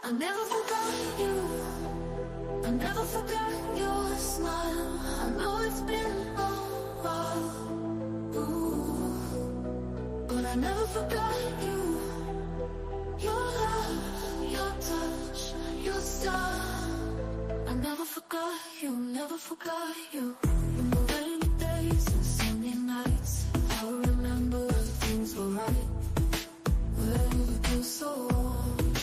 I never forgot you. I never forgot your smile. I know it's been a while, ooh, but I never forgot you. Your love, your touch, your style. I never forgot you, never forgot you. In the rainy days and sunny nights, I remember when things were right, when we grew so old.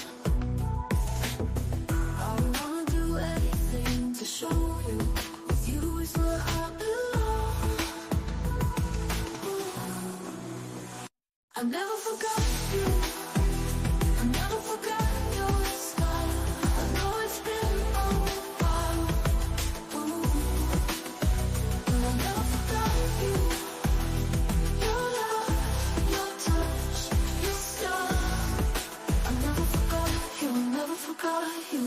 I wanna do anything to show you, with you is where I belong. I never forgot you. I never forgot your smile. I know it's been a while, ooh, but I never forgot you. Your love, your touch, your style. I never forgot you, never forgot you.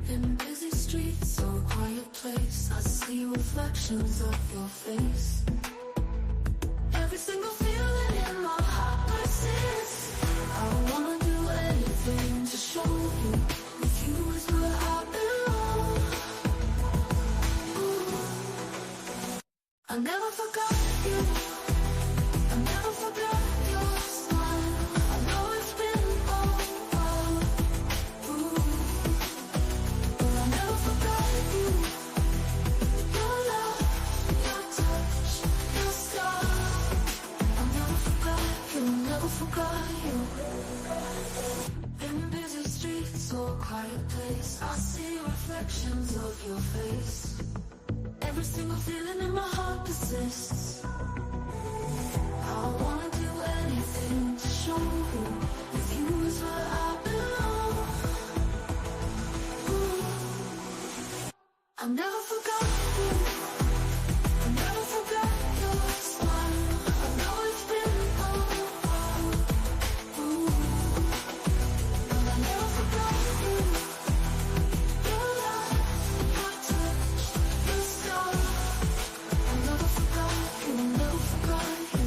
In busy streets or quiet place, I see reflections of your face. Every single feeling in my heart persists. I wanna do anything to show you, with you is where I belong. Ooh. I never forgot you. I never forgot your smile. I know it's been a while, ooh, but I never forgot you. Your love, your touch, your style. I never forgot you, never forgot you. In busy streets or quiet place, I see reflections of your face. Every single feeling in my heart persists. I wanna do anything to show you, with you is where I belong. Ooh. I never forgot you. I never forgot your smile. I know it's been a while, ooh, but I never forgot you. Your love, your touch, your style. I never forgot you, never forgot you.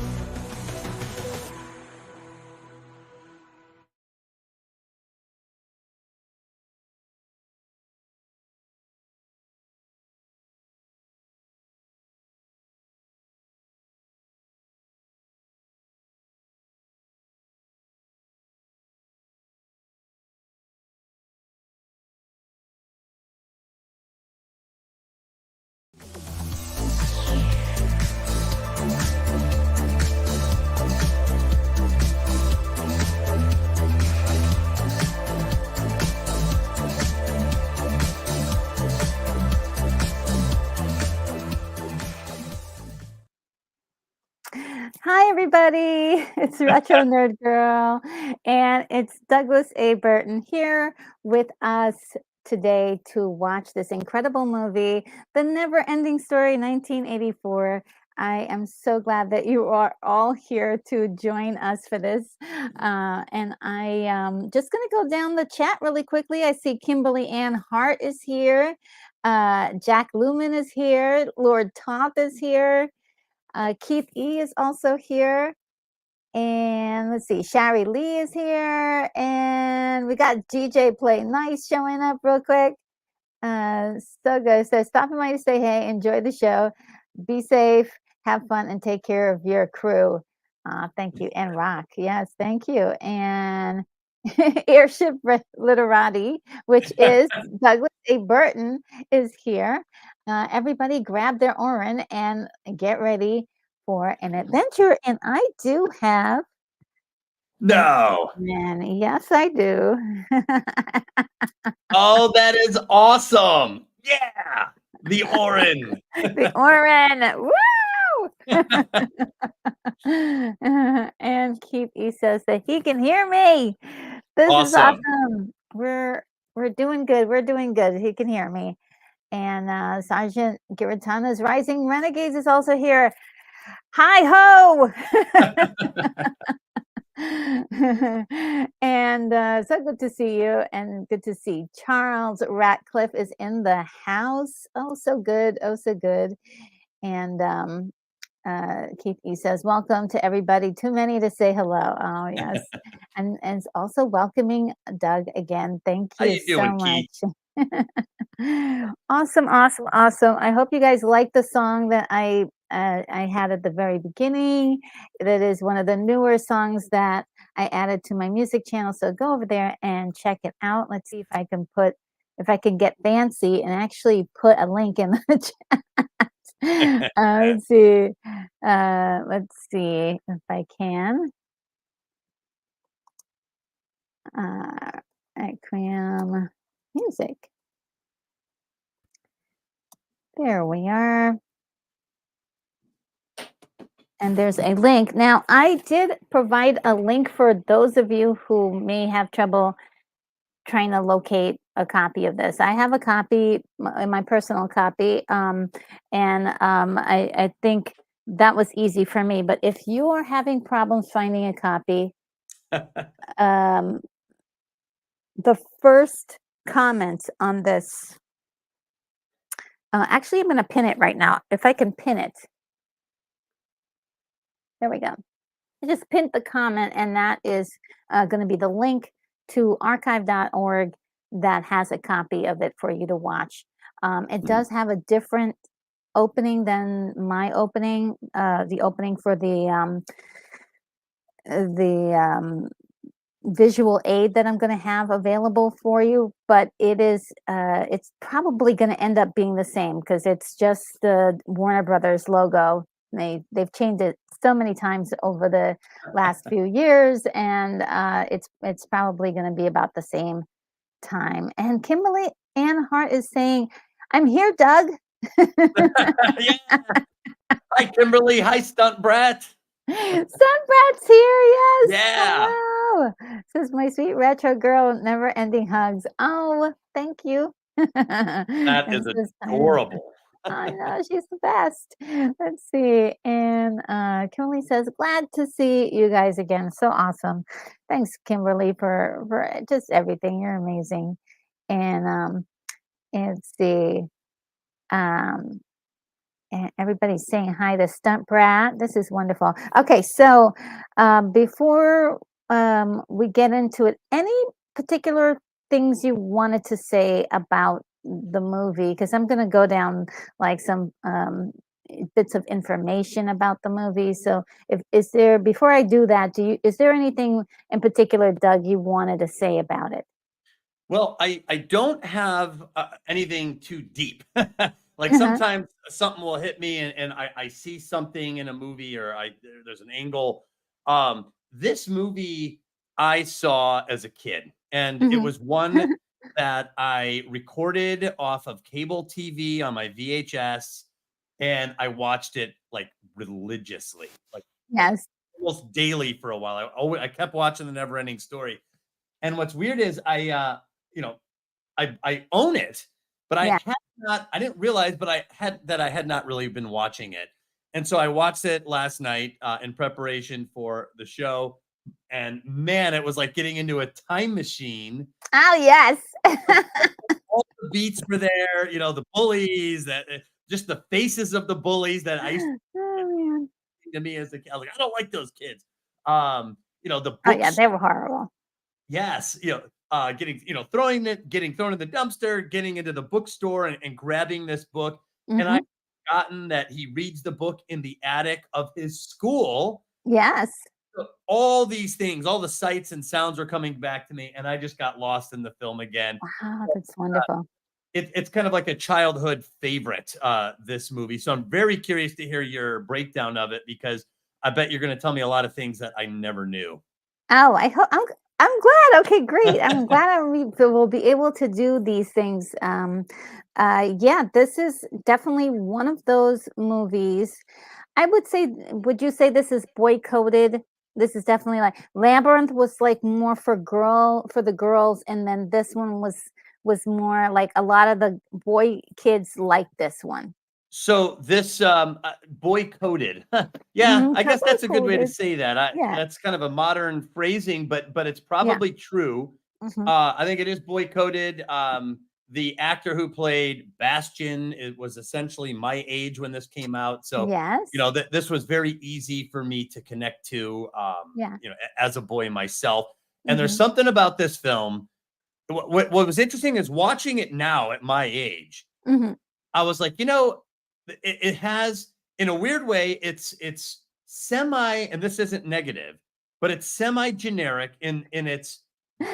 Hi, everybody. It's Retro Nerd Girl, and it's Douglas A. Burton here with us today to watch this incredible movie, The Never-Ending Story, 1984. I am so glad that you are all here to join us for this. And I am just going to go down the chat really quickly. I see Kimberly Ann Hart is here. Jack Lumen is here. Lord Top is here. Keith E is also here. And let's see, Shari Lee is here. And we got DJ Play Nice showing up real quick. So good. So stopping by to say hey, enjoy the show. Be safe, have fun, and take care of your crew. Thank you. And rock. Yes, thank you. And Airship Literati, which is Douglas A. Burton, is here. Everybody grab their Orin and get ready for an adventure. And I do have No. man. Yes, I do. Oh, that is awesome. Yeah. The Orin. The Orin. Woo! And Keith E says that he can hear me. This is Awesome. awesome. We're doing good. We're doing good. He can hear me. And Sergeant Giratana's Rising Renegades is also here. Hi ho! And so good to see you, and good to see Charles Ratcliffe is in the house. Oh, so good. Oh, so good. And Keith E says, welcome to everybody. Too many to say hello. Oh, yes. And also welcoming Doug again. Thank How you you so doing, Keith? much. Awesome, awesome, awesome. I hope you guys like the song that I had at the very beginning. That is one of the newer songs that I added to my music channel. So go over there and check it out. Let's see if I can get fancy and actually put a link in the chat. Let's see. Let's see if I can. Requiem music. There we are. And there's a link. Now, I did provide a link for those of you who may have trouble trying to locate a copy of this. I have a copy, my personal copy, I think that was easy for me. But if you are having problems finding a copy, the first comment on this, actually, I'm going to pin it right now. If I can pin it. There we go. I just pinned the comment, and that is going to be the link to archive.org that has a copy of it for you to watch. It does have a different opening than my opening, the opening for the visual aid that I'm going to have available for you, but it's probably going to end up being the same because it's just the Warner Brothers logo. They've changed it so many times over the last few years, and it's probably going to be about the same time. And Kimberly Ann Hart is saying, "I'm here, Doug." Yeah. Hi, Kimberly. Hi, Stunt Brat. Sunbrat's here, yes. Yeah. Hello. Says my sweet retro girl, never ending hugs. Oh, thank you. That is adorable. I know, she's the best. Let's see. And Kimberly says, glad to see you guys again. So awesome. Thanks, Kimberly, for just everything. You're amazing. And let's see. And everybody's saying hi to Stunt Brat. This is wonderful. Okay, so before we get into it, any particular things you wanted to say about the movie? Because I'm going to go down like some bits of information about the movie. So, is there, before I do that, is there anything in particular, Doug, you wanted to say about it? Well, I don't have anything too deep. Like sometimes something will hit me and I see something in a movie or there's an angle. This movie I saw as a kid, and it was one that I recorded off of cable TV on my VHS, and I watched it like religiously, like Yes. almost daily for a while. I kept watching the Neverending Story. And what's weird is I own it, but Yeah. I didn't realize, but I had not really been watching it. And so I watched it last night in preparation for the show. And man, it was like getting into a time machine. Oh, yes. All the beats were there, the bullies, just the faces of the bullies that I used to me as a kid. I was like, I don't like those kids. The books. Oh, yeah, they were horrible. Yes, getting thrown in the dumpster, getting into the bookstore and grabbing this book. And I've forgotten that he reads the book in the attic of his school. Yes. So all these things, all the sights and sounds are coming back to me, and I just got lost in the film again. Wow, that's wonderful. It's kind of like a childhood favorite, this movie. So I'm very curious to hear your breakdown of it, because I bet you're going to tell me a lot of things that I never knew. Oh, I hope I'm glad. Okay, great. I'm glad we'll be able to do these things. Yeah, this is definitely one of those movies. I would say, would you say this is boy coded? This is definitely like Labyrinth was like more for the girls, and then this one was more like a lot of the boy kids like this one. So this boy coded. Yeah, I guess that's a good way to say that. Yeah. That's kind of a modern phrasing, but it's probably true. I think it is boy coded. the actor who played Bastion, it was essentially my age when this came out. So, Yes. this was very easy for me to connect to, Yeah. as a boy myself. And there's Mhm. something about this film. What was interesting is watching it now at my age. Mhm. I was like, it has, in a weird way, it's semi, and this isn't negative, but it's semi generic in its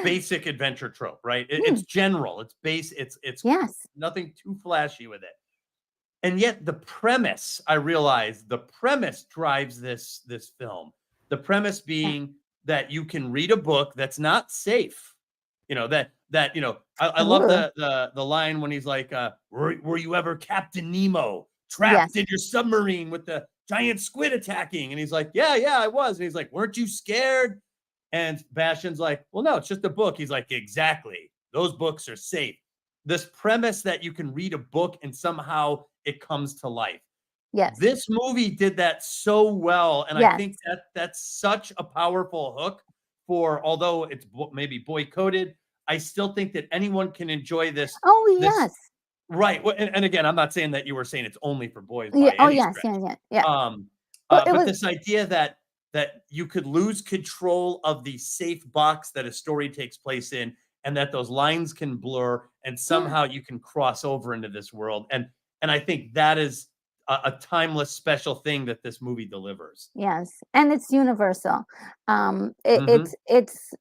basic adventure trope, right? It's Mm. general, it's base, it's Yes. nothing too flashy with it. And yet the premise, I realized the premise drives this film. The premise Yeah. being that you can read a book that's not safe. I love Ooh. the line when he's like, were you ever Captain Nemo Yes. trapped in your submarine with the giant squid attacking? And he's like, yeah, I was. And he's like, weren't you scared? And Bastion's like, well, no, it's just a book. He's like, exactly. Those books are safe. This premise that you can read a book and somehow it comes to life. Yes. This movie did that so well, and I Yes. think that that's such a powerful hook for, although it's maybe boy coded, I still think that anyone can enjoy this. Oh, This yes. right. Well, and again, I'm not saying that you were saying it's only for boys Yeah. by Oh, any yes. stretch. Yeah. Um, But it but was this idea that you could lose control of the safe box that a story takes place in, and that those lines can blur, and yeah. somehow you can cross over into this world. And I think that is a timeless, special thing that this movie delivers. Yes, and it's universal. Mhm.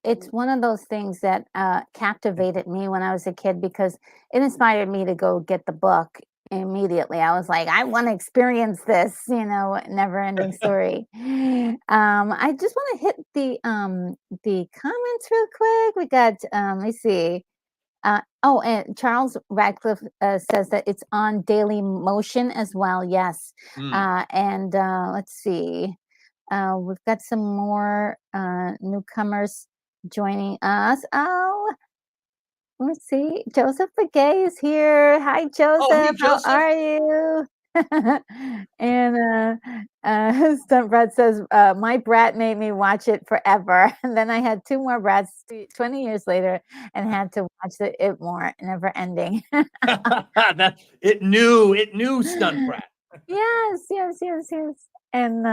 It's one of those things that captivated me when I was a kid because it inspired me to go get the book immediately. I was like, I want to experience this, never ending story. I just want to hit the comments real quick. We got let me see. And Charles Radcliffe says that it's on Daily Motion as well. Yes. Mm. And let's see. We've got some more newcomers joining us. Oh, let's see. Joseph Begay is here. Hi, Oh, hey, Joseph. How Joseph. are you? And Stunt Brad says, my brat made me watch it forever. And then I had two more brats 20 years later and had to watch it more, never ending. It knew Stunt Brat. Yes. And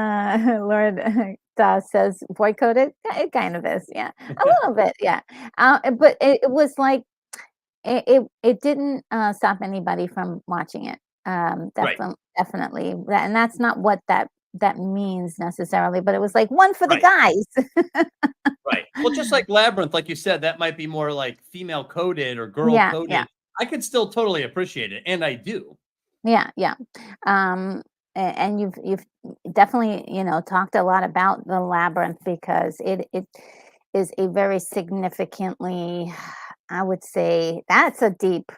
Lord says boycotted. It kind of is, yeah, a little bit, yeah. But it was like it didn't stop anybody from watching it. Right, Definitely, and that's not what that means necessarily. But it was like one for the right, guys. right. Well, just like Labyrinth, like you said, that might be more like female coded or girl Yeah. coded. I could still totally appreciate it, and I do. Yeah. And you've definitely talked a lot about the labyrinth because it is a very significantly, I would say that's a deep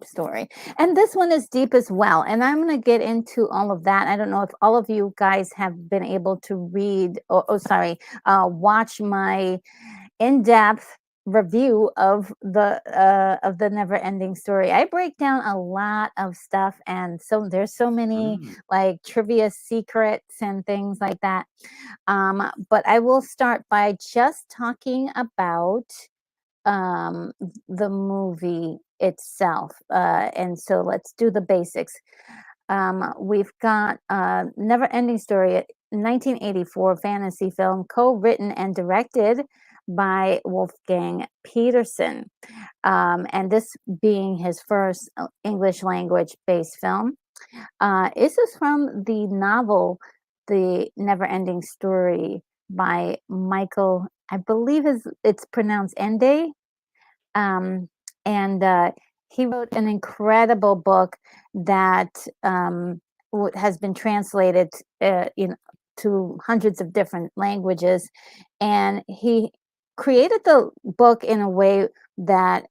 story, and this one is deep as well. And I'm going to get into all of that. I don't know if all of you guys have been able to read. Sorry, watch my in-depth review of the never ending story. I break down a lot of stuff, and so there's so many Mm. like trivia secrets and things like that. But I will start by just talking about um the movie itself. And so let's do the basics. We've got Never Ending Story, a 1984 fantasy film co-written and directed by Wolfgang Peterson. And this being his first English language based film. This is from the novel The Never Ending Story by Michael, I believe it's pronounced Ende. Um, and he wrote an incredible book that has been translated to hundreds of different languages. And he created the book in a way that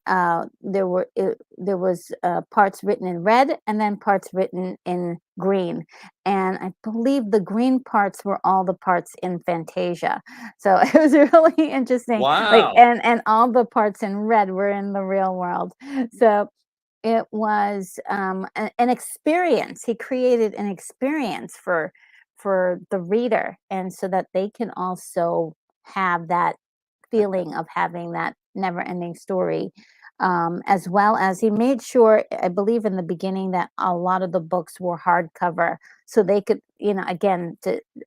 there was parts written in red and then parts written in green, and I believe the green parts were all the parts in Fantasia. So it was really interesting. Like, Wow. and all the parts in red were in the real world. So it was an experience. He created an experience for the reader, and so that they can also have that feeling of having that never ending story as well as he made sure, I believe in the beginning, that a lot of the books were hardcover, so they could, again,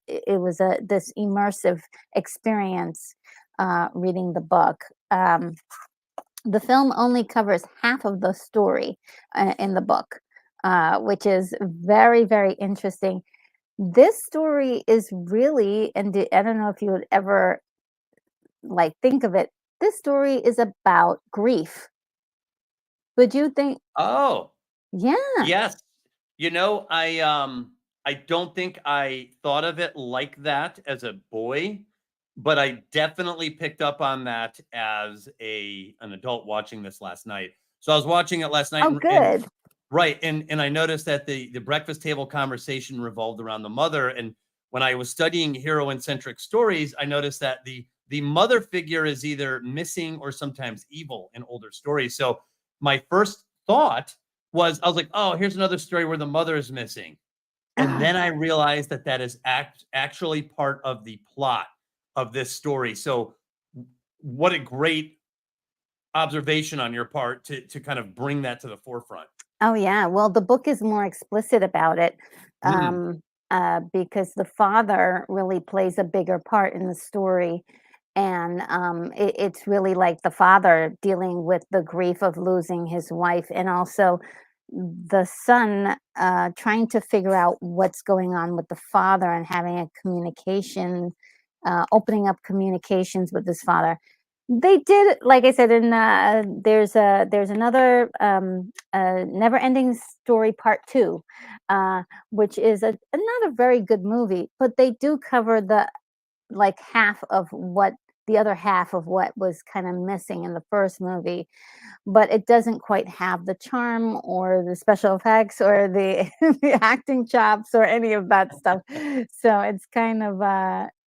it was this immersive experience reading the book. The film only covers half of the story in the book, which is very, very interesting. This story is really, and I don't know if you would ever like think of it. This story is about grief. Would you think? Oh, Yeah. yes. I don't think I thought of it like that as a boy, but I definitely picked up on that as an adult watching this last night. So I was watching it last night Oh, and good. right, and I noticed that the breakfast table conversation revolved around the mother, and when I was studying hero-centric stories, I noticed that the mother figure is either missing or sometimes evil in older stories. So my first thought I was like, "Oh, here's another story where the mother is missing." And Ah, then I realized that that is actually part of the plot of this story. So what a great observation on your part to kind of bring that to the forefront. oh, yeah. Well, the book is more explicit about it, Mm. um, because the father really plays a bigger part in the story, and it's really like the father dealing with the grief of losing his wife, and also the son trying to figure out what's going on with the father and having a communication, opening up communications with his father. They did, like I said, in there's another Never Ending Story Part Two, which is not a very good movie, but they do cover the like half of what the other half of what was kind of missing in the first movie, but it doesn't quite have the charm or the special effects or the the acting chops or any of that stuff. So it's kind of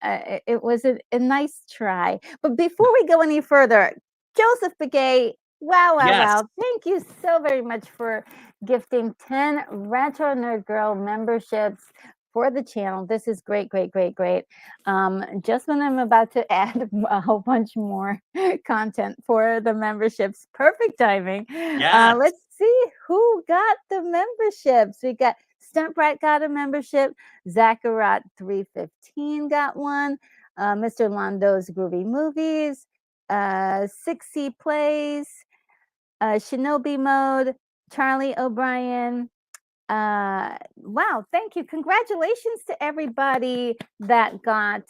it was a nice try. But before we go any further, Joseph Begay, wow, wow, Yes. wow! Thank you so very much for gifting 10 Retro Nerd Girl memberships for the channel. This is great, great, great, great. Just when I'm about to add a whole bunch more content for the memberships, perfect timing. Yes. Let's see who got the memberships. We got Stunt Brat got a membership. Zacharat 315 got one. Mr. Londo's Groovy Movies. 6C Plays. Shinobi Mode. Charlie O'Brien. Wow, thank you. Congratulations to everybody that got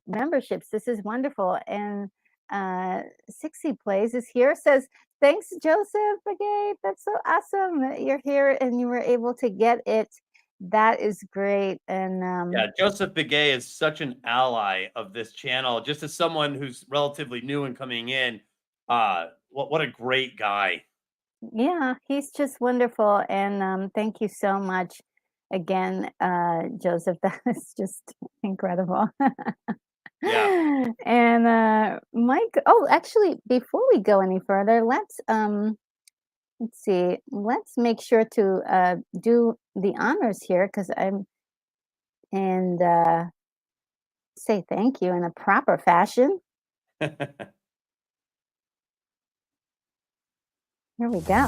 memberships. This is wonderful. And 60 Plays is here, says, thanks, Joseph. Again, that's so awesome that you're here and you were able to get it. That is great. And Yeah, Joseph Begay is such an ally of this channel. Just as someone who's relatively new and coming in, what a great guy. yeah, he's just wonderful. And thank you so much again, Joseph. That is just incredible. Yeah. And Mike, oh, actually, before we go any further, let's see, let's make sure to do the honors here because I'm and say thank you in a proper fashion. Here we go.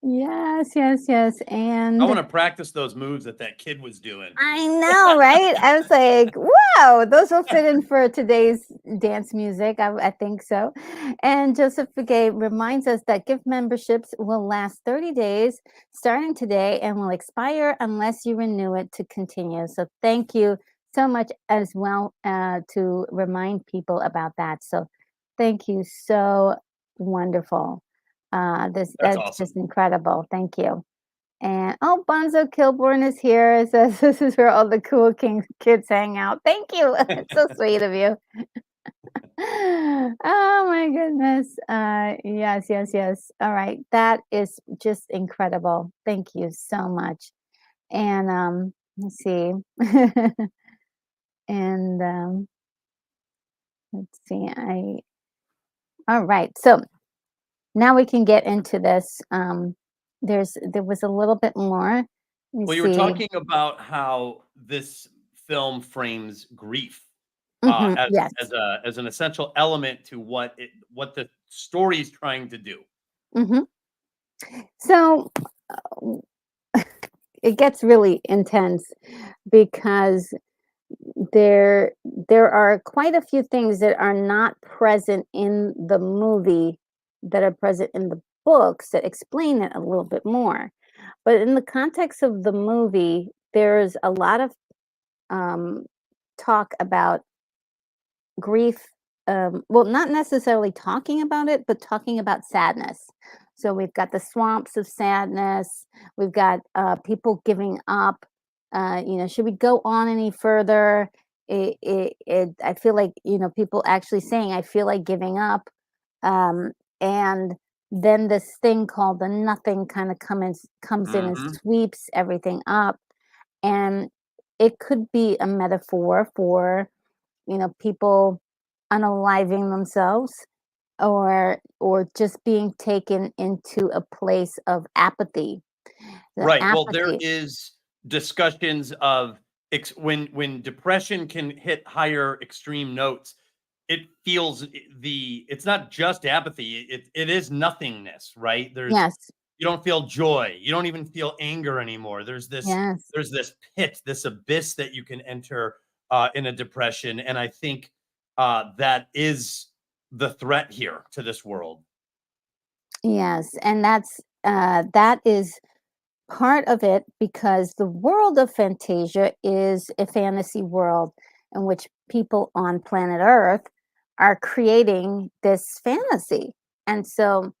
Yes, yes, yes. I And want to practice those moves that kid was doing. I know, right? I was like, wow, those will fit in for today's dance music. I think so. And Joseph Begay reminds us that gift memberships will last 30 days starting today and will expire unless you renew it to continue. So thank you so much as well to remind people about that. So thank you. So wonderful. That's That's just awesome. incredible. Thank you. And oh, Bonzo Kilborn is here. It says this is where all the cool king kids hang out. Thank you. It's so sweet of you. Oh my goodness. Yes, yes, yes. All right. That is just incredible. Thank you so much. And let's see. And let's see. All right. So now we can get into this. There was a little bit more. Let me Well, you were see. talking about how this film frames grief Yes. as an essential element to what the story is trying to do. hmm So it gets really intense because there there are quite a few things that are not present in the movie that are present in the books that explain it a little bit more. But in the context of the movie, there's a lot of um, talk about grief. Well, not necessarily talking about it, but talking about sadness. So we've got the swamps of sadness. We've got people giving up. Should we go on any further? I feel like people actually saying, "I feel like giving up," and then this thing called the nothing kind of comes in and Mhm. sweeps everything up, and it could be a metaphor for people unaliving themselves or just being taken into a place of apathy. The Right. Well, there apathy. is discussions of when depression can hit higher extreme notes, it feels it's not just apathy, it is nothingness, right? Yes. You don't feel joy, you don't even feel anger anymore. Yes. There's this pit, this abyss that you can enter in a depression, and I think that is the threat here to this world. Yes. And that is part of it because the world of Fantasia is a fantasy world in which people on planet Earth are creating this fantasy. And so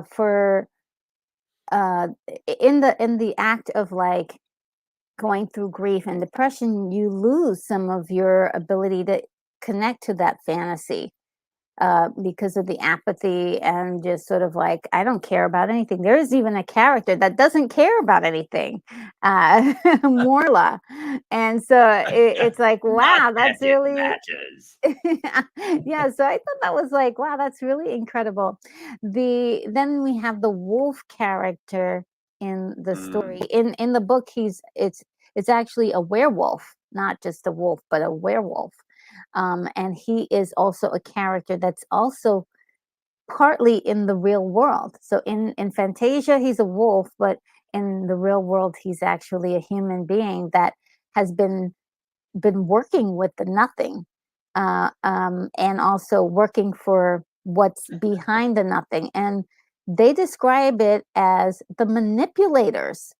for in the act of like going through grief and depression, you lose some of your ability to connect to that fantasy because of the apathy and just sort of like, I don't care about anything. There is even a character that doesn't care about anything, Morla. And so it's like, Not wow, that that's it really, matters. yeah. So I thought that was like, wow, that's really incredible. Then we have the wolf character in the story. Mm. In the book, it's actually a werewolf, not just a wolf, but a werewolf. And he is also a character that's also partly in the real world. So in Fantasia, he's a wolf, but in the real world, he's actually a human being that has been working with the nothing, and also working for what's behind the nothing. And they describe it as the manipulators,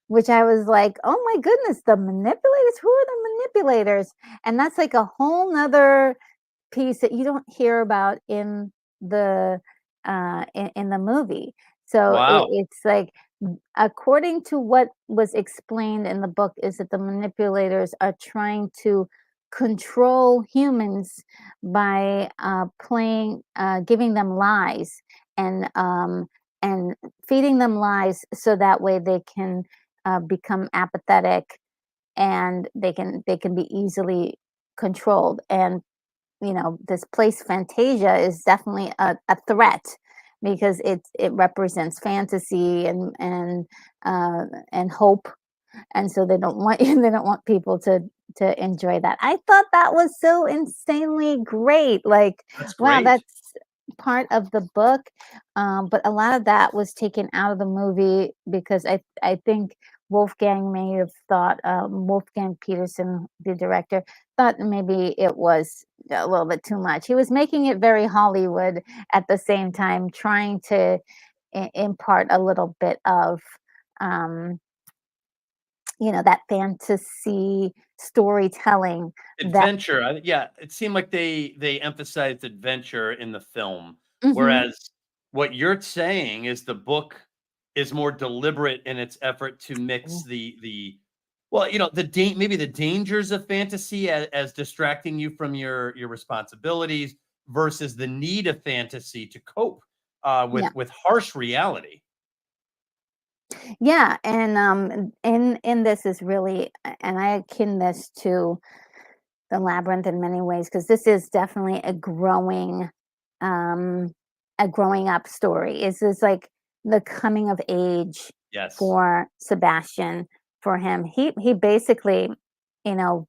which I was like, "Oh my goodness, the manipulators? Who are the manipulators?" And that's like a whole nother piece that you don't hear about in the movie. So Wow. it's like, according to what was explained in the book, is that the manipulators are trying to control humans by giving them lies and feeding them lies so that way they can become apathetic and they can be easily controlled. And this place Fantasia is definitely a threat because it represents fantasy and hope, and so they don't want they don't want people to enjoy that. I thought that was so insanely great. Like, That's wow, great. that's part of the book, but a lot of that was taken out of the movie because I think Wolfgang may have thought Wolfgang Peterson, the director, thought maybe it was a little bit too much. He was making it very Hollywood at the same time, trying to impart a little bit of um, that fantasy storytelling that. Adventure, yeah, it seemed like they emphasized adventure in the film, Mhm. whereas what you're saying is the book is more deliberate in its effort to mix the well, maybe the dangers of fantasy as distracting you from your responsibilities versus the need of fantasy to cope Yeah. with harsh reality. Yeah, and in this is really, and I akin this to labyrinth in many ways, because this is definitely a growing up story. This is like the coming of age Yes. for Sebastian. For him, he basically, you know,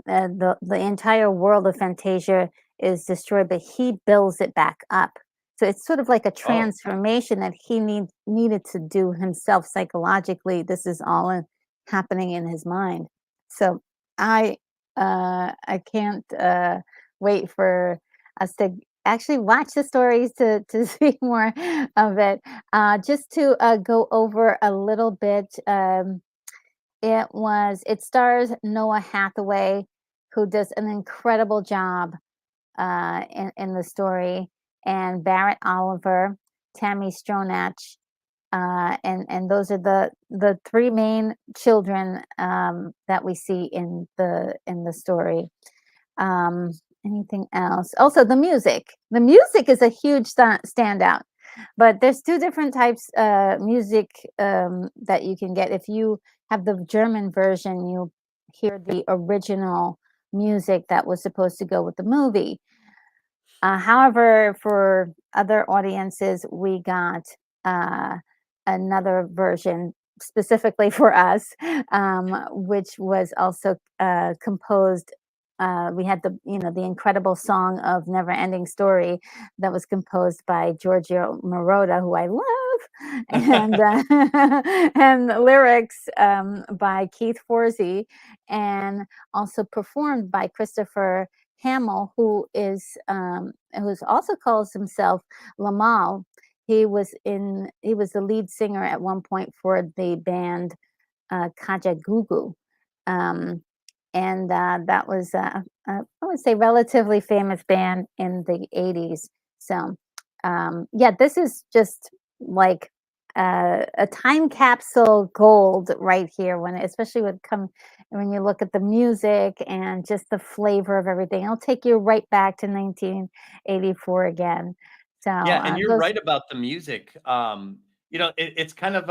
the entire world of Fantasia is destroyed, but he builds it back up. So it's sort of like a Oh, transformation that he needed to do himself psychologically. This is all happening in his mind. So I I can't wait for us to actually watch the stories to see more of it. Just to go over a little bit. It stars Noah Hathaway, who does an incredible job in the story, and Barrett Oliver, Tammy Stronach, and those are the three main children that we see in the story. Um, Anything else? Also, the music. The music is a huge standout. But there's two different types music that you can get. If you have the German version, you hear the original music that was supposed to go with the movie. However, for other audiences, we got uh, another version specifically for us, which was also composed. We had the incredible song of "Never Ending Story" that was composed by Giorgio Moroder, who I love, and and the lyrics by Keith Forsey, and also performed by Christopher Hamill, who's also calls himself Lamal. He was the lead singer at one point for the band Kajagoogoo. Um, and that was I would say relatively famous band in the 80s. So yeah, this is just like a time capsule gold right here, especially when you look at the music and just the flavor of everything. It'll take you right back to 1984 again. So yeah, and you're those right about the music. It's kind of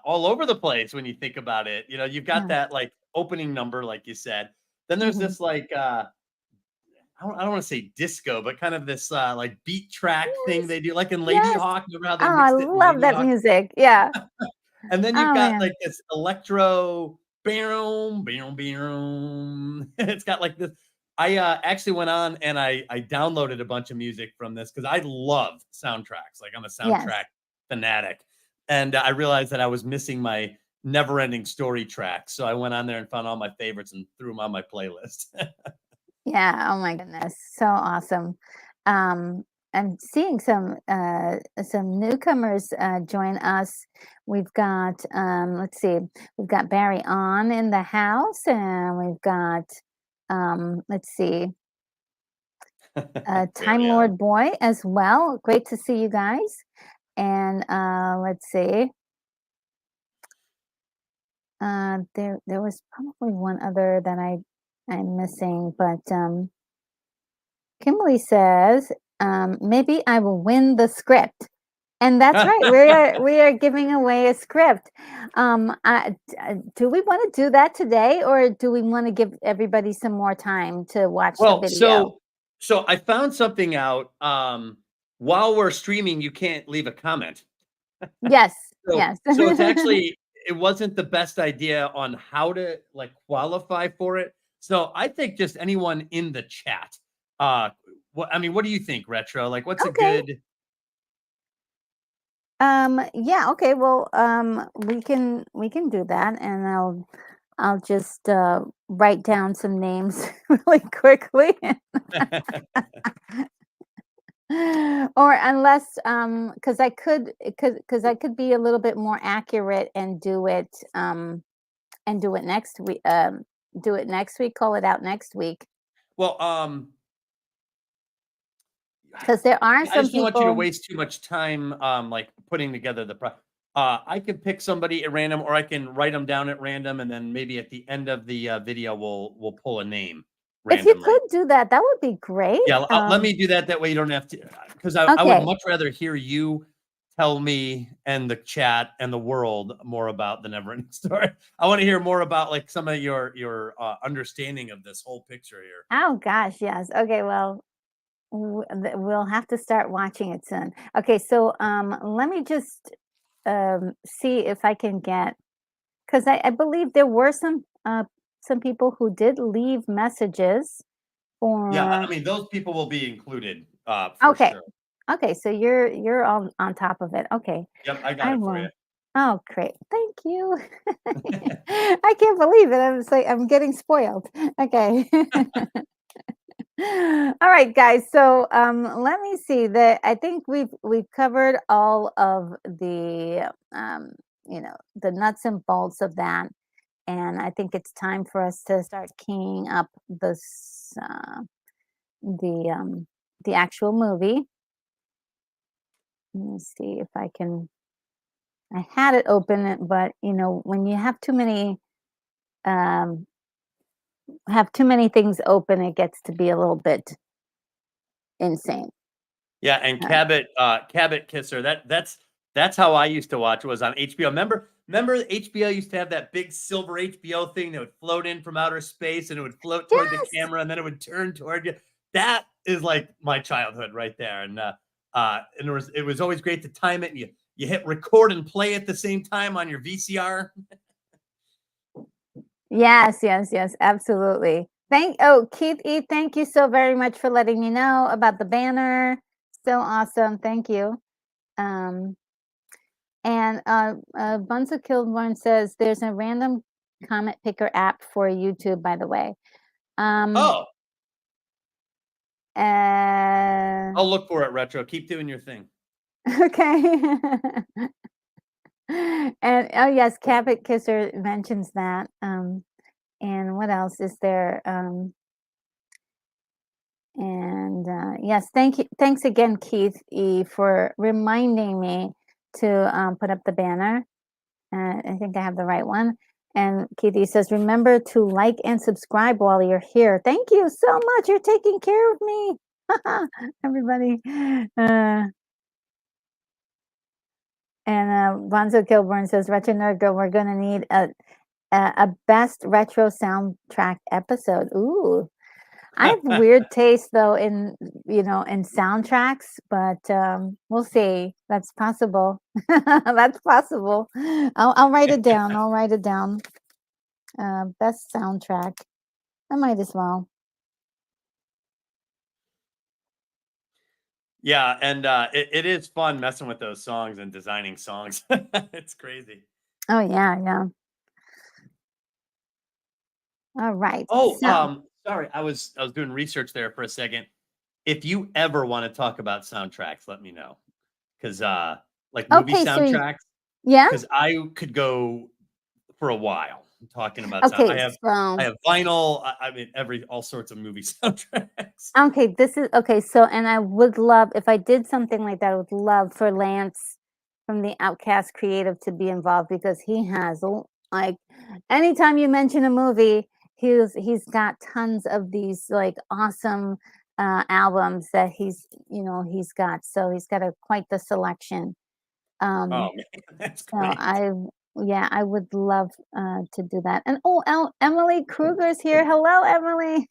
all over the place when you think about it. You've got yeah. that like opening number, like you said. Then there's Mhm. this like I don't want to say disco, but kind of this like beat track thing Yes. they do, like in Lady Yes. Hawk. Remember how Oh, they I mixed it in love Lady that Hawk? music. Yeah. And then you've Oh got man. like this electro boom, boom, boom. It's got like this. I actually went on and I downloaded a bunch of music from this because I love soundtracks. Like I'm a Yes. soundtrack fanatic, and I realized that I was missing my never-ending story track. So I went on there and found all my favorites and threw them on my playlist. Yeah, oh my goodness, so awesome. I'm seeing some newcomers join us. We've got let's see, we've got Barry on in the house, and we've got let's see, Time Very on. Lord Boy as well. Great to see you guys. And let's see, there was probably one other that I'm missing, but Kimberly says, maybe I will win the script. And that's right. We are giving away a script. Do we want to do that today, or do we want to give everybody some more time to watch the Well, video? so I found something out. While we're streaming, you can't leave a comment. Yes, So yes. so it's actually it wasn't the best idea on how to, like, qualify for it. So I think just anyone in the chat. What do you think, Retro? Like, what's a Okay. good Yeah, okay. Well, we can do that, and I'll just write down some names really quickly. Or unless, because I could be a little bit more accurate and do it next week, call it out next week, well, because there are I some just don't want you to people. waste too much time, like, putting together I can pick somebody at random, or I can write them down at random, and then maybe at the end of the, video, we'll pull a name If you randomly. could do that, that would be great. Yeah, let me do that, that way you don't have to, because I would Okay. much rather hear you tell me and the chat and the world more about the Neverending Story? I want to hear more about like some of your understanding of this whole picture here. Oh gosh, yes. Okay, well, we'll have to start watching it soon. Okay, so let me just see if I can get, because I believe there were some people who did leave messages Yeah, I for. mean those people will be included for Okay, sure. okay, so you're on top of it. Okay, Yep, I got I it for you. will. Oh, great. Thank you. I can't believe it. I'm just like, I'm getting spoiled. Okay. All right, guys. So let me see that. I think we've covered all of the the nuts and bolts of that. And I think it's time for us to start keying up this the the actual movie. Let me see if I can. I had it open, but when you um, have too many things open, it gets to be a little bit insane. Yeah, and Uh, Cabot Kisser. That's how I used to watch. Was on HBO. Remember HBO used to have that big silver HBO thing that would float in from outer space and it would float toward the yes. camera and then it would turn toward you. That is like my childhood right there. And it was always great to time it. And you hit record and play at the same time on your VCR. Yes, yes, yes, absolutely. Keith E, thank you so very much for letting me know about the banner. So awesome. Thank you. Um, and Bunza Kilborn says there's a random comment picker app for YouTube, by the way. Oh, Uh, I'll look for it, Retro. Keep doing your thing. okay. And oh yes, Cabot Kisser mentions that. And what else is there? And yes, thanks again, Keith E, for reminding me to put up the banner. I think I have the right one. And Keith E says, remember to like and subscribe while you're here. Thank you so much. You're taking care of me, everybody. And Bonzo Kilburn says, Retro Nerd Girl, we're going to need a best retro soundtrack episode. Ooh. I have weird taste though in soundtracks, but we'll see. That's possible. That's possible. I'll write it down. I'll write it down. Best soundtrack. I might as well. Yeah, and it is fun messing with those songs and designing songs. It's crazy. Oh yeah, yeah. All right. Oh, So sorry, I was doing research there for a second. If you ever want to talk about soundtracks, let me know. Because like movie okay, so soundtracks, yeah. because I could go for a while talking about sound. Okay, I so have vinyl. I mean, all sorts of movie soundtracks. okay, this is okay. So, and I would love if I did something like that. I would love for Lance from the Outcast Creative to be involved because he has like anytime you mention a movie, he's got tons of these like awesome albums that he's got. So he's got quite the selection. Oh Um, man, that's so great. yeah, I would love to do that. And Emily Kruger's here. Hello, Emily.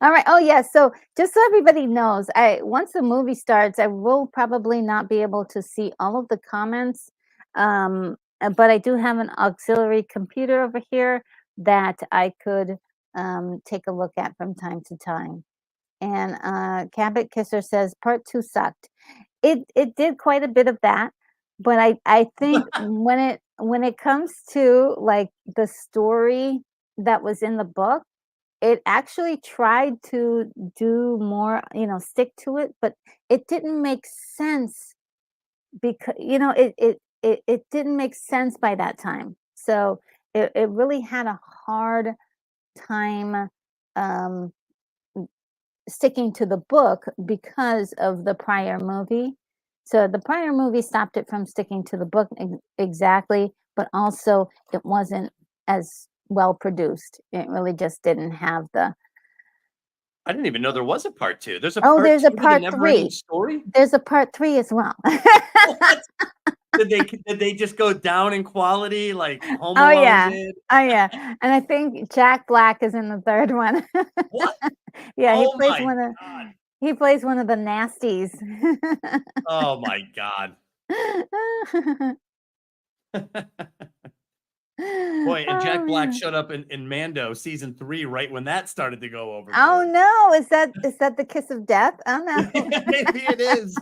All right. Oh yeah. So just so everybody knows, once the movie starts, I will probably not be able to see all of the comments. But I do have an auxiliary computer over here that I could take a look at from time to time. And Cabot Kisser says part two sucked. It did quite a bit of that, but I think when it comes to like the story that was in the book, it actually tried to do more, stick to it, but it didn't make sense because it didn't make sense by that time. So it really had a hard time um sticking to the book because of the prior movie. So the prior movie stopped it from sticking to the book exactly, but also it wasn't as well produced. It really just didn't have I didn't even know there was a part 2. There's a Oh, part there's a 2 to the part NEVERENDING 3. Story? There's a part 3 as well. What? Did they just go down in quality like Home Oh, Alone yeah. did? Oh, yeah, and I think Jack Black is in the 3rd one. What? Yeah, Oh my he plays one of the nasties. oh my god. Boy, and Oh, Jack Black man. showed up in Mando season 3 right when that started to go Oh, overboard. no, is that the kiss of death? Oh, no. Maybe it is.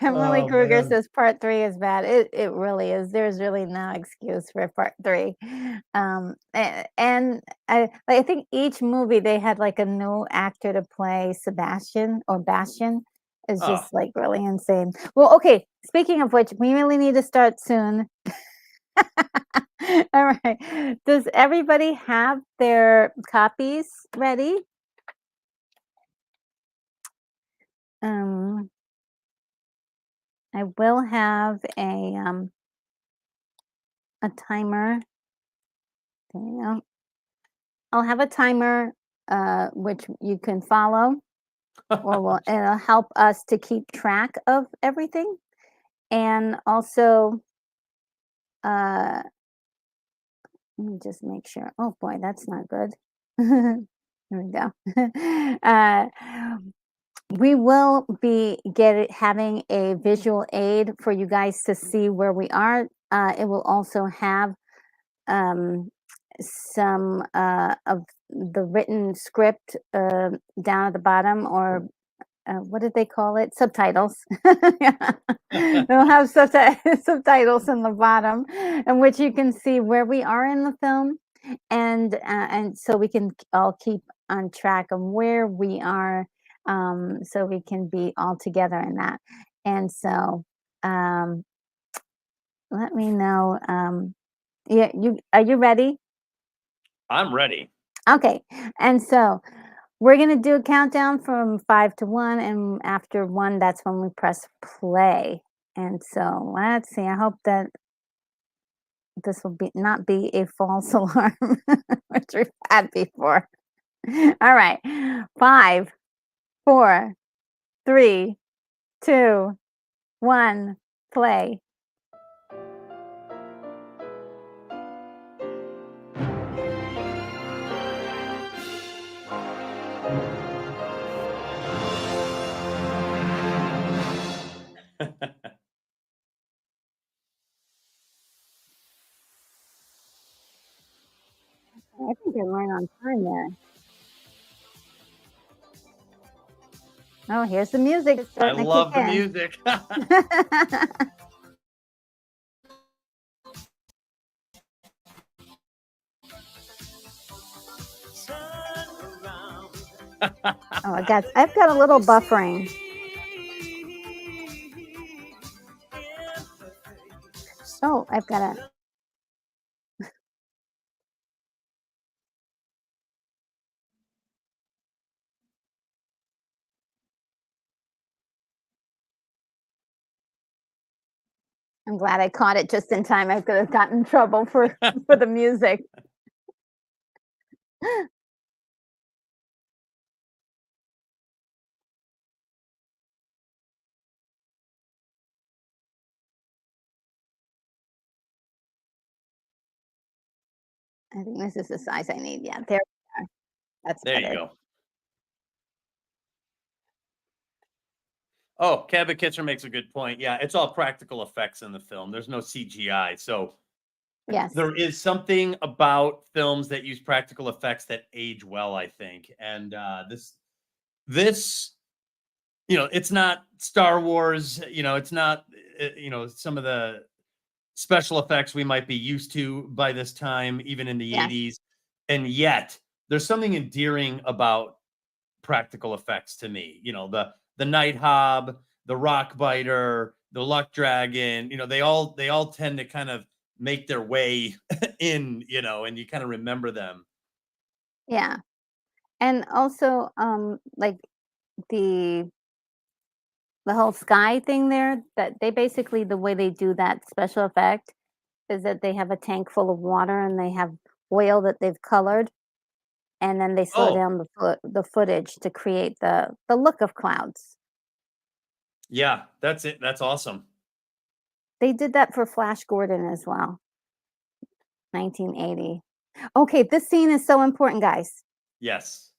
Emily Oh, Kruger man. says part 3 is bad. It really is. There's really no excuse for part 3. And I think each movie they had like a new actor to play Sebastian or Bastian. Is Oh, just like really insane. Well, okay. Speaking of which, we really need to start soon. All right. Does everybody have their copies ready? Um, I will have a timer. There you go. I'll have a timer, which you can follow, or it'll help us to keep track of everything. And also, uh, let me just make sure. Oh boy, that's not good. Here we go. uh, we will be having a visual aid for you guys to see where we are. It will also have um, some of the written script down at the bottom, or what did they call it? Subtitles. Yeah. They'll have subtitles in the bottom, in which you can see where we are in the film, and so we can all keep on track of where we are, so we can be all together in that. And so, um, let me know. Yeah, are you ready? I'm ready. Okay, and so we're gonna do a countdown from 5 to 1, and after 1, that's when we press play. And so let's see. I hope that this will be not be a false alarm, which we've had before. All right, 5, 4, 3, 2, 1, play. I think I'm right on time there. Oh, here's the music. It's I starting to kick love the in. music. Oh, I've got a little buffering. Oh, I've got a I'm glad I caught it just in time. I could have gotten in trouble for for the music. I think this is the size I need. Yeah, there we are. That's There you better. go. Oh, Cabot Kitcher makes a good point. Yeah, it's all practical effects in the film. There's no CGI. So Yes. there is something about films that use practical effects that age well, I think. And this, it's not Star Wars, it's not, some of the special effects we might be used to by this time, even in the Yes. 80s. And yet there's something endearing about practical effects to me. The Night Hob, the Rock Biter, the Luck Dragon, they all tend to kind of make their way in, and you kind of remember them. Yeah. And also, like the the whole sky thing there, that they basically the way they do that special effect is that they have a tank full of water and they have oil that they've colored. and then they slow Oh, down the footage to create the look of clouds. yeah, that's it. That's awesome. They did that for Flash Gordon as well, 1980. Okay, this scene is so important, guys. Yes.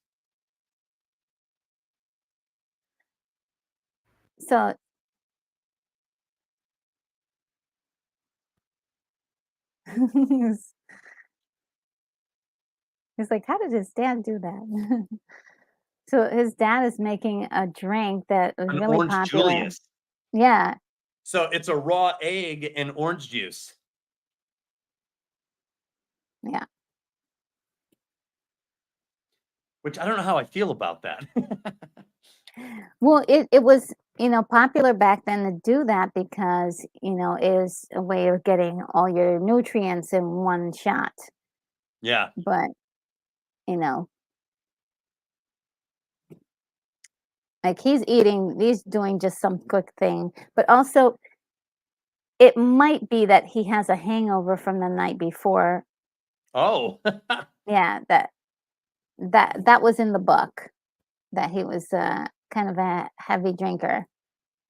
So he's he's like, "How did his dad do that?" So his dad is making a drink that was An really orange popular. Julius. Yeah, So it's a raw egg and orange juice, yeah. which I don't know how I feel about that. Well, it was, popular back then to do that because, it is a way of getting all your nutrients in one shot. Yeah. But, you know, like he's doing just some quick thing, but also it might be that he has a hangover from the night before. Oh. Yeah, that was in the book that he was kind of a heavy drinker.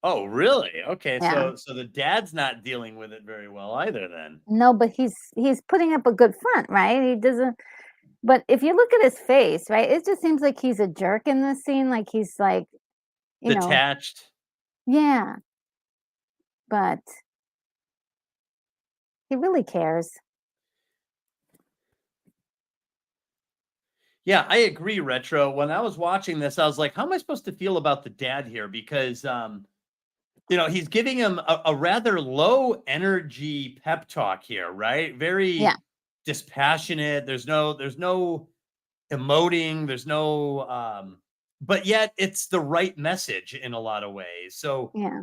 Oh, really? Okay, Yeah. so the dad's not dealing with it very well either then. No, but he's putting up a good front, right? He doesn't. But if you look at his face, right, it just seems like he's a jerk in this scene. Like he's like, you know, Detached. yeah, but he really cares. Yeah, I agree, Retro. When I was watching this, I was like, how am I supposed to feel about the dad here? Because he's giving him a rather low energy pep talk here, right? Yeah, Very dispassionate. There's no emoting, there's no but yet it's the right message in a lot of ways. So yeah,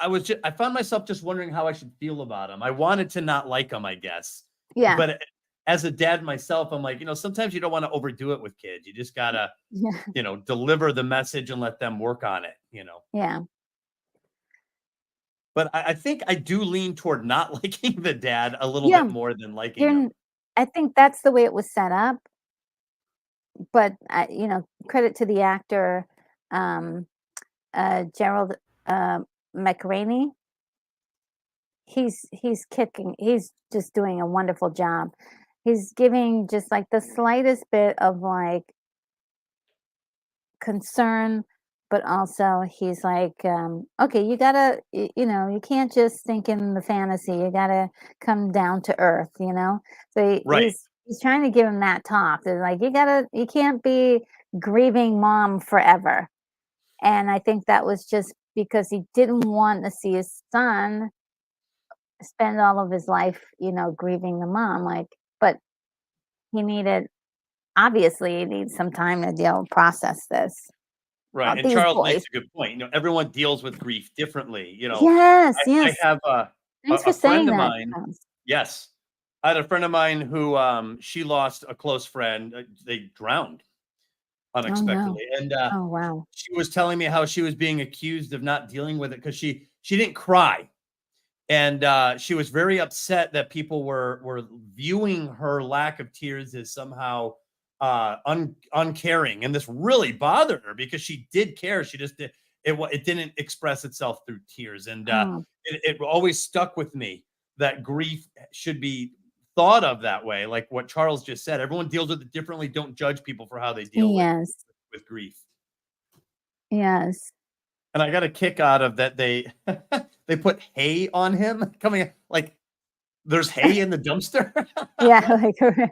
I found myself just wondering how I should feel about him. I wanted to not like him, I guess. yeah, But as a dad myself, I'm like, sometimes you don't want to overdo it with kids. You just gotta, yeah, deliver the message and let them work on it. yeah, But I think I do lean toward not liking the dad a little yeah. bit more than liking You're. him. I think that's the way it was set up. But credit to the actor, um, Gerald McRaney. He's kicking. He's just doing a wonderful job. He's giving just like the slightest bit of like concern, but also he's like, okay, you gotta, you can't just think in the fantasy. You gotta come down to earth. So Right. he's trying to give him that talk. It's like you can't be grieving mom forever. And I think that was just because he didn't want to see his son spend all of his life, grieving the mom. Like, but he needed obviously he needs some time to process this. Right, and These Charles boys. makes a good point. Everyone deals with grief differently. Yes, I yes. have Thanks for a friend saying of that, mine. Charles. Yes, I had a friend of mine who she lost a close friend. They drowned Oh, no. unexpectedly, and Oh, wow. she was telling me how she was being accused of not dealing with it because she didn't cry, and she was very upset that people were viewing her lack of tears as somehow uncaring, and this really bothered her because she did care. She just it didn't express itself through tears, and Oh, it always stuck with me that grief should be thought of that way, like what Charles just said. Everyone deals with it differently. Don't judge people for how they deal yes, with grief. yes. And I got a kick out of that they put hay on him coming like there's hay in the dumpster. Yeah, like,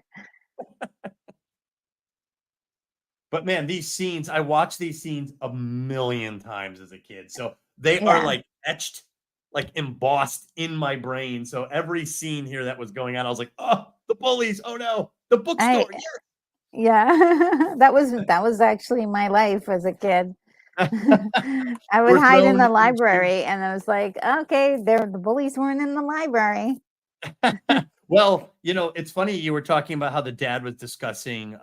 But man, these scenes, I watched these scenes a million times as a kid. So they are yeah. like etched, like embossed in my brain. So every scene here that was going on, I was like, oh, the bullies. Oh no, the I bookstore. yeah. That was actually my life as a kid. Yeah. I would We're hide in thrown the into library, and I was like, "Okay, the bullies weren't in the library." well, it's funny you were talking about how the dad was discussing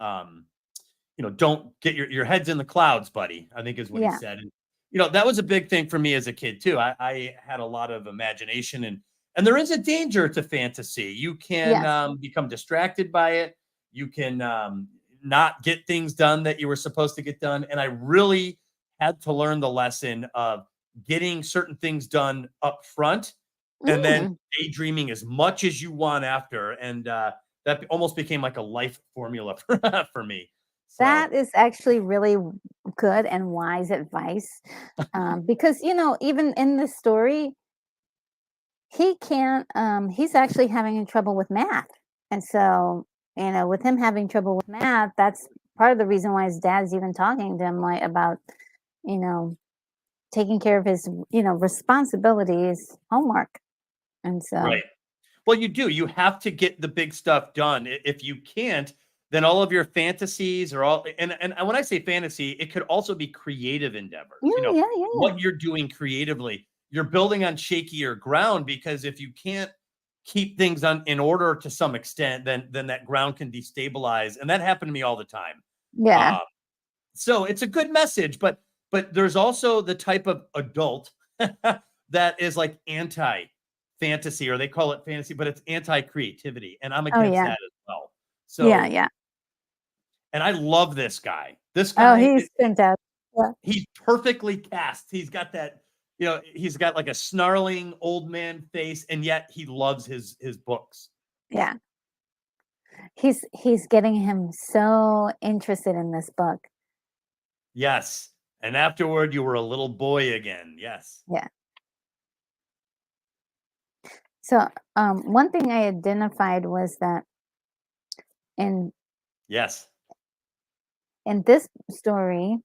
don't get your heads in the clouds, buddy, I think is what he Yeah. said. And that was a big thing for me as a kid too. I had a lot of imagination, and there is a danger to fantasy. You can Yes. become distracted by it. You can not get things done that you were supposed to get done. And I really had to learn the lesson of getting certain things done up front and then Mm, daydreaming as much as you want after. And that almost became like a life formula for me. So, that is actually really good and wise advice, because, even in this story, he can't, he's actually having trouble with math, and so, with him having trouble with math, that's part of the reason why his dad's even talking to him, like, about, you know, taking care of his, responsibilities, homework, and so right. Well, you do. You have to get the big stuff done. If you can't, then all of your fantasies are all and when I say fantasy, it could also be creative endeavors. yeah, yeah, yeah, yeah. What you're doing creatively, you're building on shakier ground because if you can't keep things on in order to some extent, then that ground can destabilize. And that happened to me all the time. Yeah. Uh, so it's a good message, but there's also the type of adult that is like anti fantasy, or they call it fantasy, but it's anti creativity, and I'm Oh, against yeah. that as well. Yeah, So, yeah. and I love this guy. This Oh, guy, he's fantastic. Yeah, he's perfectly cast. He's got that, he's got like a snarling old man face, and yet he loves his books. yeah. He's getting him so interested in this book. Yes, and afterward, you were a little boy again. Yes, Yeah. So, one thing I identified was that in yes. in this story,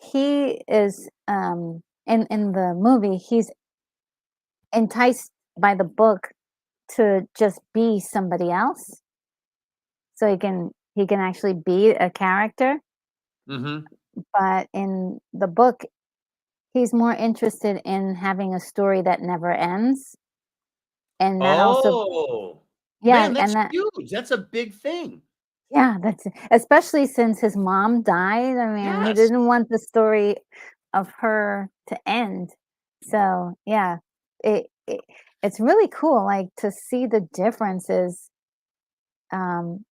he is, in the movie, he's enticed by the book to just be somebody else, so he can actually be a character, Hmm. but in the book, he's more interested in having a story that never ends, and that also Oh, yeah, man, and that's that huge. That's a big thing. yeah, that's especially since his mom died. I mean, he Yes. didn't want the story of her to end. So, yeah, it it's really cool, like, to see the differences, um,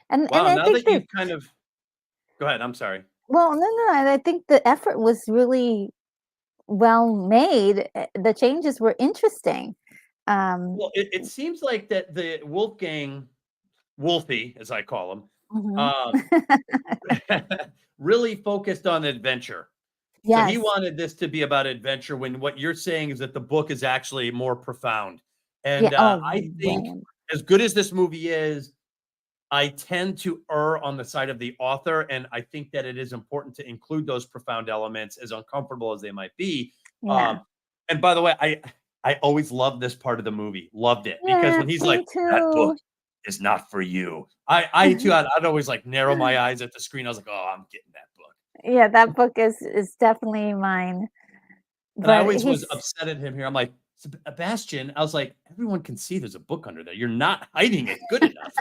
and Wow. I Now think that that you've kind of go ahead. I'm sorry. well, no, I think the effort was really well made, the changes were interesting. Um, Well, it seems like that the Wolfgang, Wolfie, as I call him, mhm. um, really focused on adventure. So he Yes. wanted this to be about adventure when what you're saying is that the book is actually more profound. Yeah, And oh, I think way as good as this movie is, I tend to err on the side of the author. And I think that it is important to include those profound elements, as uncomfortable as they might be. yeah. Um, and by the way, I always loved this part of the movie, loved it because Yeah, when he's like, me that book too. is not for you. I too, I'd always like narrow my eyes at the screen. I was like, oh, I'm getting that book. Yeah, that book is definitely mine, And I but always was he's upset at him here. I'm like, Sebastian, I was like, everyone can see there's a book under there. You're not hiding it good enough.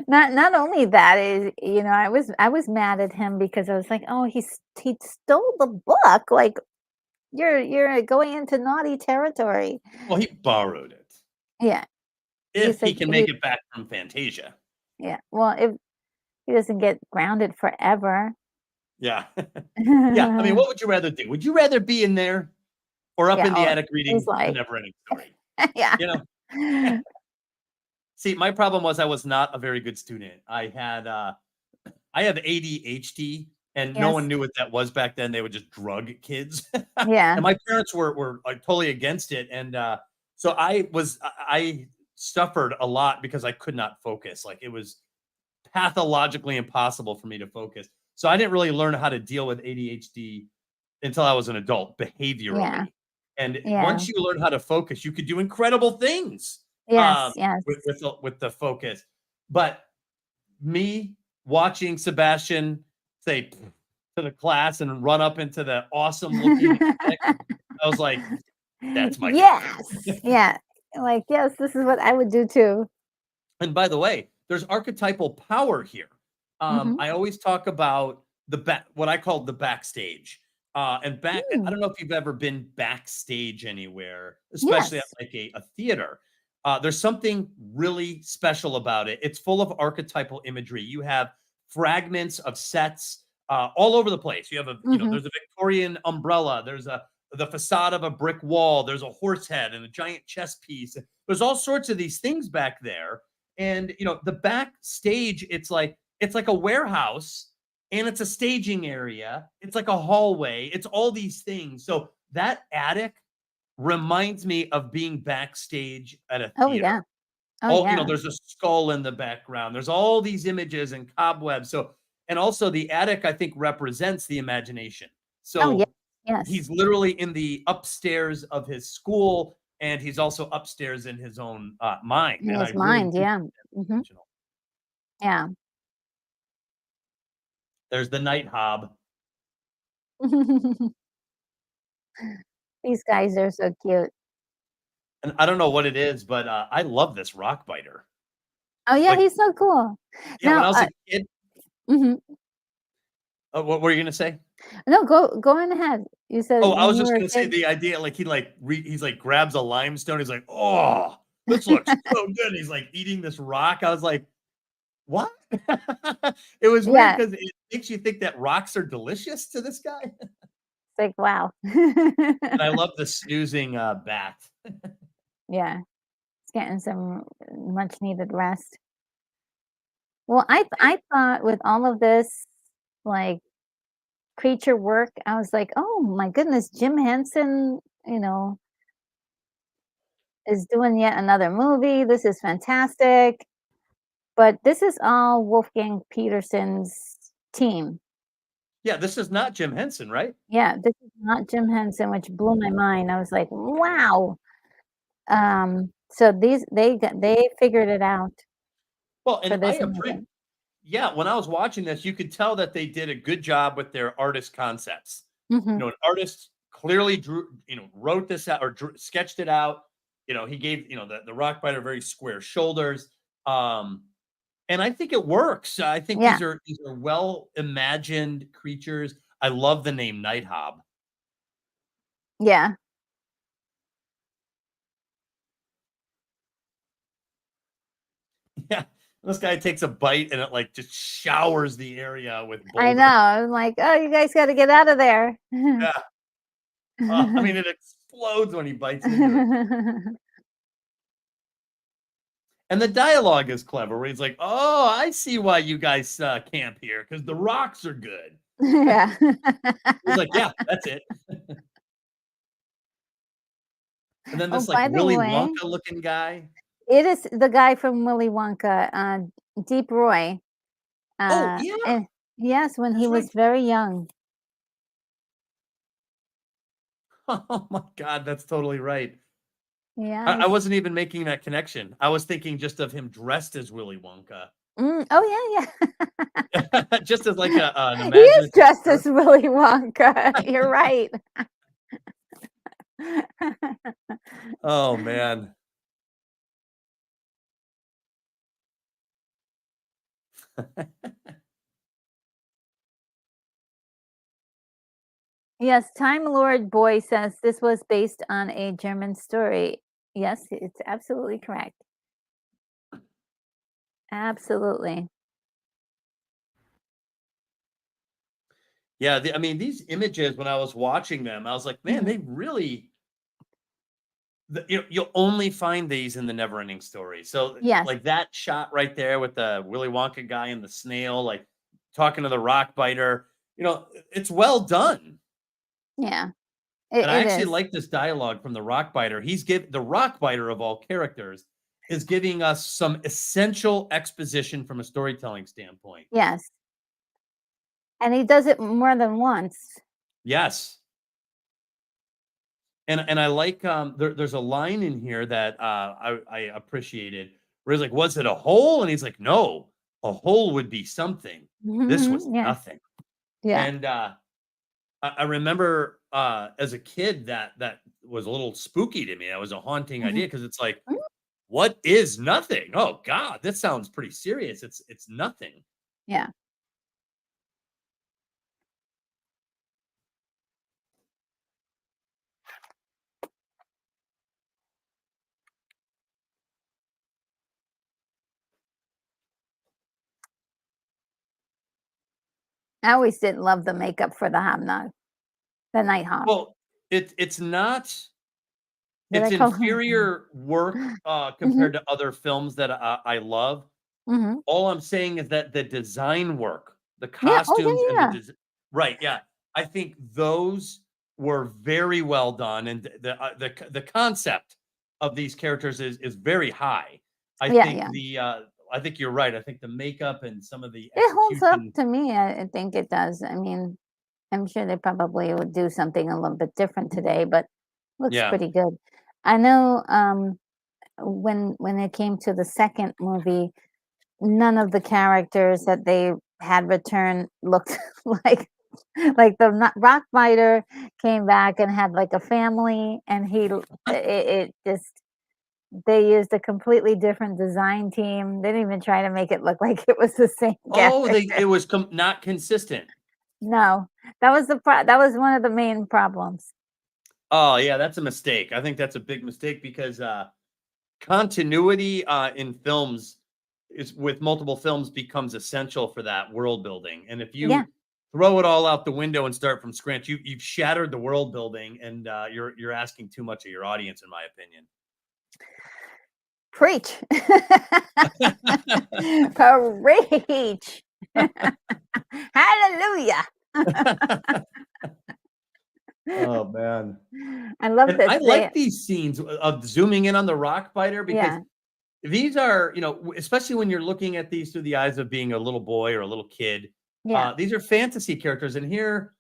not only that is, I was mad at him because I was like, "Oh, he stole the book, like, you're going into naughty territory." Well, he borrowed it. Yeah, If he's he like can he make it back from Fantasia. yeah, well, if he doesn't get grounded forever. Yeah. Yeah, I mean, what would you rather do? Would you rather be in there or up Yeah, in the oh, attic he's reading The like Neverending Story? yeah. You know? See, my problem was I was not a very good student. I have ADHD, and no one Yes. knew what that was back then. They would just drug kids. Yeah. And my parents were like totally against it. And so I suffered a lot because I could not focus. Like it was pathologically impossible for me to focus. So I didn't really learn how to deal with ADHD until I was an adult Yeah. behaviorally. And Yeah. once you learn how to focus, you could do incredible things Yes, yes. with the focus. But me watching Sebastian say to the class and run up into the awesome looking attic, I was like, that's my Yes. guy. Yeah. Like, yes, this is what I would do too. And by the way, there's archetypal power here. Mhm. I always talk about what I call the backstage. I Mm. don't know if you've ever been backstage anywhere, especially at Yes. like a theater. There's something really special about it. It's full of archetypal imagery. You have fragments of sets all over the place. You have Mhm. there's a Victorian umbrella. There's the facade of a brick wall. There's a horse head and a giant chess piece. There's all sorts of these things back there. And the backstage, it's like a warehouse and it's a staging area. It's like a hallway. It's all these things. So that attic reminds me of being backstage at a Oh, theater. yeah. Oh, All yeah. there's a skull in the background. There's all these images and cobwebs. So, and also the attic, I think, represents the imagination. Oh, yeah. So Yes. he's literally in the upstairs of his school, and he's also upstairs in his own mind. In And I his really mind, do yeah. think that's Mhm. intentional. Yeah. There's the night hob, These guys are so cute. and I don't know what it is, but I love this rock biter. Oh, yeah, Like, he's so cool. yeah, when Now, I was a kid. mhm. What were you gonna say? No, go on ahead. You said Oh, I when was you just were a gonna say kid? the idea, like, he's like grabs a limestone, he's like, "Oh, this looks so good." And he's like eating this rock. I was like, "What?" It was weird Yeah, because it makes you think that rocks are delicious to this guy. it's like, wow. And I love the snoozing, bat. Yeah, it's getting some much needed rest. Well, I thought with all of this, like, creature work, I was like, "Oh my goodness, Jim Henson, you know, is doing yet another movie. This is fantastic." But this is all Wolfgang Petersen's team. Yeah, this is not Jim Henson, right? Yeah, this is not Jim Henson, which blew my mind. I was like, "Wow." So they figured it out Well, for and this movie. yeah, when I was watching this, you could tell that they did a good job with their artist concepts. Mhm. An artist clearly wrote this out or sketched it out. He gave, the rock biter very square shoulders. Um, and I think it works. I think Yeah, these are well imagined creatures. I love the name Night Hob. yeah. Yeah. This guy takes a bite and it like just showers the area with I know. boulder. I'm like, "Oh, you guys gotta get out of there." Yeah. I mean, it explodes when he bites into it. And the dialogue is clever, where he's like, "Oh, I see why you guys camp here because the rocks are good." Yeah. He's like, "Yeah, that's it." And then Oh, this like by the Willy way, Wonka looking guy. it is the guy from Willy Wonka, Deep Roy, Oh yeah, and yes, when he that's right. was very young. Oh my God, that's totally right. I Yes. wasn't even making that connection. I was thinking just of him dressed as Willy Wonka, Oh, yeah, yeah. just as like an He is imaginative dressed as character. Willy Wonka. You're right. Oh man. Yes, Time Lord Boy says this was based on a German story. Yes, it's absolutely correct. Absolutely. Yeah, I mean, these images when I was watching them, I was like, man, Mhm. they really. You'll only find these in the Neverending Story. So, Yes. like that shot right there with the Willy Wonka guy and the snail, like talking to the rock biter, it's well done. Yeah. And I It actually is. like this dialogue from the rock biter. The rock biter of all characters is giving us some essential exposition from a storytelling standpoint. Yes. And he does it more than once. Yes. And I like there's a line in here that I appreciated where he's like, "Was it a hole?" And he's like, "No, a hole would be something. This was Yeah. nothing." Yeah. And I remember as a kid that was a little spooky to me. That was a haunting Mhm. idea because it's like, what is nothing? Oh God, this sounds pretty serious. It's nothing. Yeah. I always didn't love the makeup for the hobnob, the Nighthawk. Well, it's not Did it's I call her? inferior work, Mhm, compared to other films that I love. mhm. All I'm saying is that the design work, the Yeah, oh, costumes and yeah, yeah. right, yeah. I think those were very well done, and the concept of these characters is very high. I Yeah, think yeah. I think you're right. I think the makeup and some of the It holds up execution. to me, I think it does. I mean, I'm sure they probably would do something a little bit different today, but looks Yeah. pretty good. I know, when it came to the second movie, none of the characters that they had returned looked like the rock fighter came back and had like a family, and it just they used a completely different design team. They didn't even try to make it look like it was the same Oh, character. they it was not consistent. No, that was one of the main problems. Oh, yeah, that's a mistake. I think that's a big mistake because continuity in films is with multiple films becomes essential for that world building. And if Yeah, you throw it all out the window and start from scratch, you've shattered the world building, and you're asking too much of your audience, in my opinion. preach. Preach. Hallelujah. Oh man. I love And this. I like these scenes of zooming in on the rock fighter because Yeah, these are, especially when you're looking at these through the eyes of being a little boy or a little kid, yeah, these are fantasy characters, and here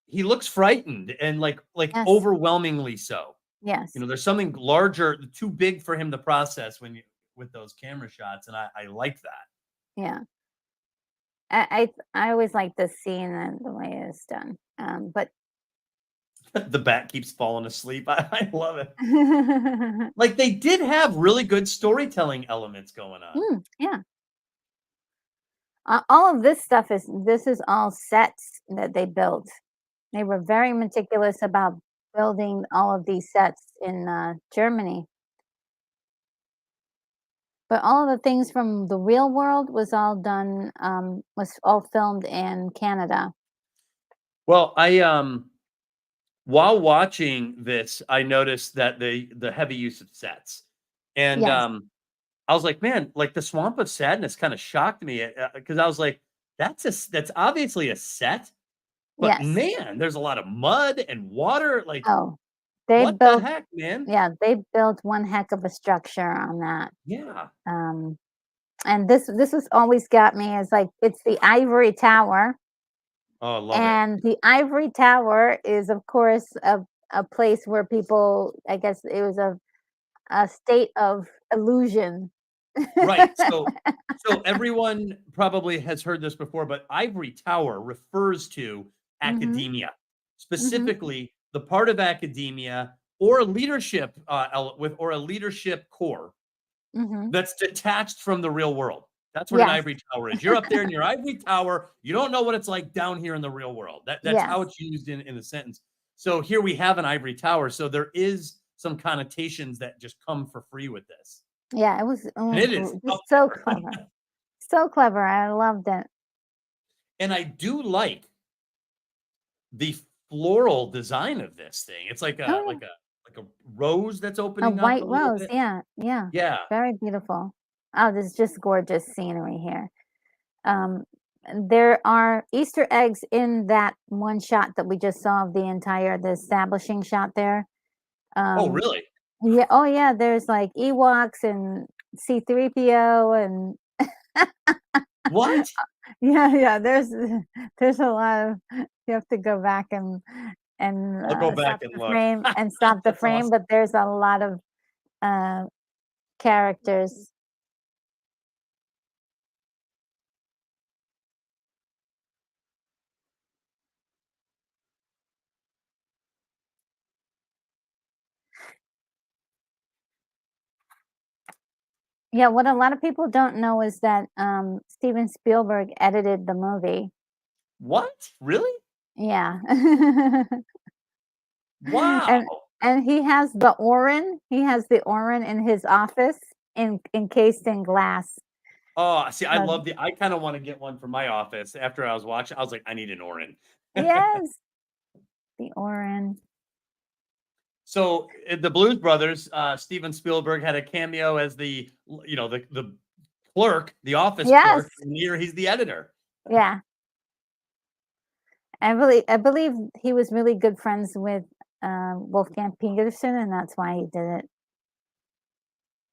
he looks frightened and like yes, overwhelmingly so. yes, There's something larger, too big for him to process when you with those camera shots, and I like yeah. I always like this scene and the way it's done. But that. The bat keeps falling asleep. I love it. Like they did have really good storytelling elements going on. yeah, all of this is all sets that they built. They were very meticulous about building all of these sets in Germany. But all of the things from the real world was all filmed in Canada. Well, while watching this, I noticed that the heavy use of sets. And Yes, I was like, man, like the Swamp of Sadness kind of shocked me because I was like, that's obviously a set, but yes. man, there's a lot of mud and water. Like, Oh, they what the built heck, man? yeah, they built one heck of a structure on that. Yeah. Um, and this was always got me as like it's the Ivory Tower, Oh, I love it. and the Ivory Tower is of course a place where people, I guess it was a state of illusion. Right. So everyone probably has heard this before, but Ivory Tower refers to Mhm, academia, mhm, specifically the part of academia or a leadership or a leadership core mhm. that's detached from the real world. That's what an Yes, ivory tower is. You're up there in your ivory tower. You don't know what it's like down here in the real world. That's how yes. it's used in the sentence. So here we have an ivory tower. So there is some connotations that just come for free with this. Yeah, it And was it is up just so there. clever. So clever, I loved it. And I do like the floral design of this thing. It's like Oh, a yeah. rose that's A opening up a white little rose, bit. yeah, yeah. Yeah. Very beautiful. Oh, this is just gorgeous scenery here. Um, there are Easter eggs in that one shot that we just saw of the establishing shot there. Oh, Um, really? yeah, oh yeah, there's like Ewoks and C3PO and What? yeah, yeah, there's a lot of you have to go back I'll go stop back and the look. frame and stop the That's frame, awesome. but there's a lot of uh characters. Yeah, what a lot of people don't know is that Steven Spielberg edited the movie. What? Really? Yeah. Wow. and and he has the Orin in his office encased in glass. Oh, see, I Um, love I kind of want to get one for my office. After I was watching, I was like, I need an Orin. yes, the Orin. So the Blues Brothers, Steven Spielberg had a cameo as the clerk, the office Yes, clerk. And here he's the editor. yeah. I believe he was really good friends with Wolfgang Peterson, and that's why he did it.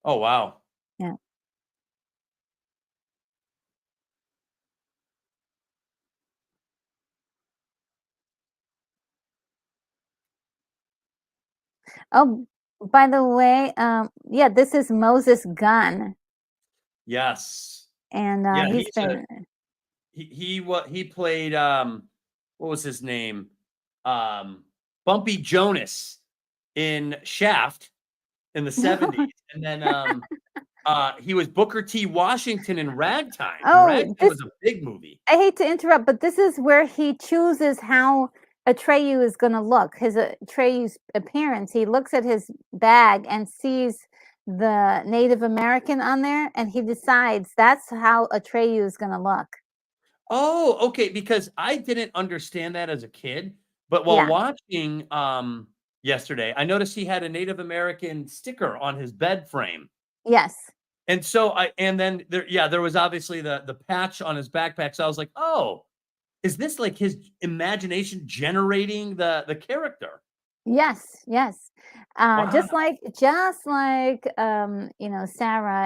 Oh wow. Yeah. Oh, by the way, yeah, this is Moses Gunn, Yes. and Yeah, he's he's a been he played what was his name? Um Bumpy Jonas in Shaft in the 70s. And then he was Booker T. Washington in Ragtime. And Oh, Ragtime this was a big movie. I hate to interrupt, but this is where he chooses how Atreyu is gonna look, his Atreyu's appearance. He looks at his bag and sees the Native American on there, and he decides that's how Atreyu is gonna look. Oh, okay, because I didn't understand that as a kid, but while Yeah. watching yesterday, I noticed he had a Native American sticker on his bed frame. Yes. And so and then there was obviously the patch on his backpack. So I was like, "Oh, is this like his imagination generating the character?" Yes, yes. Wow. Just like Sarah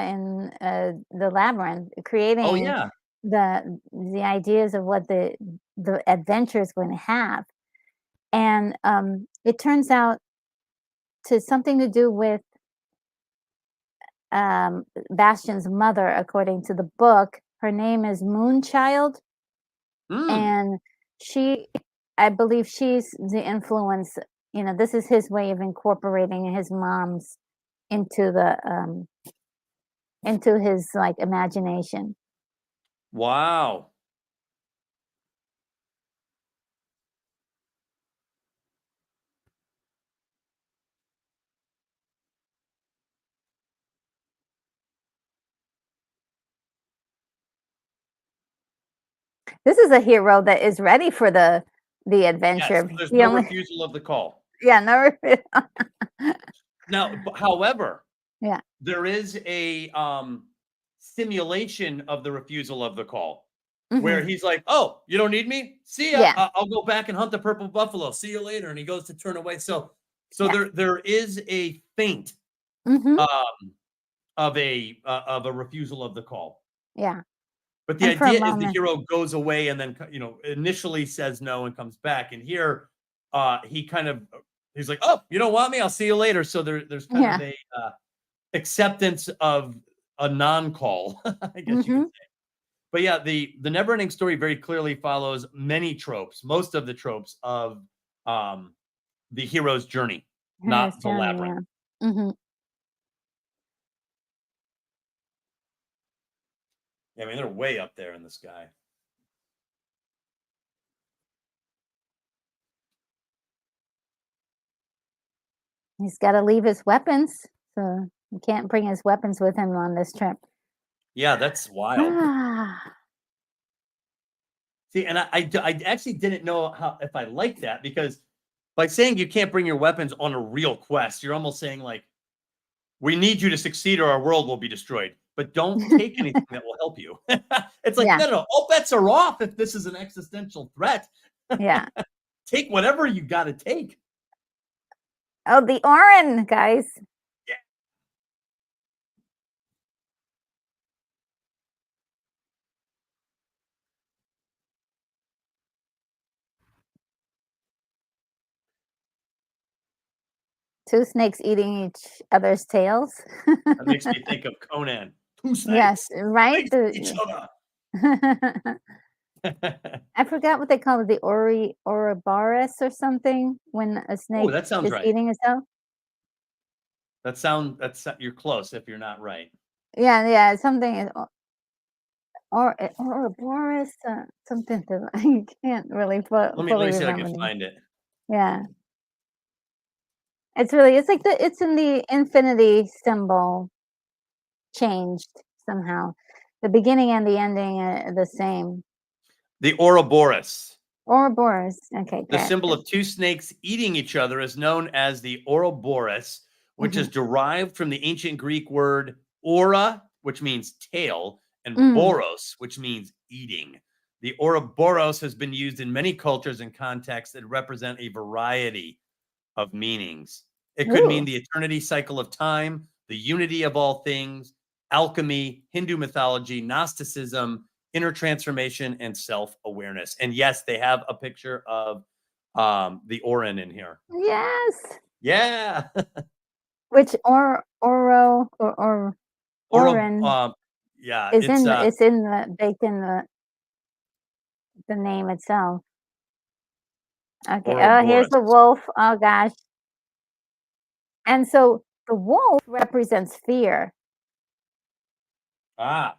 in the labyrinth, Oh creating yeah. the ideas of what the adventure is going to have. And it turns out to something to do with Bastian's mother, according to the book. Her name is Moonchild, Mm. and she, I believe she's the influence. This is his way of incorporating his mom's into his like imagination. Wow. This is a hero that is ready for the Yes, adventure. there's He no only, refusal of the call. yeah, never. Now, however, Yeah. there is a simulation of the refusal of the call Hmm. where he's like, "Oh, you don't need me? See ya. Yeah. I'll go back and hunt the purple buffalo. See you later." And he goes to turn away. So Yeah. there is a feint Hmm. um, of a refusal of the call. Yeah. But the And for a idea is the moment, hero goes away and then initially says no and comes back. And here he kind of he's like, "Oh, you don't want me? I'll see you later." So there's kind of yeah. a acceptance of a non-call, I guess you could Hmm. say. But yeah, the Neverending Story very clearly follows many tropes, most of the tropes of um, the hero's journey, Hero's not the journey. labyrinth. Yeah. Hmm. I mean, they're way up there in the sky. He's got to leave his weapons, so he can't bring his weapons with him on this trip. Yeah, that's wild. Ah, See, and I actually didn't know how if I like that because by saying you can't bring your weapons on a real quest, you're almost saying like we need you to succeed or our world will be destroyed. But don't take anything that will help you. It's like, yeah, no, all bets are off if this is an existential threat. yeah. Take whatever you got to take. Oh, the Orin, guys. Yeah. 2 snakes eating each other's tails. That makes me think of Conan. Two Yes, snakes right? face each other. I forgot what they call it, the Ouroboros or something, when a Oh, snake that sounds is right. eating itself. You're close if you're not right. Yeah, yeah, something is Ouroboros, something to I can't really Let fully me see if I remember can the. find it. Yeah. It's in the infinity symbol changed somehow. The beginning and the ending are the same. The Ouroboros. Ouroboros. Okay, The good. symbol of two snakes eating each other is known as the Ouroboros, which is Mhm. derived from the ancient Greek word "ora," which means tail, and Mm. "boros," which means eating. The Ouroboros has been used in many cultures and contexts that represent a variety of meanings. It could mean Ooh. the eternity cycle of time, the unity of all things, alchemy, Hindu mythology, Gnosticism, inner transformation, and self-awareness. And yes, they have a picture of the Orin in here. Yes. Yeah. Which or Oro Orin yeah, is it's in the baked in the name itself. Okay. Oh, here's the Ouroboros. wolf. Oh gosh. And so the wolf represents fear. Ah,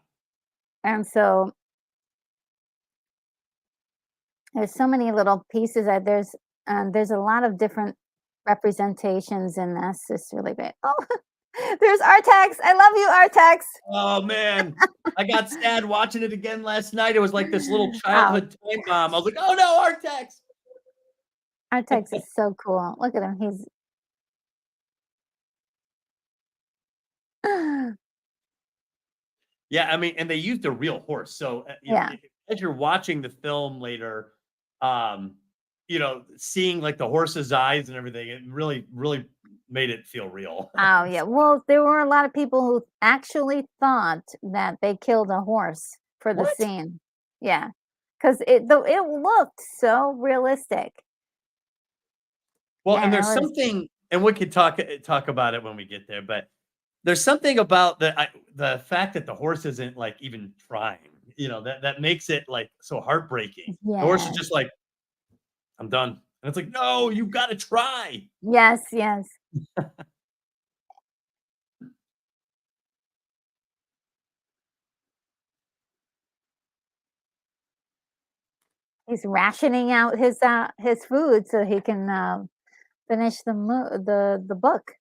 And so there's so many little pieces that there's a lot of different representations in this. It's really great. Oh, there's Artex. I love you, Artex. oh man. I got sad watching it again last night. It was like this little Oh, childhood time bomb. I was like, "Oh no, Artex." Artex is so cool. Look at him. He's Yeah, I mean, and they used a real horse. So, yeah. as you're watching the film later, um, seeing like the horse's eyes and everything, it really, really made it feel real. Oh, yeah. Well, there were a lot of people who actually thought that they killed a horse for the What? scene. Yeah, because it looked so realistic, Well, and and it there's was something, and we could talk about it when we get there, but there's something about the fact that the horse isn't like even trying. That makes it like so heartbreaking. The horse is yes, just like, "I'm done," and it's like, "No, you got to try." yes, yes. He's rationing out his food so he can finish the book.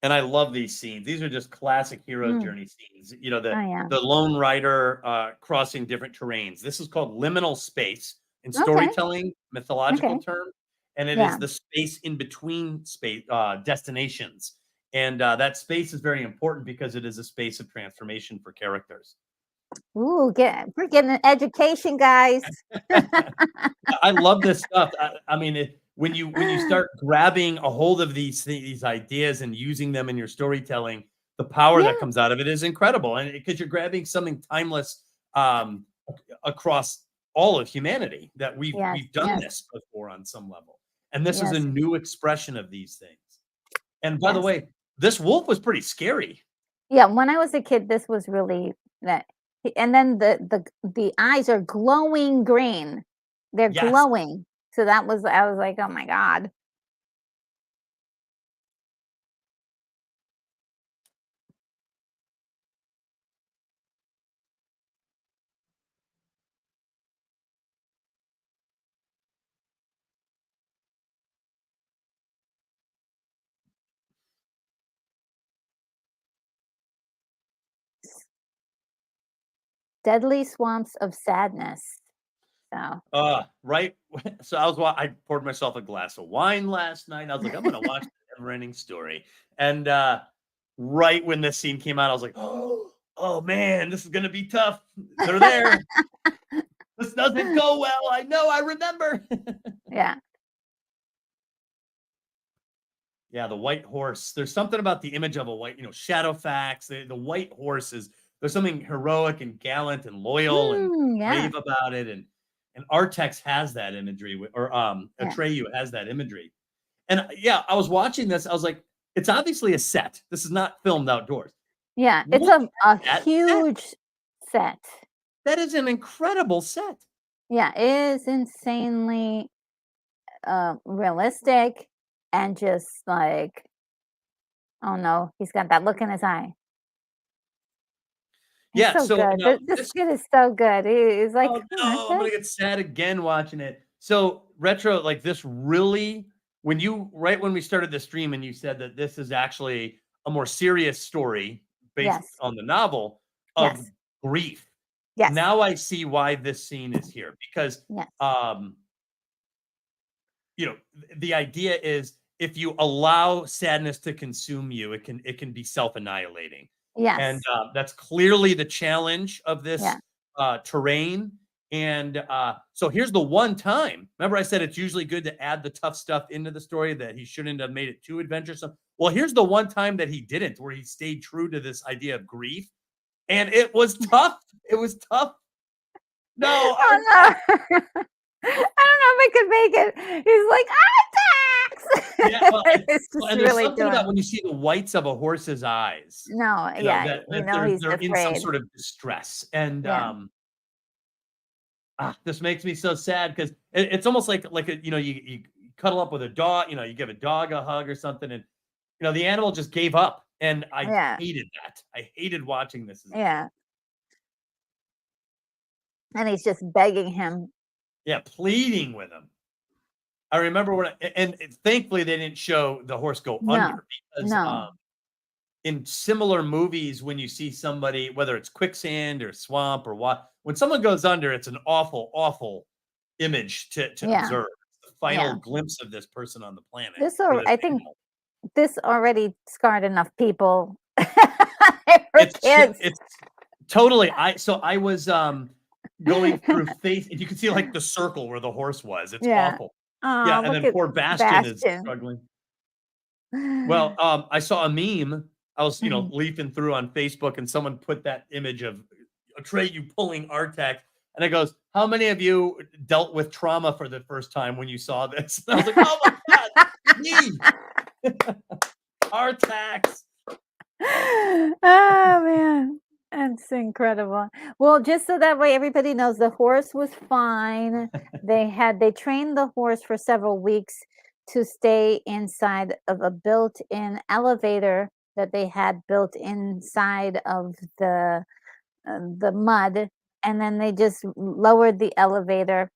And I love these scenes. These are just classic hero's Mm. journey scenes. The Oh yeah. the lone rider crossing different terrains. This is called liminal space in Okay. storytelling, mythological Okay. term, and it is Yeah. the space in between space destinations. And that space is very important because it is a space of transformation for characters. Ooh, we're getting an education, guys. I love this stuff. I mean, when you start grabbing a hold of these ideas and using them in your storytelling, the power that Yeah. comes out of it is incredible. And because you're grabbing something timeless um, across all of humanity, that we've Yes. we've done Yes. this before on some level, and this is a Yes. new expression of these things. And by the Yes. way, this wolf was pretty scary. Yeah, when I was a kid, this was really that and then the eyes are glowing green. They're Yes, glowing. So I was like, "Oh my god." Deadly swamps of sadness. So, right. So I poured myself a glass of wine last night. I was like, I'm gonna watch the Never-Ending Story. And right when this scene came out, I was like, oh man, this is gonna be tough. They're there. This doesn't go well. I know, I remember. yeah. Yeah, the white horse. There's something about the image of a white, Shadowfax. The white horse there's something heroic and gallant and loyal and Yeah. brave about it. And Artex has that imagery, or Yeah. Atreyu has that imagery. And yeah, I was watching this. I was like, it's obviously a set. This is not filmed outdoors. Yeah, it's Look a at that. huge set. That is an incredible set. Yeah, it is insanely, realistic and just like, oh no, he's got that look in his eye. He's Yeah. so So good. now This this. kid is so good. He's like, Oh "Oh, no, I'm Artex?" gonna get sad again watching it. So retro, like this really, right when we started the stream and you said that this is actually a more serious story based Yes. on the novel of Yes. grief. Yes. Now I see why this scene is here, because Yes. you know, the idea is if you allow sadness to consume you, it can be self-annihilating. And Yes. that's clearly the challenge of Yeah. this terrain. And so here's the one time. Remember, I said it's usually good to add the tough stuff into the story, that he shouldn't have made it too adventuresome. Well, here's the one time that he didn't, where he stayed true to this idea of grief. And it was tough. It was tough. No, Oh no. I don't know if I could make it. He's like, yeah, Artex. It's just and there's really something about doing. when you see the whites of a horse's eyes, No, you know, yeah, you that know he's they're in some afraid. sort of distress. And Yeah. this makes me so sad, because it's almost like you know, you cuddle up with a dog, you know, you give a dog a hug or something, and you know, the animal just gave up. And I Yeah. hated that. I hated watching this as a kid. Yeah. And he's just begging him. Yeah, pleading with him. I remember when and thankfully they didn't show the horse go No. under, because No. in similar movies, when you see somebody, whether it's quicksand or swamp or what, when someone goes under, it's an awful, awful image to Yeah. observe. It's the final Yeah. glimpse of this person on the planet. This or this I think animal. this already scarred enough people. They were kids. It's totally. I was going through face, and you can see like the circle where the horse was. It's Yeah. awful. Oh, Yeah, and look then at poor Bastion is Bastion. struggling. Well, I saw a meme. I was, you know, leafing through on Facebook, and someone put that image of Atreyu pulling Artex, and it goes, "How many of you dealt with trauma for the first time when you saw this?" And I was like, "Oh my god, me, Artex." Oh man, that's incredible. Well, just so that way everybody knows, the horse was fine. They trained the horse for several weeks to stay inside of a built-in elevator that they had built inside of the mud, and then they just lowered the elevator.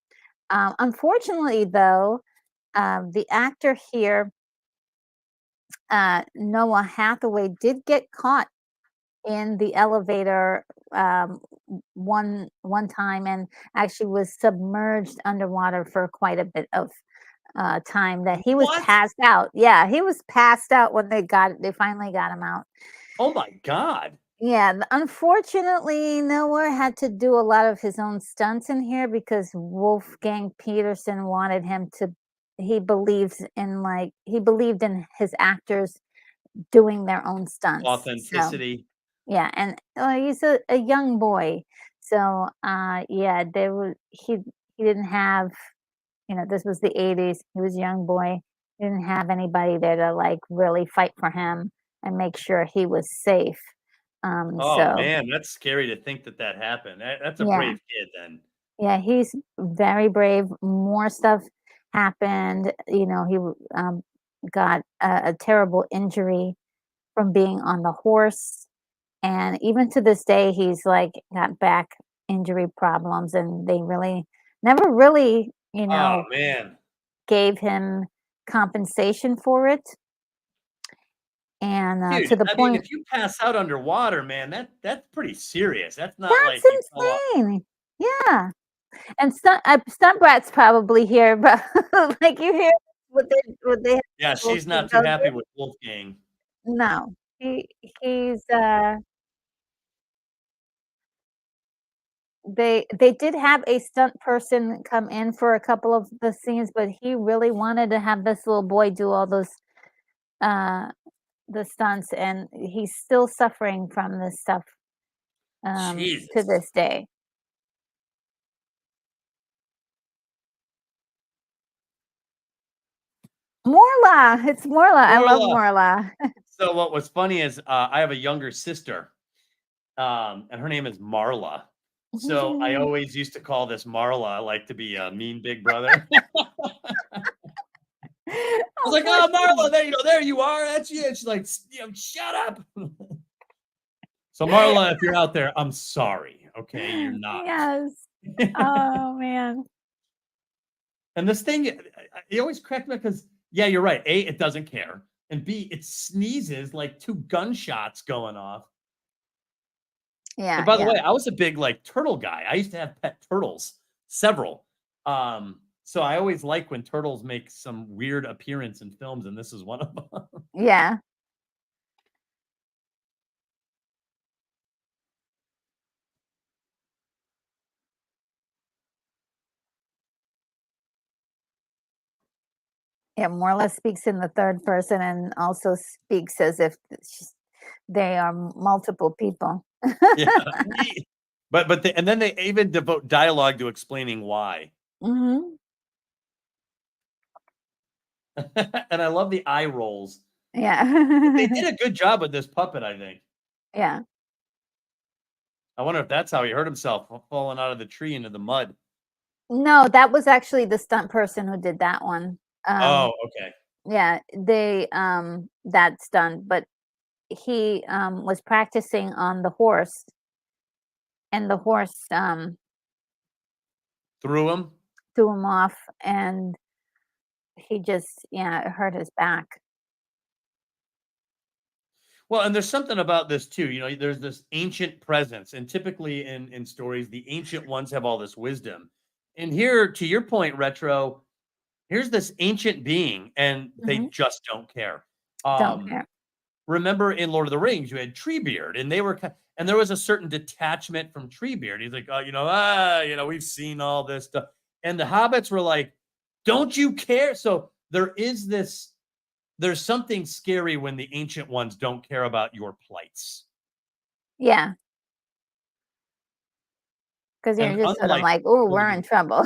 Unfortunately, though, the actor here, Noah Hathaway, did get caught in the elevator one time, and actually was submerged underwater for quite a bit of time. That he was What? passed out. Yeah, he was passed out when they finally got him out. Oh my god. Yeah, unfortunately, Noah had to do a lot of his own stunts in here because Wolfgang Peterson wanted him to. He believed in his actors doing their own stunts. So Authenticity. yeah, and he's a young boy, so yeah, he didn't have, you know, this was the 80s. He was a young boy. He didn't have anybody there to like really fight for him and make sure he was safe. Oh So man, that's scary to think that that happened. That's a yeah, brave kid then. yeah, he's very brave. More stuff happened. You know, he got a terrible injury from being on the horse. And even to this day, he's like got back injury problems, and they really never really, Oh man. gave him compensation for it. And Dude, to the I mean, point, if you pass out underwater, man, that's pretty serious. That's not that's like you fell off. insane. Yeah, and stunt Brat's probably here, but like you hear what they have Yeah, to she's not too go happy through. with Wolfgang. No, he's they did have a stunt person come in for a couple of the scenes, but he really wanted to have this little boy do all those uh the stunts, and he's still suffering from this stuff to Jesus. this day. Morla, it's Morla. I love Orla. Morla. So what was funny is I have a younger sister, and her name is Marla. So I always used to call this Marla, like to be a mean big brother. I was Oh, like, poor "Oh, Marla, thing. there you are. That's you." And she's like, "Shut up." So Marla, if you're out there, I'm sorry. Okay, you're not. Yes. Oh man. And this thing, it always cracked me because, yeah, you're right. A, it doesn't care, and B, it sneezes like two gunshots going off. And Yeah, by the yeah. way, I was a big, like, turtle guy. I used to have pet turtles, several. So I always like when turtles make some weird appearance in films, and this is one of them. Yeah. Yeah, more or less speaks in the third person and also speaks as if they are multiple people. Yeah, me. But they and then they even devote dialogue to explaining why. Mhm. And I love the eye rolls. They Yeah. did a good job with this puppet, I think. Yeah. I wonder if that's how he hurt himself, falling out of the tree into the mud. No, that was actually the stunt person who did that one. Oh, okay. Yeah, that stunt, but he, was practicing on the horse, and the horse, Through him? threw him off, and he just yeah, it hurt his back. Well, and there's something about this too, there's this ancient presence, and typically in stories, the ancient ones have all this wisdom. And here, to your point, Retro, here's this ancient being, and they Mhm. just don't care. Don't Um, care. remember in Lord of the Rings, you had Treebeard, and and there was a certain detachment from Treebeard. He's like, we've seen all this stuff, and the hobbits were like, "Don't you care?" So there's something scary when the ancient ones don't care about your plights, Yeah, because 'cause and you're just sort of unlike like, "Oh, Lord of we're the in trouble."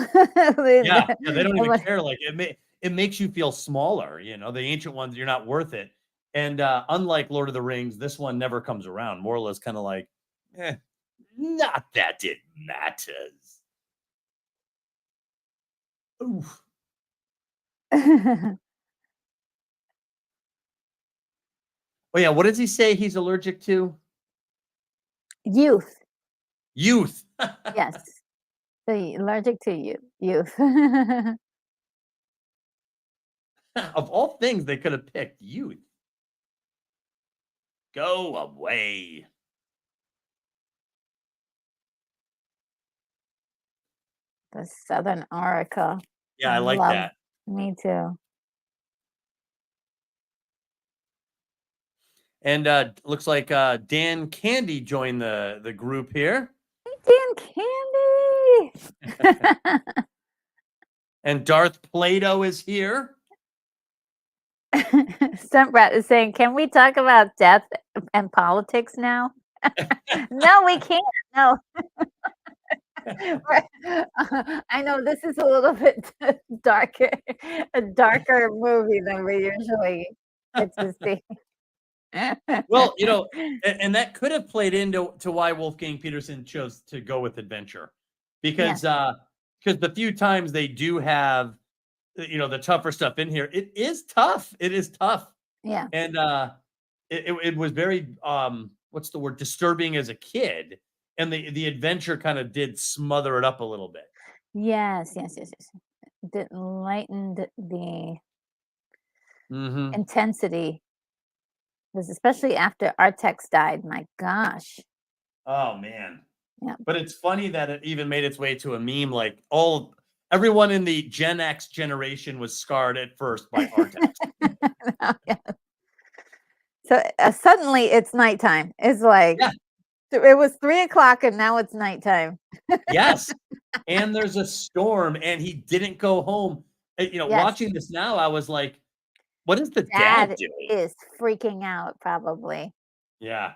yeah, yeah, they don't even What care, like, it makes you feel smaller, the ancient ones, you're not worth it, and, unlike Lord of the Rings, this one never comes around. Morla's kinda like, "Eh, not that it matters." Oof. Oh, yeah, what does he say he's allergic to? Youth, Youth. yes. So allergic to youth. Of all things they could have picked, youth. Go away. The Southern Oracle. Yeah, I I like love that. me too. And, looks like, Dan Candy joined the group here, Hey, Dan Candy! and Darth Plato is here. Stuntbrat is saying, "Can we talk about death and politics now?" No, we can't. No. Right. I know this is a little bit darker, a darker movie than we usually get to see. Well, and that could have played into why Wolfgang Peterson chose to go with adventure, Yes, because the few times they do have, the tougher stuff in here, it is tough. It is tough, yeah. and it was very what's the word, disturbing as a kid, and the adventure kind of did smother it up a little bit. Yes, yes, yes, yes. It lightened the Hmm. intensity, because especially after Artex died, my gosh. Oh man. Yeah. But it's funny that it even made its way to a meme, like, everyone in the Gen X generation was scarred at first by Artex. Yeah. So, suddenly it's nighttime. It's like Yeah, it was 3 o'clock and now it's nighttime. yes, and there's a storm, and he didn't go home. Yes, Watching this now, I was like, "What is the dad dad doing?" is freaking out probably. Yeah,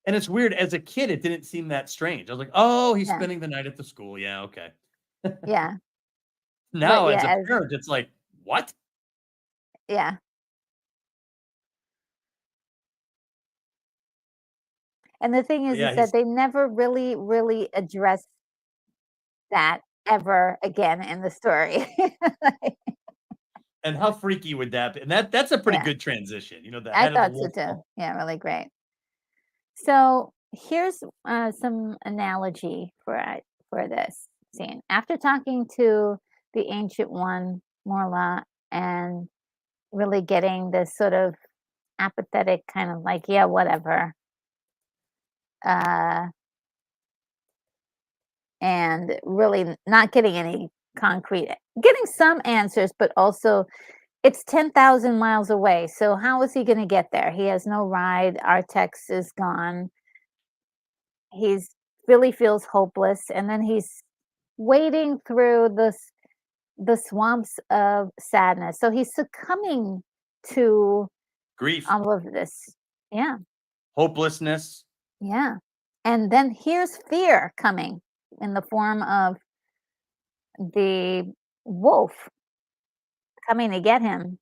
and it's weird, as a kid, it didn't seem that strange. I was like, "Oh, he's Yeah, spending the night at the school, yeah, okay." yeah. But Now, yeah, as a as parent, it's like, "What?" yeah. And the thing But is yeah, that he's they never really, really addressed that ever again in the story. and how freaky would that be? And that's a pretty Yeah, good transition, the I head of the thought so wolf too. pack. Yeah, really great. So here's some analogy for this scene. After talking to the ancient one, Morla, and really getting this sort of apathetic kind of like, yeah, whatever. Uh, and really not getting any concrete, getting some answers, but also it's 10,000 miles away. So how is he going to get there? He has no ride. Artex is gone. He's really feels hopeless, and then he's wading through the swamps of sadness. So he's succumbing to Grief, all of this. Yeah, hopelessness. yeah. And then here's fear coming in the form of the wolf coming to get him.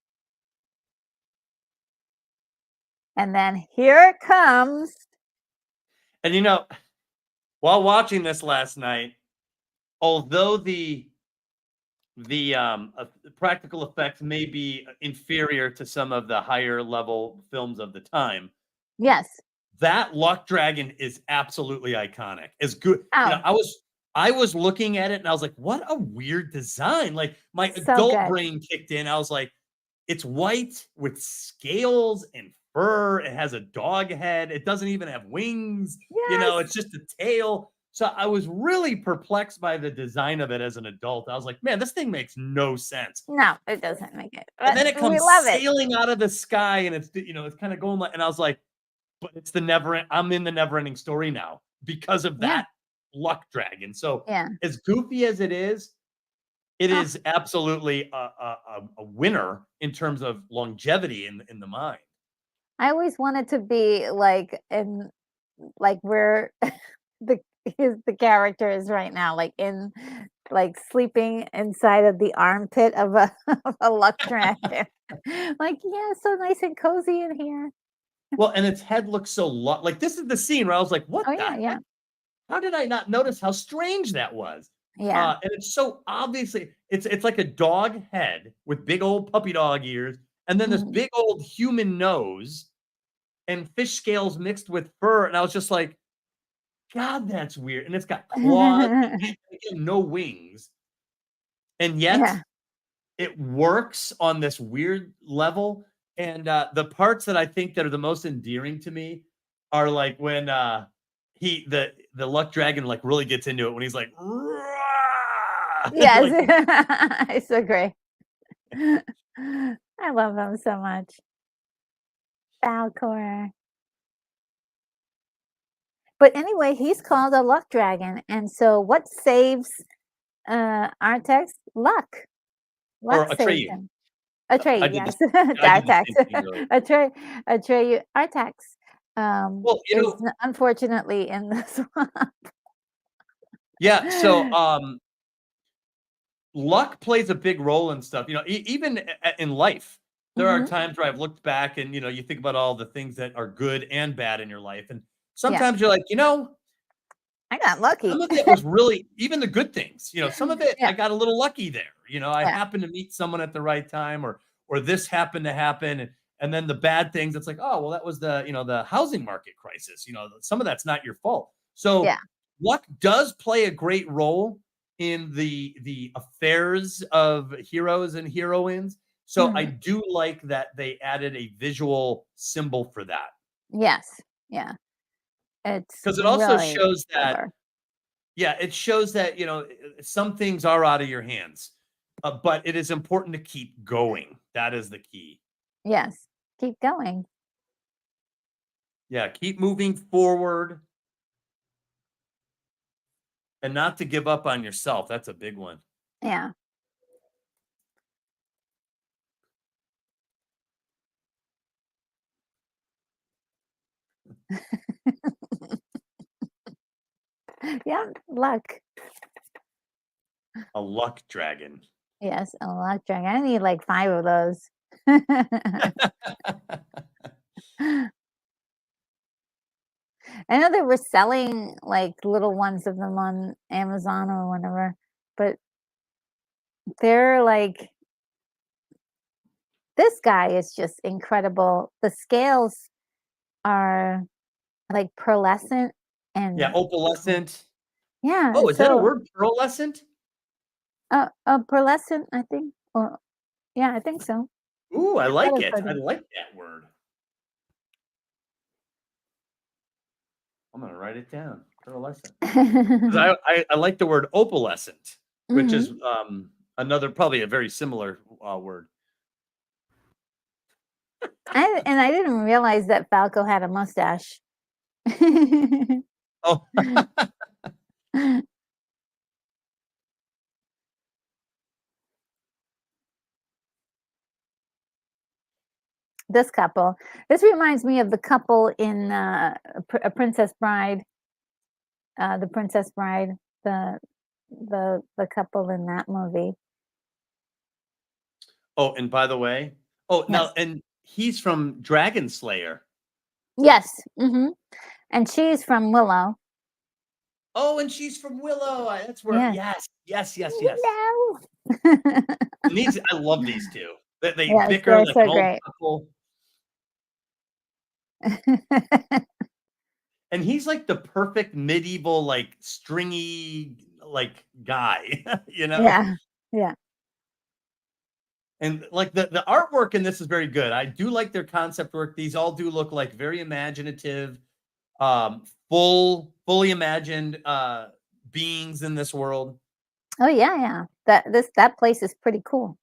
And then here it comes. And while watching this last night, although the practical effects may be inferior to some of the higher level films of the time, Yes. that luck dragon is absolutely iconic. As good, Oh, I was looking at it and I was like, what a weird design. Like my so adult good. brain kicked in. I was like, it's white with scales and fur. It has a dog head. It doesn't even have wings. Yes. It's just a tail. So I was really perplexed by the design of it as an adult. I was like, man, this thing makes no sense. No, it doesn't make it. And then But it we comes love it. sailing out of the sky and it's kind of going like, and I was like, but it's I'm in the never ending story now because of Yeah. that luck dragon. So Yeah. as goofy as it is Oh, absolutely a winner in terms of longevity in the mind. I always wanted to be like where the character is right now, like in like sleeping inside of the armpit of a of a luck dragon. Like, yeah, so nice and cozy in here. Well, and its head looks so like this is the scene where I was like, Oh what the yeah, yeah, heck? How did I not notice how strange that was? yeah. And it's so obviously it's like a dog head with big old puppy dog ears, and then this Mhm. big old human nose and fish scales mixed with fur. And I was just like, God, that's weird. And it's got claws, and again, no wings. And yet Yeah. it works on this weird level. And the parts that I think that are the most endearing to me are like when the luck dragon like really gets into it when he's like, "Rah!" Yes. like It's so great. I love him so much. Falcor. But anyway, he's called a luck dragon, and so what saves, Artex? Luck. or Luck saves Atreyu. him. I Atreyu, did this. yes. I did the Artex. same thing earlier. Atreyu Artex, Well, is unfortunately in the swamp. yeah. So luck plays a big role in stuff. Even in life, there are Mhm. times where I've looked back and you think about all the things that are good and bad in your life, and Yeah. sometimes you're like, I got lucky. some of it was really even the good things. Some of it I Yeah, got a little lucky there. I yeah. happened to meet someone at the right time, or this happened to happen, and then the bad things. It's like, oh well, that was the housing market crisis. Some of that's not your fault. So Yeah. luck does play a great role in the affairs of heroes and heroines. So I Mhm. do like that they added a visual symbol for that Yes. Yeah. It's because it also really shows that clever. yeah, it shows that, some things are out of your hands, but it is important to keep going. That is the key. Yes. Keep going. Yeah, keep moving forward and not to give up on yourself. That's a big one. Yeah. Yeah, luck. A luck dragon. Yes, a luck dragon. I need like 5 of those. I know they were selling, like, little ones of them on Amazon or whatever, but they're like this guy is just incredible. The scales are, like, pearlescent Yeah, and opalescent. yeah, Oh, it's is that a so word? Pearlescent? pearlescent, I think, or yeah, I think so. Ooh, I I thought like I've it. heard I it. like that word. I'm gonna write it down. Pearlescent. 'Cause I like the word opalescent, which is Mhm. another probably a very similar word. I didn't realize that Falco had a mustache. Oh, This couple. This reminds me of the couple in, A Princess Bride, The Princess Bride, the the couple in that movie. oh, and by the way, oh now, Yes. and he's from Dragon Slayer. Yes, mhm, and she's from Willow. Oh, and she's from Willow. That's where. Yeah. Yes, yes, yes, yes. Willow. And these, I love these two. They Yes, bicker they're like an so old great. couple, and he's like the perfect medieval, like stringy, like guy, you know. Yeah, yeah. And like the artwork in this is very good. I do like their concept work. These all do look like very imaginative, fully imagined beings in this world. Oh, yeah, yeah. That place is pretty cool,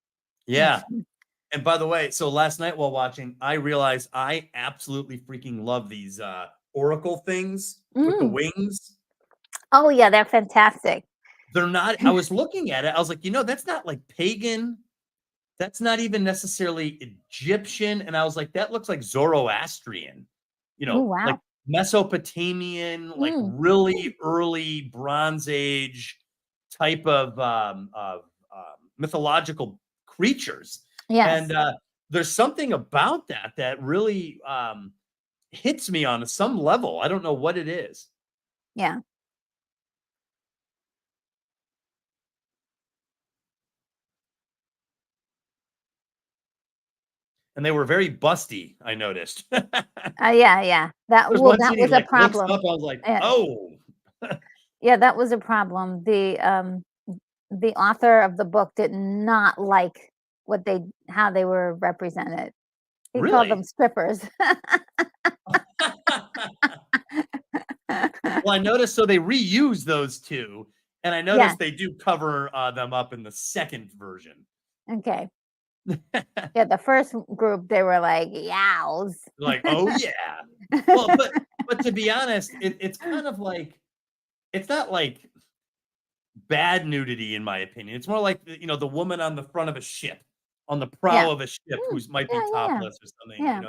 Yeah. actually. And by the way, so last night while watching, I realized I absolutely freaking love these oracle things with the Mm. wings. Oh, yeah, they're fantastic. They're not, I was looking at it, I was like, that's not like pagan. That's not even necessarily Egyptian. And I was like, that looks like Zoroastrian, Oh, like wow. Mesopotamian, like Mm. really early Bronze Age type of mythological creatures. Yes. And there's something about that really hits me on some level. I don't know what it is. Yeah. And they were very busty, I noticed. Yeah, yeah. There's one That scene he was a like looks problem. up, I was like, Yeah. oh. Yeah, that was a problem. The author of the book did not like what they how they were represented. He called them Really? strippers. Well, I noticed so they reuse those 2, and I Yes, noticed they do cover, them up in the second version. okay. Yeah, the first group, they were like, "Yows." Like, "Oh, yeah." Well, but to be honest, it's kind of like it's not like bad nudity in my opinion. It's more like, the woman on the front of a ship, on the Yeah. prow of a ship Mm, who's might be yeah, yeah, yeah. topless or something, Yeah.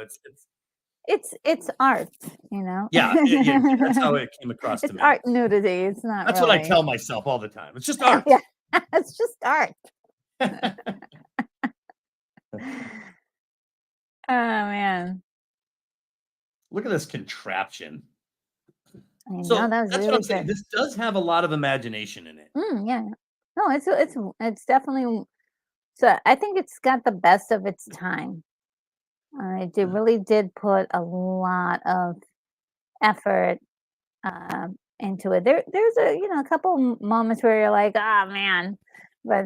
it's It's art, you know? yeah, yeah, that's how it came across to It's me. art nudity, it's not That's what I really tell myself all the time. It's just art. yeah, it's just art. Oh, man. Look at this contraption. I know, So, that was that's what I'm really saying. good. This does have a lot of imagination in it. Yeah. No, it's definitely so I think it's got the best of its time. It really did put a lot of effort, into it. There's a couple moments where you're like, "Ah, man," but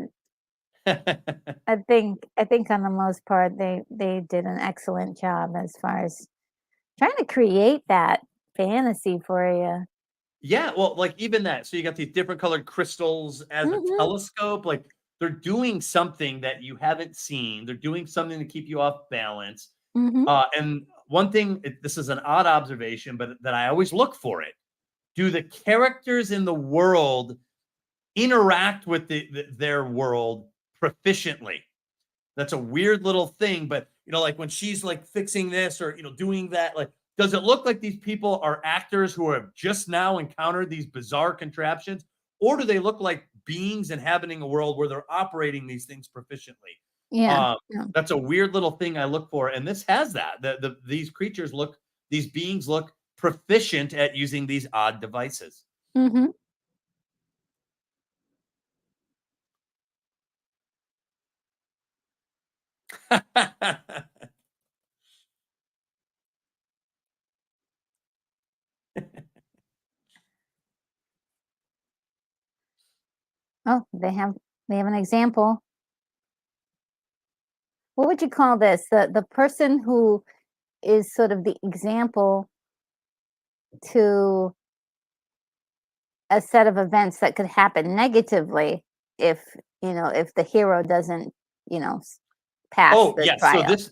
I think on the most part, they did an excellent job as far as trying to create that fantasy for you. Yeah, well, like, even that, so you got these different colored crystals as a Mhm, telescope, like, they're doing something that you haven't seen, they're doing something to keep you off balance, mhm. and one thing, this is an odd observation, but that I always look for it. Do the characters in the world interact with their world proficiently? That's a weird little thing, but like when she's like fixing this or doing that, like, does it look like these people are actors who have just now encountered these bizarre contraptions, or do they look like beings inhabiting a world where they're operating these things proficiently? Yeah, Um, yeah. that's a weird little thing I look for, and this has that. These beings look proficient at using these odd devices. Mhm. Oh, they have an example. What would you call this? The person who is sort of the example to a set of events that could happen negatively if, if the hero doesn't, you know, pass Oh, the yes. So trial. this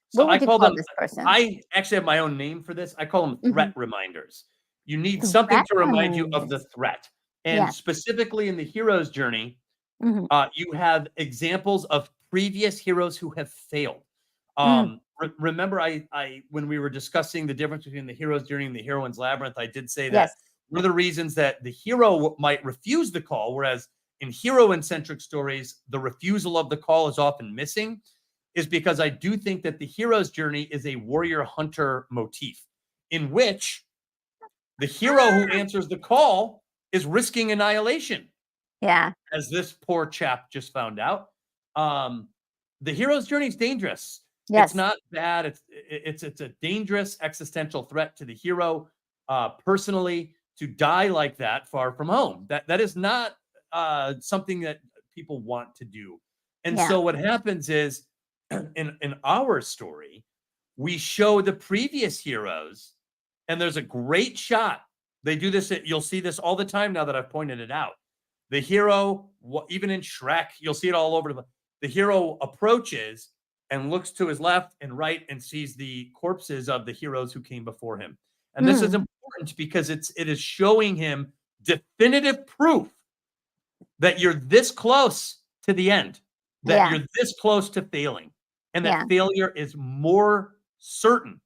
so What I would you call call them this person? I actually have my own name for this. I call them Mhm. threat reminders. You need something Threat to remind you of the reminders. threat. And Yes. specifically in the hero's journey, Mhm. you have examples of previous heroes who have failed. Mm. Remember, I when we were discussing the difference between the hero's journey and the heroine's labyrinth, I did say that Yes. one of the reasons that the hero might refuse the call, whereas in hero-centric stories, the refusal of the call is often missing, is because I do think that the hero's journey is a warrior hunter motif, in which the hero who Ah! answers the call is risking annihilation, Yeah. as this poor chap just found out. Um, the hero's journey is dangerous. It's Yes. not bad. It's a dangerous existential threat to the hero personally to die like that far from home. That is not something that people want to do. And Yeah. so what happens is in our story, we show the previous heroes, and there's a great shot. They do this. You'll see this all the time now that I've pointed it out. The hero, even in Shrek, you'll see it all over the hero approaches and looks to his left and right and sees the corpses of the heroes who came before him. And this is Mm. important because it is showing him definitive proof that you're this close to the end, that Yeah. you're this close to failing, and Yeah. that failure is more certain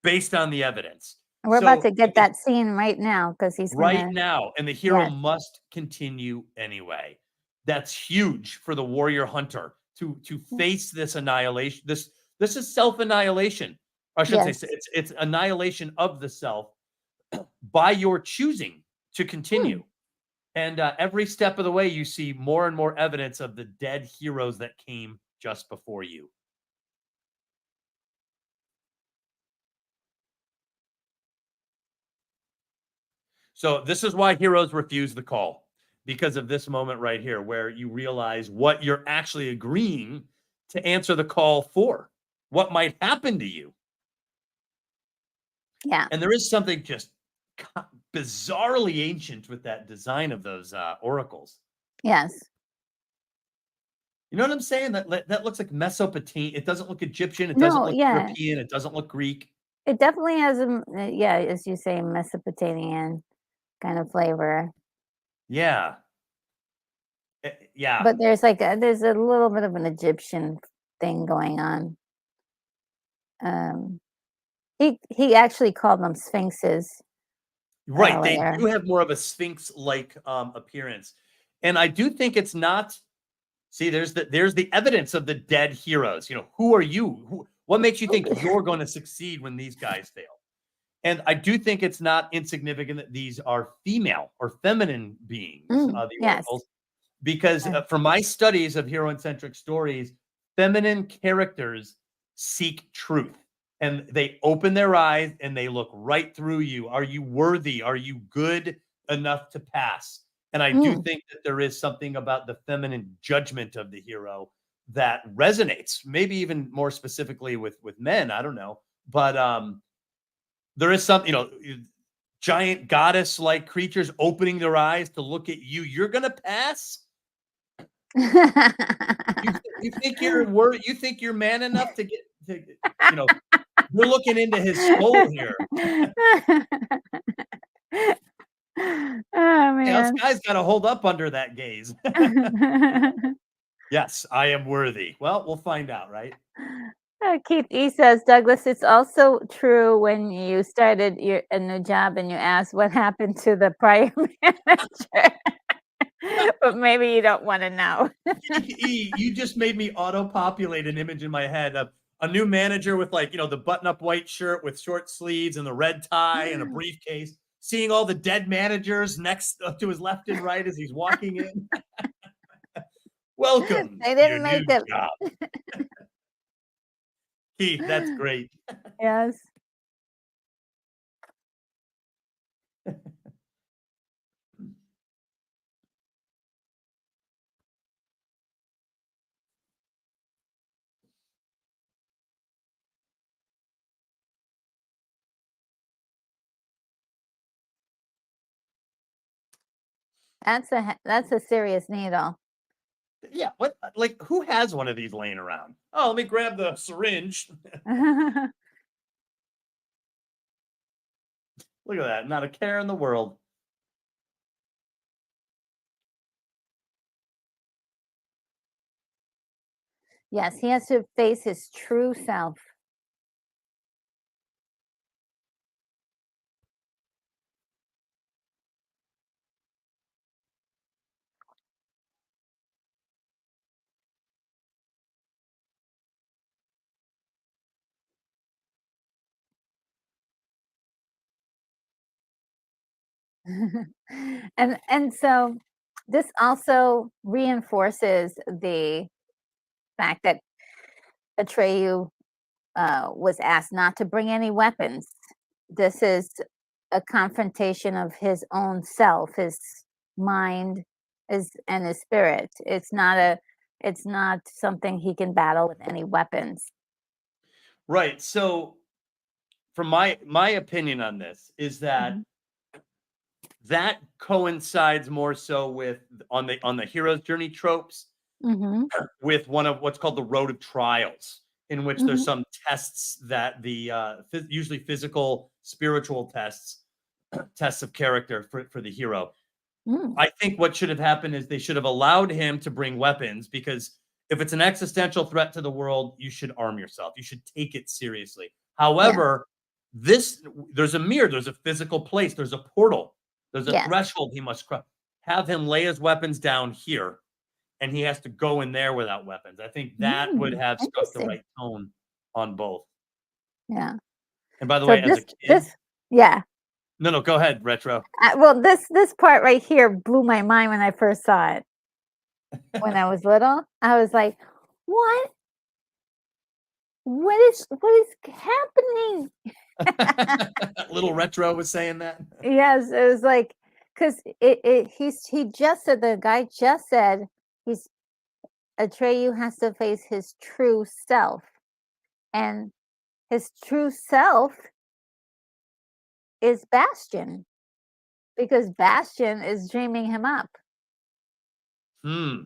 based on the evidence. We're about So to get that scene right now because he's right gonna. now, and the hero Yes. must continue anyway. That's huge for the warrior hunter to face this annihilation. This is self-annihilation. I shouldn't say Yes. it's annihilation of the self by your choosing to Hmm. continue. And every step of the way, you see more and more evidence of the dead heroes that came just before you. So this is why heroes refuse the call, because of this moment right here where you realize what you're actually agreeing to answer the call for, what might happen to you. Yeah. And there is something just bizarrely ancient with that design of those oracles. Yes. You know what I'm saying? That looks like Mesopotamia. It doesn't look Egyptian. It doesn't No, look yeah. European. It doesn't look Greek. It definitely has yeah, as you say, Mesopotamian kind of flavor. Yeah. Yeah. But there's a little bit of an Egyptian thing going on. Um, he actually called them sphinxes Right, they earlier. do have more of a sphinx-like, appearance, and I do think it's not see, there's the evidence of the dead heroes, who are you? What makes you think you're gonna succeed when these guys fail? And I do think it's not insignificant that these are female or feminine beings, the Yes. oracles, because, Uh, from my studies of hero-centric stories, feminine characters seek truth, and they open their eyes, and they look right through you. Are you worthy? Are you good enough to pass? And I do mm, think that there is something about the feminine judgment of the hero that resonates, maybe even more specifically with men, I don't know, but, there is something, giant goddess-like creatures opening their eyes to look at you. You're gonna pass? You think you're man enough to get to you know, you're looking into his soul here. Oh, Hey, us man. guys gotta hold up under that gaze. Yes, I am worthy. Well, we'll find out, right? Keith E says, Douglas, it's also true when you started a new job and you asked what happened to the prior manager, but maybe you don't want to know. You just made me auto-populate an image in my head of a new manager with, like, the button-up white shirt with short sleeves and the red tie and a briefcase, seeing all the dead managers next to his left and right as he's walking in. Welcome They to your didn't new make it. job. Keith, that's great. Yes. That's a serious needle. Yeah, what like who has one of these laying around? Oh, let me grab the syringe. Look at that. Not a care in the world. Yes, he has to face his true self. And so this also reinforces the fact that Atreyu was asked not to bring any weapons. This is a confrontation of his own self, his mind, his and his spirit. It's not something he can battle with any weapons. Right. So, from my opinion on this is that Mhm. that coincides more so with on the hero's journey tropes Mhm. with one of what's called the road of trials, in which there's Mhm. some tests that usually physical, spiritual tests, tests of character for the hero. Mm. I think what should have happened is they should have allowed him to bring weapons because if it's an existential threat to the world, you should arm yourself. You should take it seriously. Yeah. However, this there's a mirror, there's a physical place, there's a portal, there's a Yes. threshold he must cross. Have him lay his weapons down here, and he has to go in there without weapons. I think that would Mm. have struck the Interesting. right tone on both. Yeah. And by the So way, as a kid, yeah. no, no, go ahead, retro. Well, this part right here blew my mind when I first saw it. When I was little, I was like, "What? What is happening?" Little retro was saying that. Yes, it was like, 'cause he just said the guy just said he's Atreyu has to face his true self, and his true self is Bastion, because Bastion is dreaming him up. Hmm.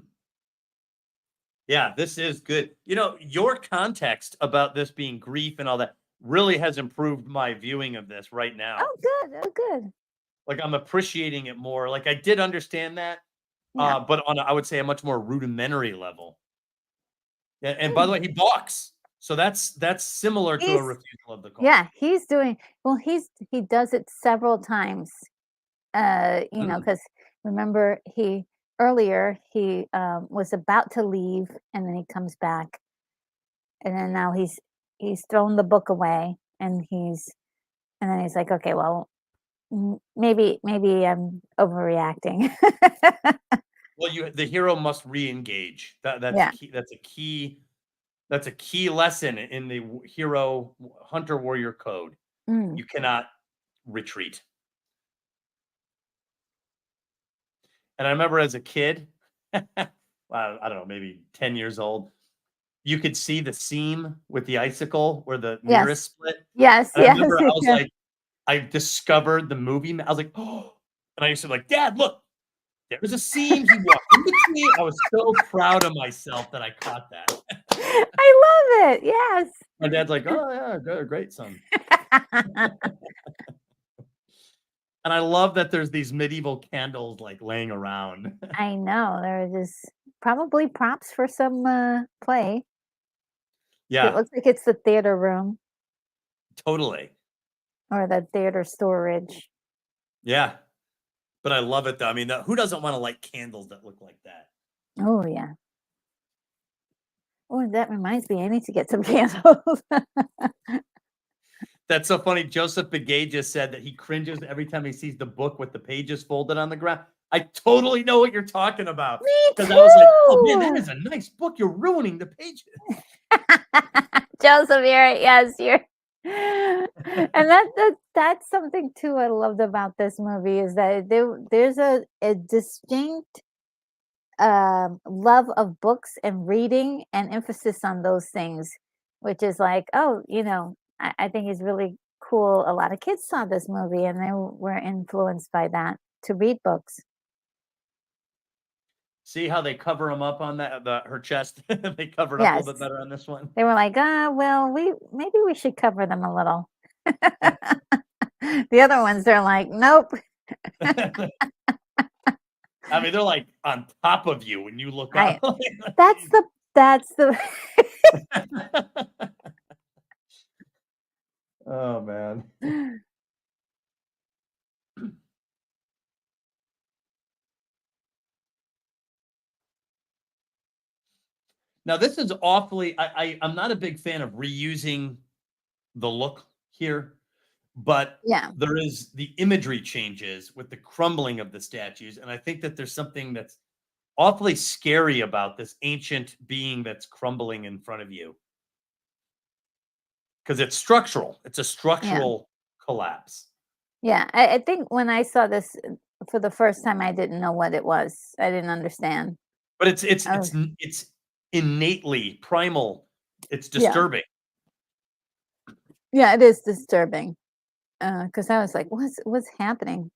Yeah, this is good. You know, your context about this being grief and all that really has improved my viewing of this right now. Oh, good, oh, good. Like I'm appreciating it more. Like I did understand that, Yeah. but on I would say a much more rudimentary level. And by the Mm. way, he balks, so that's similar to a He's refusal of the call. Yeah, he's doing well, he does it several times. Mm, Because remember he earlier he was about to leave and then he comes back and then now he's thrown the book away and then he's like, okay, well, maybe I'm overreacting. well, you the hero must re-engage. That's Yeah. key. That's a key lesson in the hero hunter warrior code. Mm. You cannot retreat. And I remember as a kid, well, I don't know, maybe 10 years old, you could see the seam with the icicle where the mirror is Yes. split. Yes. And I Yes. remember I was Yeah. like, I discovered the movie. I was like, oh, and I used to be like, Dad, look, there's a seam. He walked in between. I was so proud of myself that I caught that. I love it. Yes. My dad's like, oh, yeah, great, son. And I love that there's these medieval candles like laying around. I know. They're just probably props for some play. It Yeah, looks like it's the theater room totally. or the theater storage. Yeah. But I love it though. I mean, who doesn't want to light candles that look like that? Oh, yeah. Oh, that reminds me, I need to get some candles. That's so funny. Joseph Begay just said that he cringes every time he sees the book with the pages folded on the ground. I totally know what you're talking about Me because I was like, "Oh man, that too. is a nice book. You're ruining the pages." Joseph, yes, you're and that's something too I loved about this movie is that there's a distinct love of books and reading and emphasis on those things, which is like, oh, I think is really cool. A lot of kids saw this movie and they were influenced by that to read books. See how they cover them up on her chest? They covered up a little bit Yes. better on this one. They were like, well, maybe we should cover them a little. The other ones, they're like, nope. I mean, they're like on top of you when you look I up. that's the Oh man. Now this is awfully I'm not a big fan of reusing the look here, but yeah, there is the imagery changes with the crumbling of the statues, and I think that there's something that's awfully scary about this ancient being that's crumbling in front of you because it's structural. It's a yeah, structural collapse. yeah. I think when I saw this for the first time, I didn't know what it was. I didn't understand. But it's it's Oh, it's it's innately primal. It's yeah, disturbing. yeah. It is disturbing because I was like, what's happening?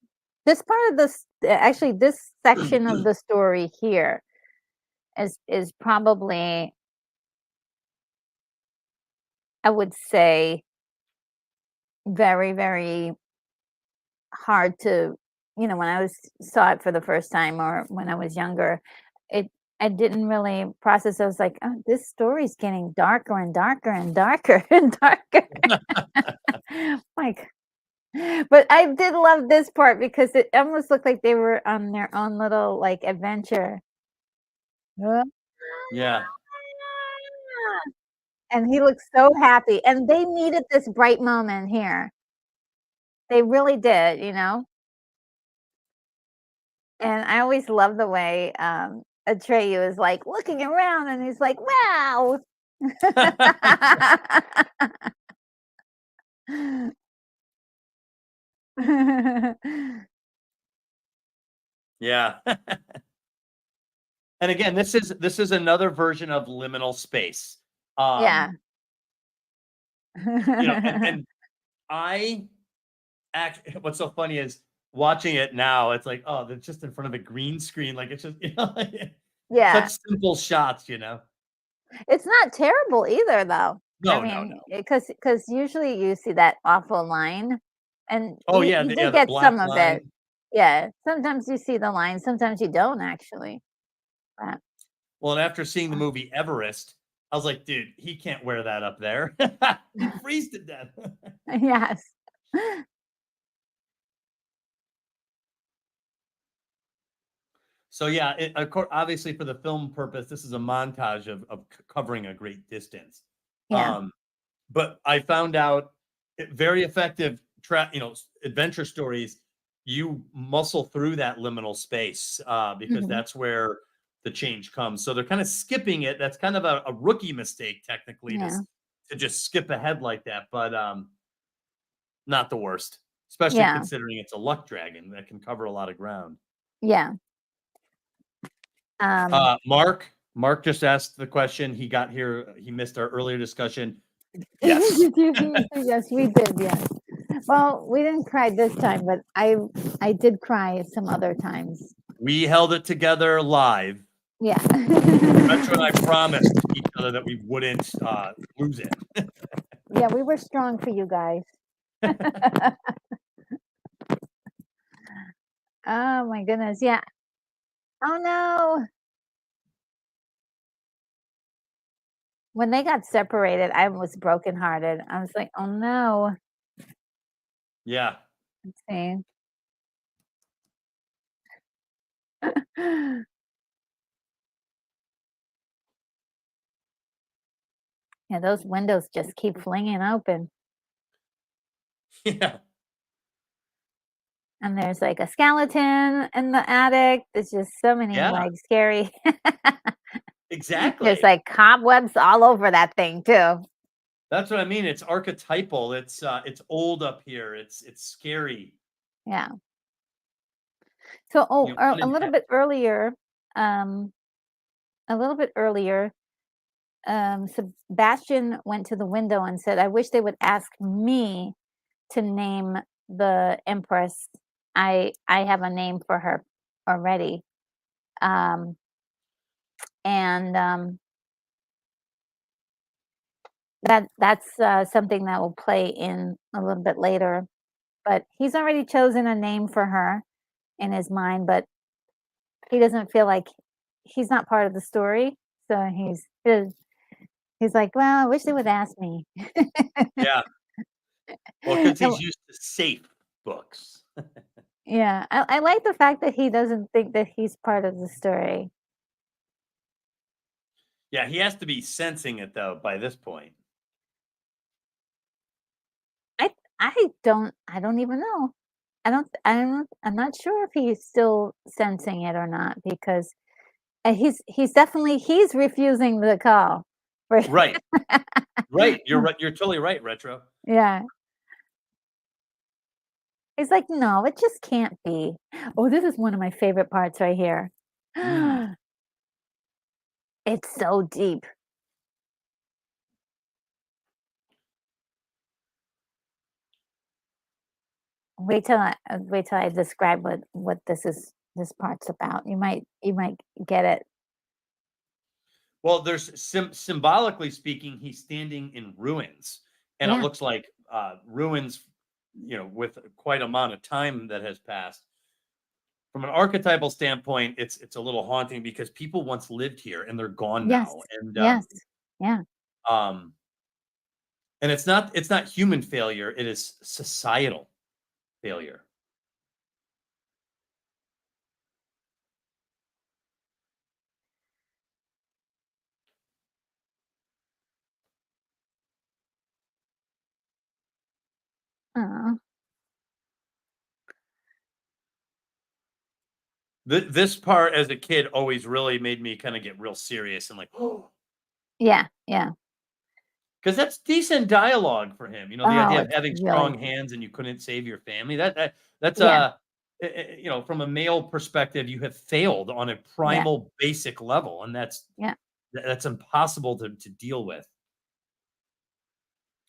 This part of this, actually, this section of the story here is probably, I would say, very, very hard to, when I saw it for the first time or when I was younger, it I didn't really process. I was like, oh, this story's getting darker and darker and darker and darker. Like, but I did love this part because it almost looked like they were on their own little like adventure. Yeah. And he looks so happy, and they needed this bright moment here. They really did. And I always love the way, Atreyu is, like, looking around, and he's like, "Wow." Yeah. And again, this is another version of liminal space. Yeah. Um, and I act what's so funny is watching it now, it's like, oh, they're just in front of a green screen. Like it's just, Yeah. such simple shots. It's not terrible either, though. I No, no, mean, no. because usually you see that awful line, and Oh yeah, you yeah, did the get black some of it. line. Yeah, sometimes you see the line, sometimes you don't actually. But Well, and after seeing the movie Everest, I was like, dude, he can't wear that up there. He'd freeze to death. yes. So yeah, obviously for the film purpose, this is a montage of covering a great distance. Yeah. Um, but I found out very effective adventure stories. You muscle through that liminal space because Mhm. that's where the change comes. So they're kind of skipping it. That's kind of a rookie mistake technically Yeah. to just skip ahead like that, but not the worst, especially Yeah. considering it's a luck dragon that can cover a lot of ground. Yeah. Um, Mark just asked the question. He got here. He missed our earlier discussion. Yes, did you yes, we did, yes. Well, we didn't cry this time, but I did cry some other times. we held it together live. Yeah. Retro and I promised each other that we wouldn't lose it. Yeah, we were strong for you guys. Oh my goodness, yeah. Oh, no. When they got separated, I was brokenhearted. I was like, "Oh, no." Yeah. Let's see. Yeah, those windows just keep flinging open, Yeah. and there's, like, a skeleton in the attic. There's just so many, Yeah. like, scary there's, Exactly. like, cobwebs all over that thing too. That's what I mean. It's archetypal. It's old up here. It's scary. Yeah. So, a little Uninhabitable. bit earlier, um a little bit earlier, Sebastian went to the window and said, "I wish they would ask me to name the empress. I have a name for her already." Um, and that's something that will play in a little bit later. But he's already chosen a name for her in his mind, but he doesn't feel like he's not part of the story. So he's like, well, I wish they would ask me. Yeah. Well, because And he's used to safe books. yeah, I like the fact that he doesn't think that he's part of the story. Yeah, he has to be sensing it though by this point. I I don't even know. I'm not sure if he's still sensing it or not because he's definitely he's refusing the call. For Right. Right. You're right. You're totally right, Retro. yeah. He's like, "No, it just can't be." Oh, this is one of my favorite parts right here. Mm. It's so deep. Wait till I describe what this part's about. You might get it. Well, there's symbolically speaking, he's standing in ruins, and it Yeah. looks like ruins, with quite amount of time that has passed. From an archetypal standpoint, it's a little haunting because people once lived here and they're gone Yes. now, and Yes. Yeah. um, and it's not human failure; it is societal failure. Aw. This part as a kid always really made me kind of get real serious and like, oh, Yeah. Yeah. because that's decent dialogue for him. The Oh, idea of it's having really strong hands and you couldn't save your family. That's yeah. from a male perspective, you have failed on a Yeah. primal basic level, and Yeah. that's impossible to deal with.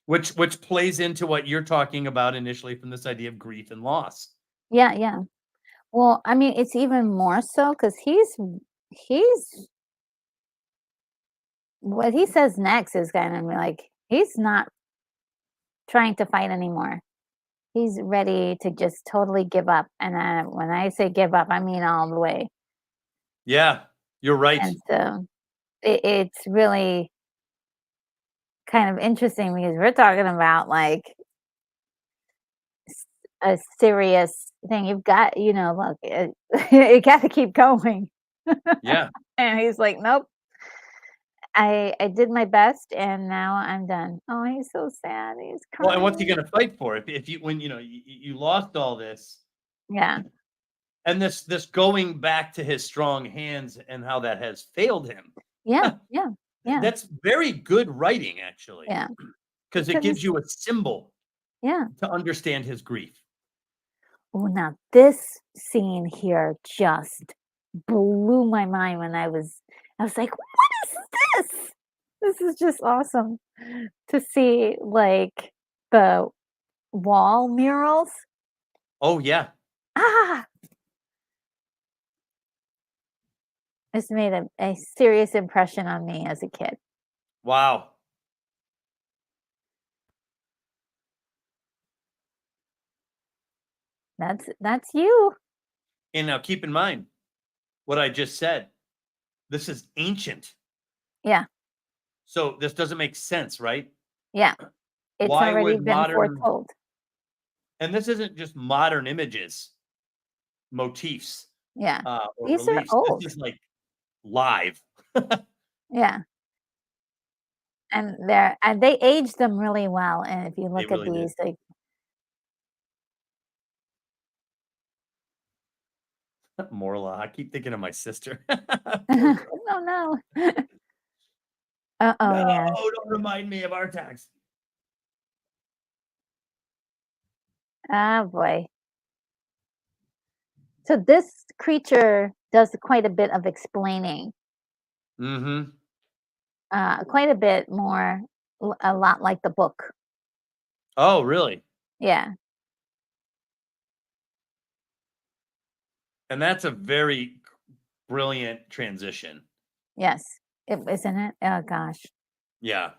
Which plays into what you're talking about initially from this idea of grief and loss. Yeah. Yeah. Well, I mean, it's even more so because he's what he says next is kind of like he's not trying to fight anymore. He's ready to just totally give up. And when I say give up, I mean all the way. Yeah, you're right. And so it's really kind of interesting because we're talking about like s- a serious thing. You've got, look, you got to keep going. Yeah. And he's like, nope. I did my best and now I'm done. Oh, he's so sad. He's Well, and what's he crying. gonna fight for if you when you lost all this, Yeah. and this going back to his strong hands and how that has failed him. Yeah. Yeah. Yeah. That's very good writing actually, Yeah. because it gives Because you a symbol yeah. to understand his grief. Oh, now this scene here just blew my mind when I was like, "What is this?" This is just awesome to see, like, the wall murals. Oh, yeah. Ah! It's made a serious impression on me as a kid. Wow. That's you. And now keep in mind what I just said. This is ancient. Yeah, So this doesn't make sense, right? yeah. It's Why already would been modern foretold. and this isn't just modern images, motifs, Yeah. or These are reliefs. This old. is like live. Yeah. And they aged them really well, and if you They look at really did. these, like Morla. I keep thinking of my sister. Poor girl. oh, no. Uh-oh, No, yeah. don't remind me of Artex. Ah, boy. So this creature does quite a bit of explaining, Mhm. quite a bit more, a lot like the book. Oh, really? Yeah, And that's a very brilliant transition. Yes. Isn't it? Oh gosh. Yeah.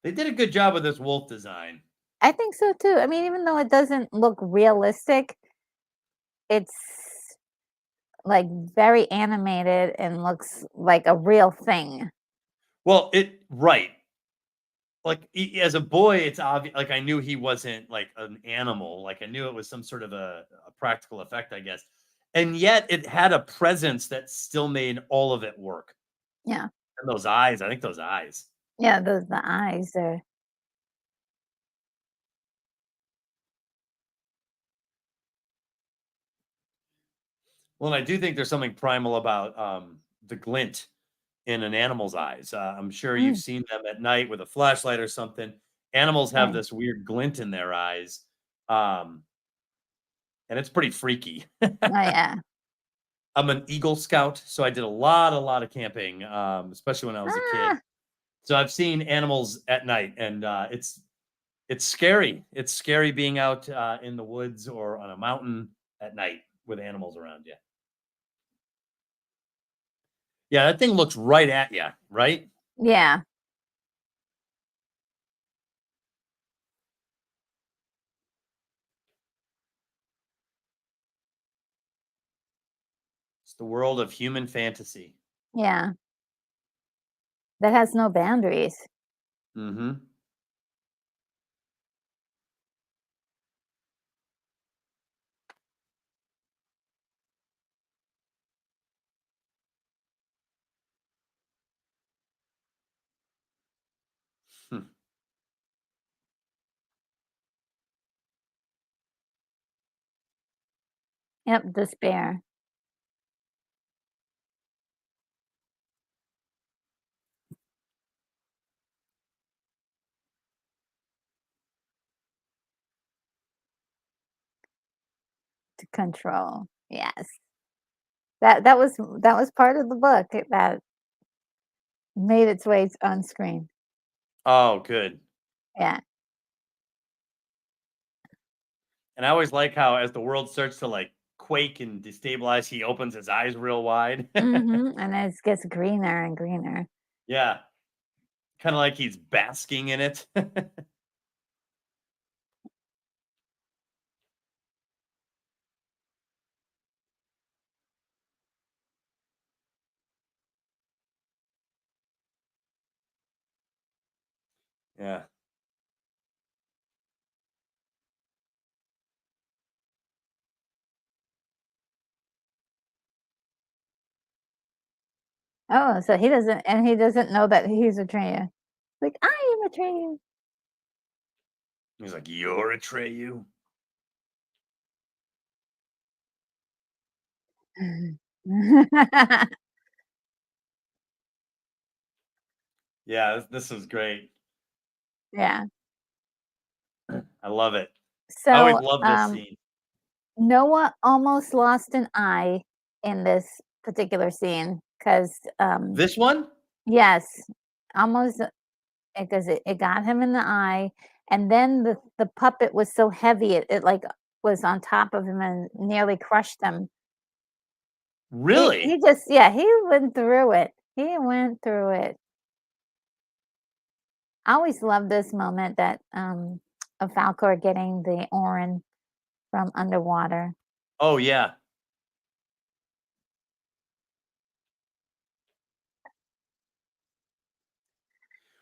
They did a good job with this wolf design. I think so too. I mean, even though it doesn't look realistic, it's like very animated and looks like a real thing. Well, right. Like, as a boy, it's obvious. Like, I knew he wasn't like an animal. Like, I knew it was some sort of a practical effect, I guess. And yet it had a presence that still made all of it work. Yeah. And those eyes, I think those eyes. Yeah, the eyes are. Well, and I do think there's something primal about the glint in an animal's eyes. I'm sure you've Mm, seen them at night with a flashlight or something. Animals have right. this weird glint in their eyes, um, and it's pretty freaky. Oh yeah. I'm an Eagle Scout, so I did a lot of camping, especially when I was a kid. Ah, So I've seen animals at night, and it's scary. It's scary being out in the woods or on a mountain at night with animals around you. Yeah, that thing looks right at you, right? yeah. It's the world of human fantasy. Yeah. That has no boundaries. Hmm. Yep, despair to control. Yes. That was part of the book that made its way on screen. Oh, good. Yeah. And I always like how, as the world starts to like quake and destabilize, he opens his eyes real wide. Mhm, and it gets greener and greener. Yeah, kind of like he's basking in it. Yeah. Oh, so he doesn't know that he's Atreyu. Like, "I am Atreyu." He's like, "You're Atreyu." Yeah, this was great. Yeah. I love it. I always So, love this scene. Noah almost lost an eye in this particular scene 'cause, This one? yes, almost because it got him in the eye, and then the puppet was so heavy, it, like, was on top of him and nearly crushed him. He Really? just yeah, he went through it. He went through it. I always love this moment that, of Falcor getting the Orin from underwater. Oh, yeah.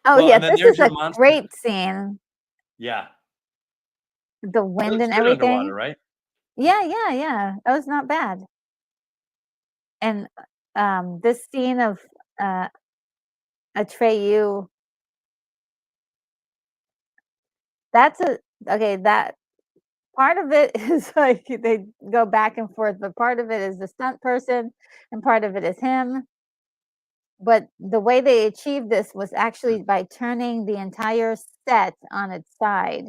Oh, Well, yeah, and then this there's is your a monster. great scene, Yeah. the It wind looks and good underwater, everything. right? Yeah, yeah, yeah, that was not bad. And, this scene of, uh, Atreyu, that's a okay, that part of it is, like, they go back and forth, but part of it is the stunt person, and part of it is him. But the way they achieved this was actually by turning the entire set on its side.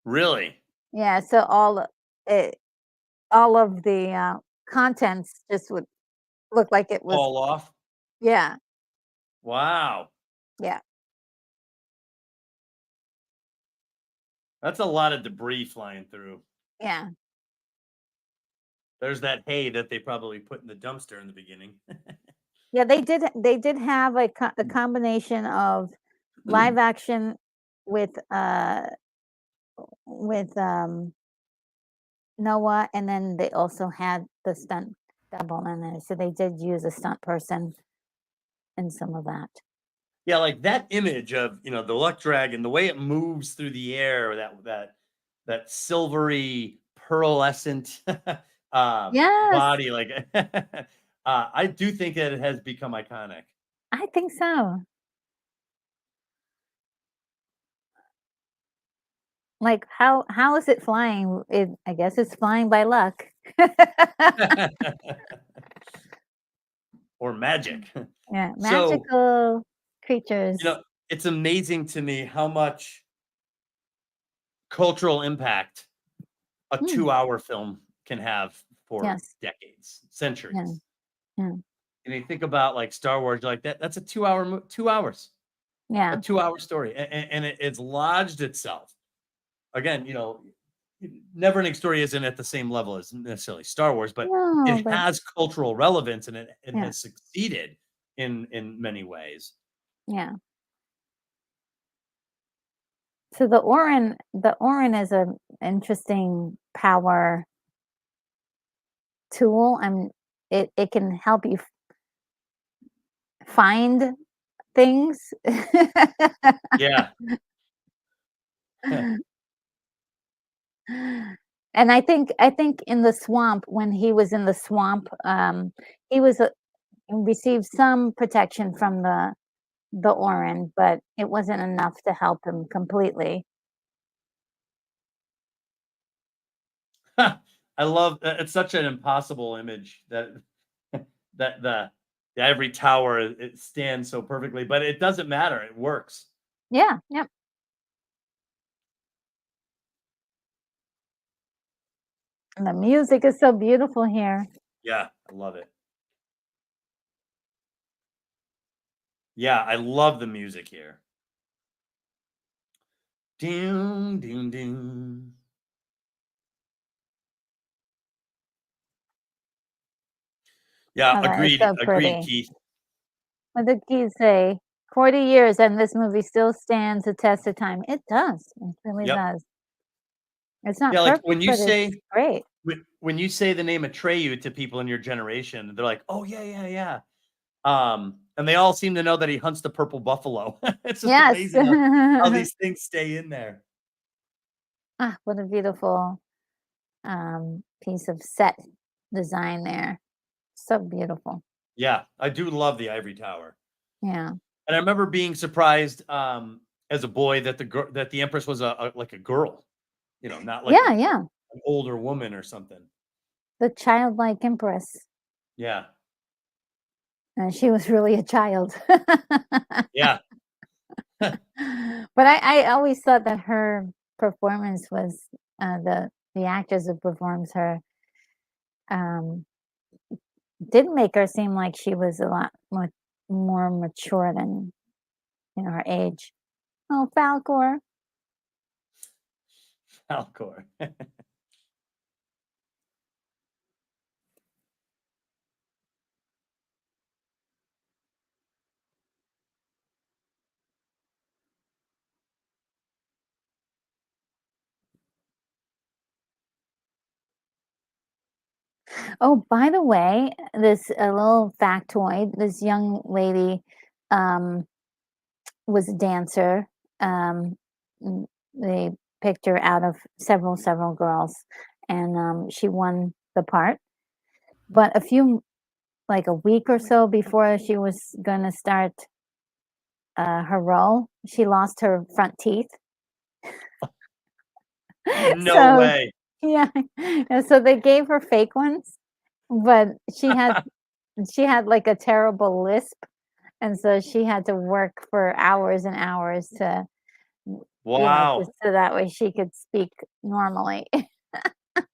Really? Yeah, so it all of the, contents just would look like it was Fall off? yeah, Wow. yeah. That's a lot of debris flying through. Yeah. There's that hay that they probably put in the dumpster in the beginning. Yeah, they did have a combination of live action with, with, Noah, and then they also had the stunt double in there, so they did use a stunt person in some of that. Yeah, like that image of, the luck dragon, the way it moves through the air, that silvery pearlescent Yes, body, like I do think that it has become iconic. I think so. Like, how is it flying? I guess it's flying by luck. Or magic. Yeah, So, magical creatures. it's amazing to me how much cultural impact a Mm, 2-hour film can have for yes, decades, yeah, centuries. yeah, And you think about like Star Wars, like that's a 2-hour, 2 hours, a yeah. 2-hour story, and it's lodged itself. Again, Neverending Story isn't at the same level as necessarily Star Wars, but No, it but has cultural relevance and it yeah, has succeeded in many ways. yeah. So the Orin is an interesting power tool. It can help you find things. Yeah. And I think in the swamp, when he was in the swamp, he was received some protection from the Orin, but it wasn't enough to help him completely. I love it's such an impossible image that that the Ivory Tower, it stands so perfectly, but it doesn't matter. It works. Yeah, yep. And the music is so beautiful here. Yeah, I love it. Yeah, I love the music here. Doom, doom, doom. Yeah, Oh, that is agreed. so Agreed, pretty. Keith. What did Keith say? 40 years and this movie still stands the test of time. It does. It really Yep. does. It's not Yeah, like perfect, but it's great. when you say the name Atreyu to people in your generation, they're like, "Oh yeah, yeah, yeah." And they all seem to know that he hunts the purple buffalo. It's just Yes. amazing how these things stay in there. Ah, what a beautiful piece of set design there. So beautiful. Yeah, I do love the Ivory Tower. Yeah. And I remember being surprised, as a boy that the Empress was like a girl, not like Yeah, yeah. an older woman or something. The childlike empress. Yeah. And she was really a child. Yeah. But I always thought that her performance was the actress who performs her um did make her seem like she was a lot more mature than her age. Oh, Falcor. Falcor. Oh, by the way, this a little factoid. This young lady um, was a dancer. Um, they picked her out of several girls, and she won the part. But like a week or so before she was going to start her role, she lost her front teeth. No So way. yeah, and so they gave her fake ones, but she had like a terrible lisp, and so she had to work for hours and hours to, just Wow. so that way she could speak normally.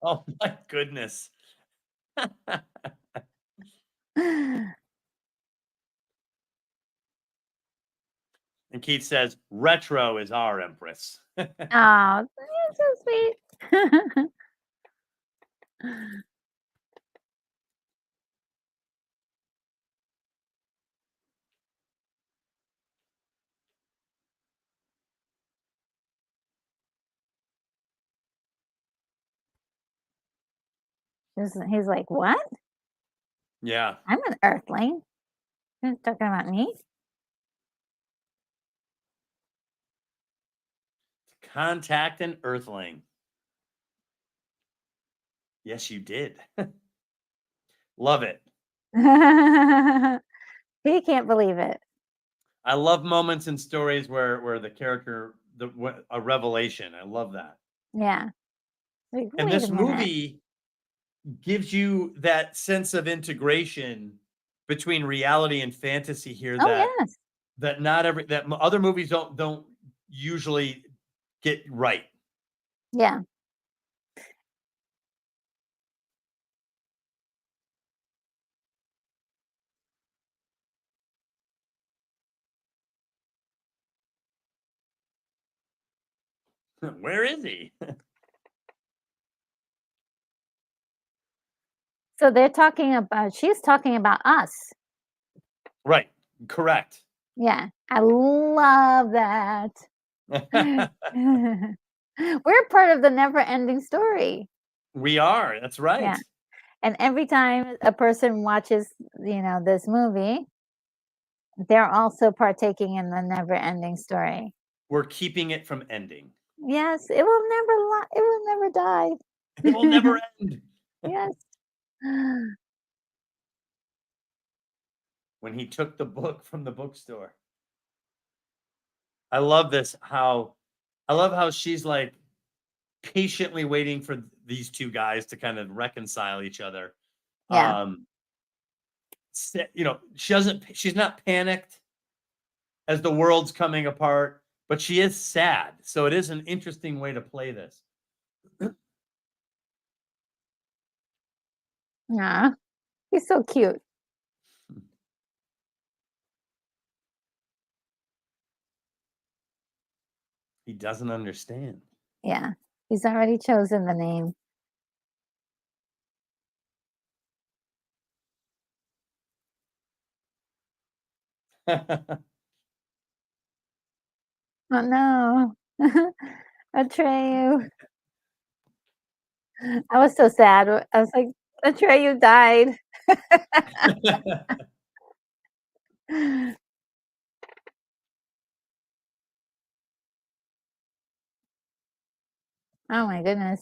Oh my goodness. And Keith says, "Retro is our Empress." Oh, you're so sweet. He's like, "What? Yeah. I'm an Earthling. You're talking about me?" Contact an Earthling. Yes, you did. Love it. He can't believe it. I love moments in stories where the character a revelation. I love that. Yeah. Like, And "Wait a this minute." movie gives you that sense of integration between reality and fantasy here Oh, that yes. other movies don't usually get right. Yeah. Where is he? So she's talking about us. Right. Correct. Yeah. I love that. We're part of the never ending story. We are. That's right. Yeah. And every time a person watches, this movie, they're also partaking in the never ending story. We're keeping it from ending. Yes, it will never It will die. never end. Yes. When he took the book from the bookstore. I love this I love how she's like patiently waiting for these two guys to kind of reconcile each other. Yeah. Um she's not panicked as the world's coming apart, but she is sad. So it is an interesting way to play this. Yeah. He's so cute. He doesn't understand. Yeah. He's already chosen the name. Oh no. Atreyu. I was so sad. I was like, Atreyu died. Oh my goodness.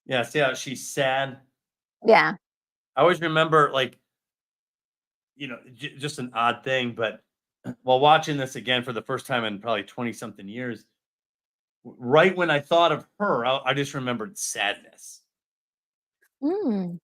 Yeah, see how she's sad. Yeah. I always remember, like, just an odd thing, but while watching this again for the first time in probably 20 something years, right when I thought of her, I just remembered sadness. Mm.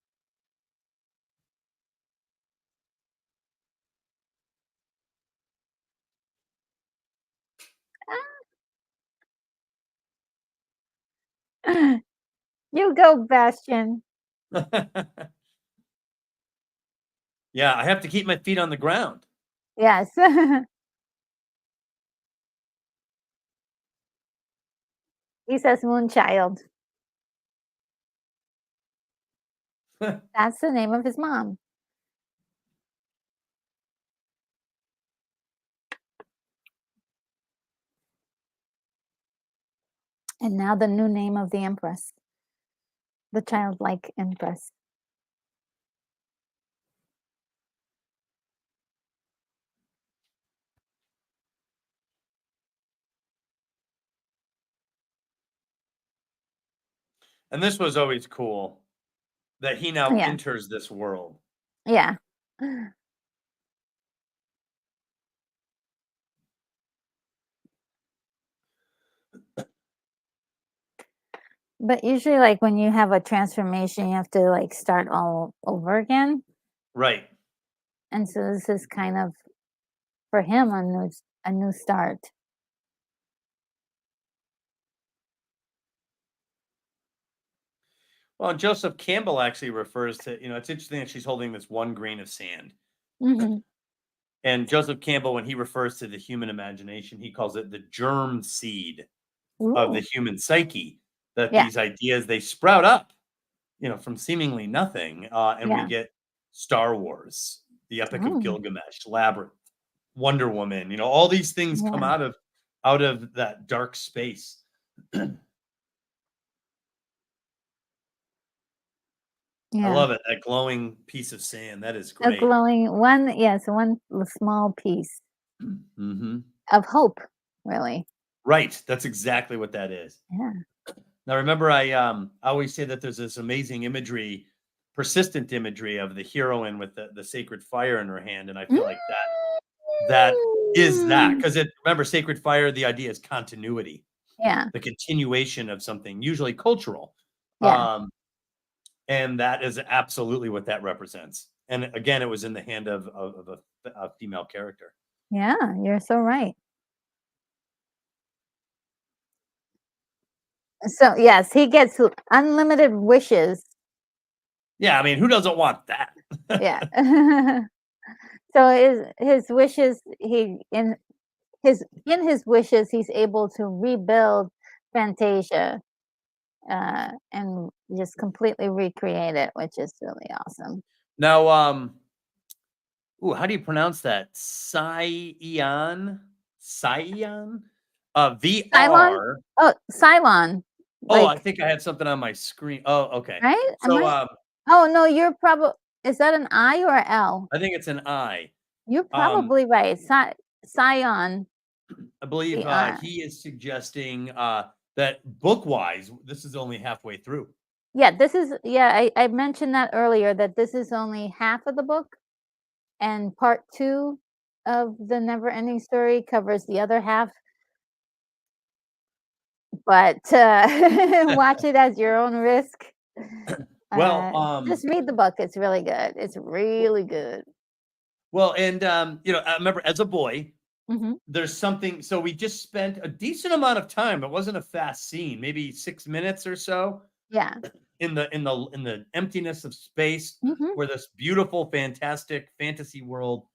You go, Bastion. Yeah, I have to keep my feet on the ground. Yes. He says Moonchild. That's the name of his mom. And now the new name of the Empress. The childlike Empress. And this was always cool that he now Yeah. enters this world. Yeah. But usually, like, when you have a transformation, you have to, like, start all over again. Right. And so this is kind of, for him, a new start. Well, Joseph Campbell actually refers to, it's interesting that she's holding this one grain of sand. Mhm. And Joseph Campbell, when he refers to the human imagination, he calls it the germ seed of the Ooh. human psyche, that Yeah. these ideas, they sprout up, from seemingly nothing. And we Yeah. get Star Wars, the Epic of Oh, Gilgamesh, Labyrinth, Wonder Woman, all these things come yeah. out of out of that dark space. I Yeah. love it. That glowing piece of sand. That is A great. glowing one, yes, one small piece Hmm. of hope, really. Right. That's exactly what that is. Yeah. Now, remember, I always say that there's this amazing imagery, persistent imagery of the heroine with the sacred fire in her hand, and I feel like that is that, Mm. because it remember sacred fire. The idea is continuity, Yeah. the continuation of something, usually cultural, Yeah. um, and that is absolutely what that represents. And again, it was in the hand of a female character. Yeah, you're so right. So, yes, he gets unlimited wishes. Yeah, I mean, who doesn't want that? Yeah. So his wishes, in his wishes, he's able to rebuild Fantasia, and just completely recreate it, which is really awesome. Now, ooh, how do you pronounce that? Cyan? Cyan? Cylon? VR. Oh, Cylon, Oh, I like, think I had something on my screen. Oh, okay. right? Am So, I? Oh, no, you're probably, is that an I or a L? I think it's an I. You're Um, probably right. Scion, I believe, CR. he is suggesting, that book-wise, this is only halfway through. Yeah, I mentioned that earlier, that this is only half of the book, and part 2 of the Never Ending Story covers the other half. But, watch it at your own risk. Well, Just read the book, it's really good. It's really good. well, and, I remember as a boy, Mhm. there's something so we just spent a decent amount of time. It wasn't a fast scene, maybe 6 minutes or so Yeah. in the emptiness of space Mhm. where this beautiful, fantastic fantasy world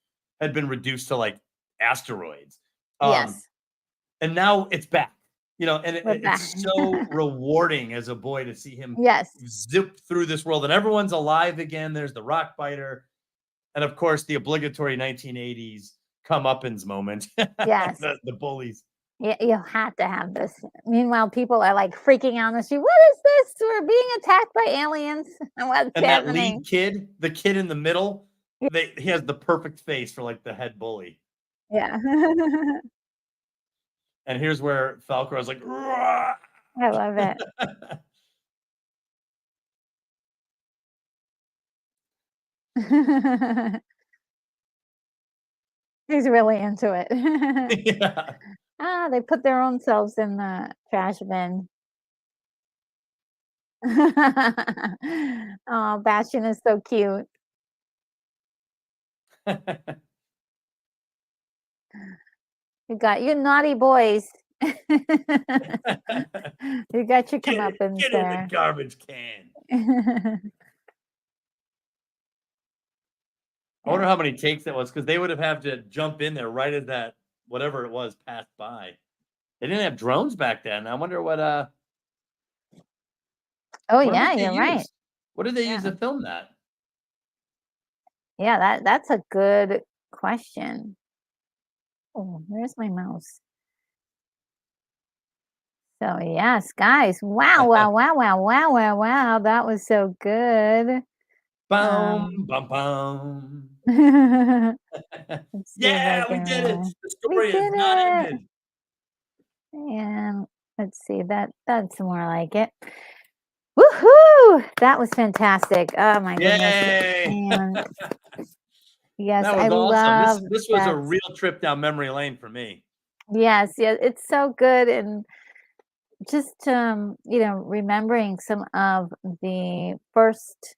had been reduced to like asteroids. Um, Yes. and now it's back, and We're back. it's so rewarding as a boy to see him Yes. zip through this world and everyone's alive again. There's the rock biter, and of course, the obligatory 1980s comeuppance moment, Yes. the bullies. You have to have this. Meanwhile, people are, like, freaking out on the street, "What is this? We're being attacked by aliens." What's And that lead happening? kid, the kid in the middle, he has the perfect face for like the head bully. Yeah. And here's where Falco is like, "Rah!" I love it. He's really into it. Yeah. They put their own selves in the trash bin. Oh, Bastion is so cute. You got you naughty boys. You got your comeuppance Get in the there. garbage can. I wonder Yeah. how many takes that was because they would have had to jump in there right as that whatever it was passed by. They didn't have drones back then. I wonder Oh, what yeah, did they you're right. use? What did they use Yeah. to film that? Yeah, that's a good question. Oh, where's my mouse? So, yes, guys. Wow, wow, wow, wow, wow, wow, wow. That was so good. Boom, Um, bum, bum. let's see if I Yeah, we did it. can. The We story has did not it. ended. And let's see, that's more like it. Woohoo! That was fantastic. Oh my goodness. Yay! And yes, That I was awesome. This love this was a that. real trip down memory lane for me. Yes, yeah, it's so good. And just remembering some of the first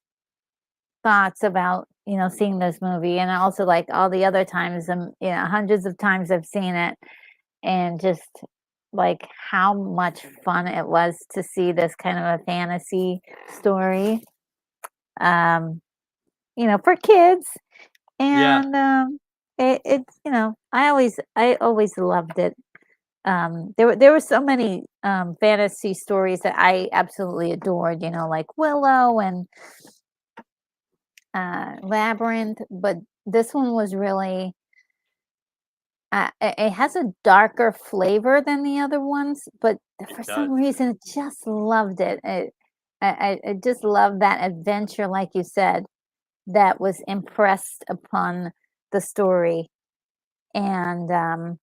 thoughts about, seeing this movie, and also like all the other times, hundreds of times I've seen it, and just like how much fun it was to see this kind of a fantasy story, um, for kids. Yeah. And it's, I always loved it. There were so many fantasy stories that I absolutely adored, like Willow and Labyrinth, but this one was really it has a darker flavor than the other ones, but for It some does. reason, I just loved it. I just love that adventure, like you said, that was impressed upon the story, and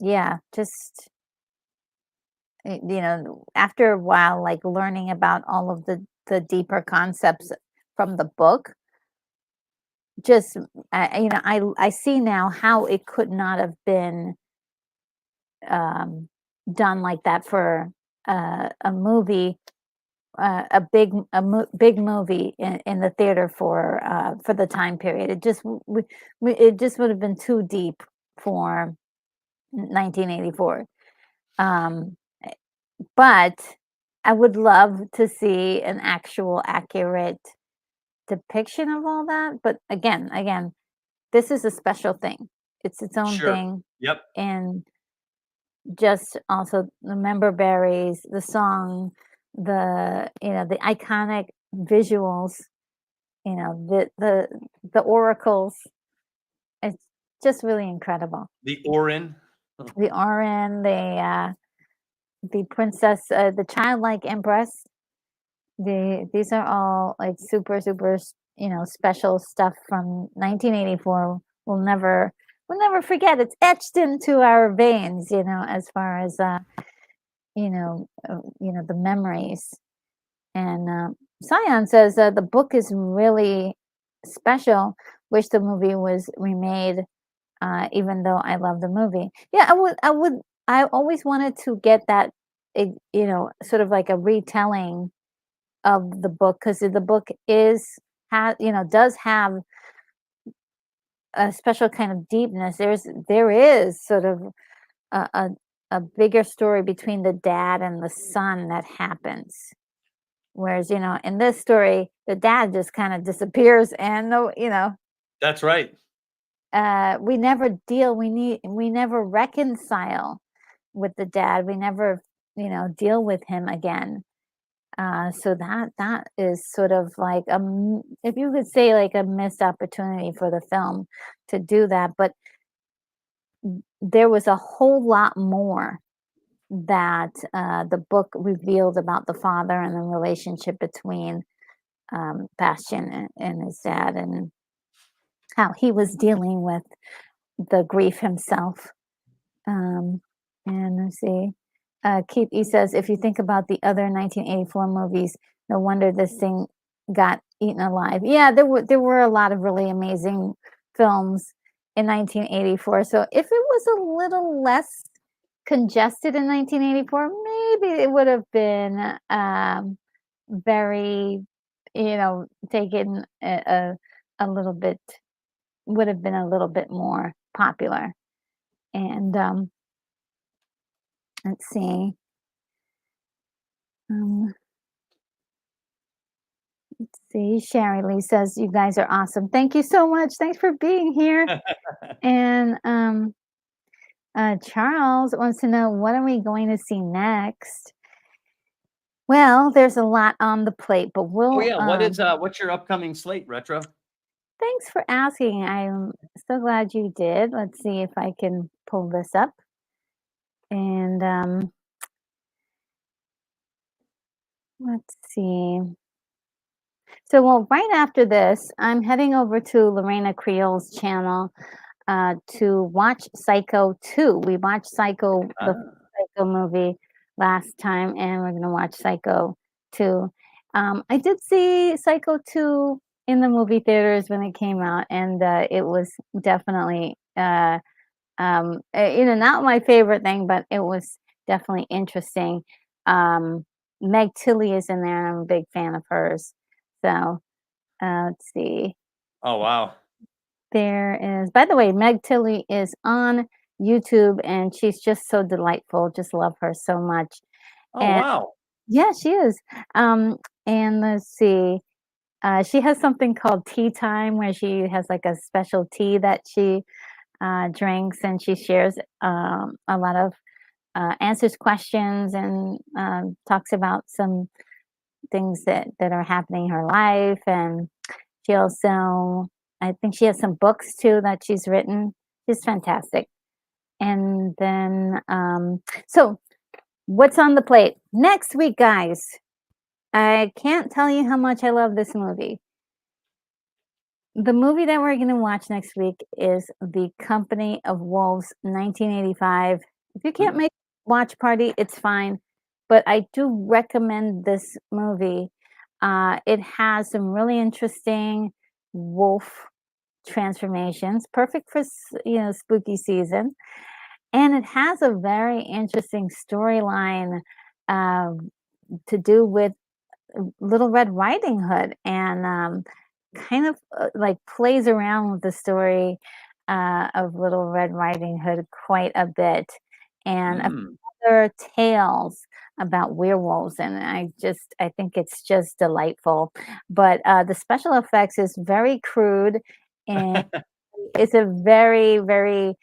yeah, just after a while, like learning about all of the deeper concepts from the book, just I see now how it could not have been um, done like that for a movie, big movie in the theater for the time period. It just would have been too deep for 1984. Um, eh, but I would love to see an actual accurate depiction of all that. But again, this is a special thing. It's its own Sure. thing, Yep. and just also the member berries, the song, the iconic visuals, the oracles. It's just really incredible. The Orin. The Orin, the princess, the childlike empress. These are all like super special stuff from 1984. We'll never forget. It's etched into our veins, as far as the memories. And Scion says the book is really special. Wish the movie was remade, even though I love the movie. Yeah, I always wanted to get that, sort of like a retelling of the book, because the book does have a special kind of deepness. There is sort of a, a a bigger story between the dad and the son that happens. Whereas, in this story, the dad just kind of disappears, and no, That's right. we never reconcile with the dad. We never, deal with him again. So that is sort of like if you could say, like a missed opportunity for the film to do that, but there was a whole lot more that the book revealed about the father and the relationship between Bastian and his dad, and how he was dealing with the grief himself. Um, and let's see. Keith E says, if you think about the other 1984 movies, no wonder this thing got eaten alive. Yeah, there were a lot of really amazing films in 1984. So if it was a little less congested in 1984, maybe it would have been very, taken a little bit, would have been a little bit more popular. And let's see. Um, let's see. Sherry Lee says, "You guys are awesome. Thank you so much. Thanks for being here." And Charles wants to know, what are we going to see next? Well, there's a lot on the plate, but Oh we'll. yeah. What's your upcoming slate, Retro? Thanks for asking. I'm so glad you did. Let's see if I can pull this up. And let's see. So, well, right after this, I'm heading over to Lorena Creole's channel to watch Psycho 2. We watched the Ah, Psycho movie last time, and we're going to watch Psycho 2. I did see Psycho 2 in the movie theaters when it came out, and it was definitely, not my favorite thing, but it was definitely interesting. Um, Meg Tilly is in there, and I'm a big fan of hers. So, let's see. oh wow. There is, by the way, Meg Tilly is on YouTube, and she's just so delightful. Just love her so much. Oh And wow. yeah, she is. Um, and let's see. She has something called Tea Time, where she has like a special tea that she drinks, and she shares a lot of answers questions, and talks about some things that are happening in her life. And she also, I think she has some books too that she's written. She's fantastic. then, so what's on the plate next week, guys? I can't tell you how much I love this movie. The movie that we're going to watch next week is The Company of Wolves, 1985. If you can't make a watch party, it's fine, but I do recommend this movie. It has some really interesting wolf transformations, perfect for spooky season, and it has a very interesting storyline to do with Little Red Riding Hood, and kind of like plays around with the story of Little Red Riding Hood quite a bit, and other tales about werewolves, and I think it's just delightful. But the special effects is very crude, and it's a very, very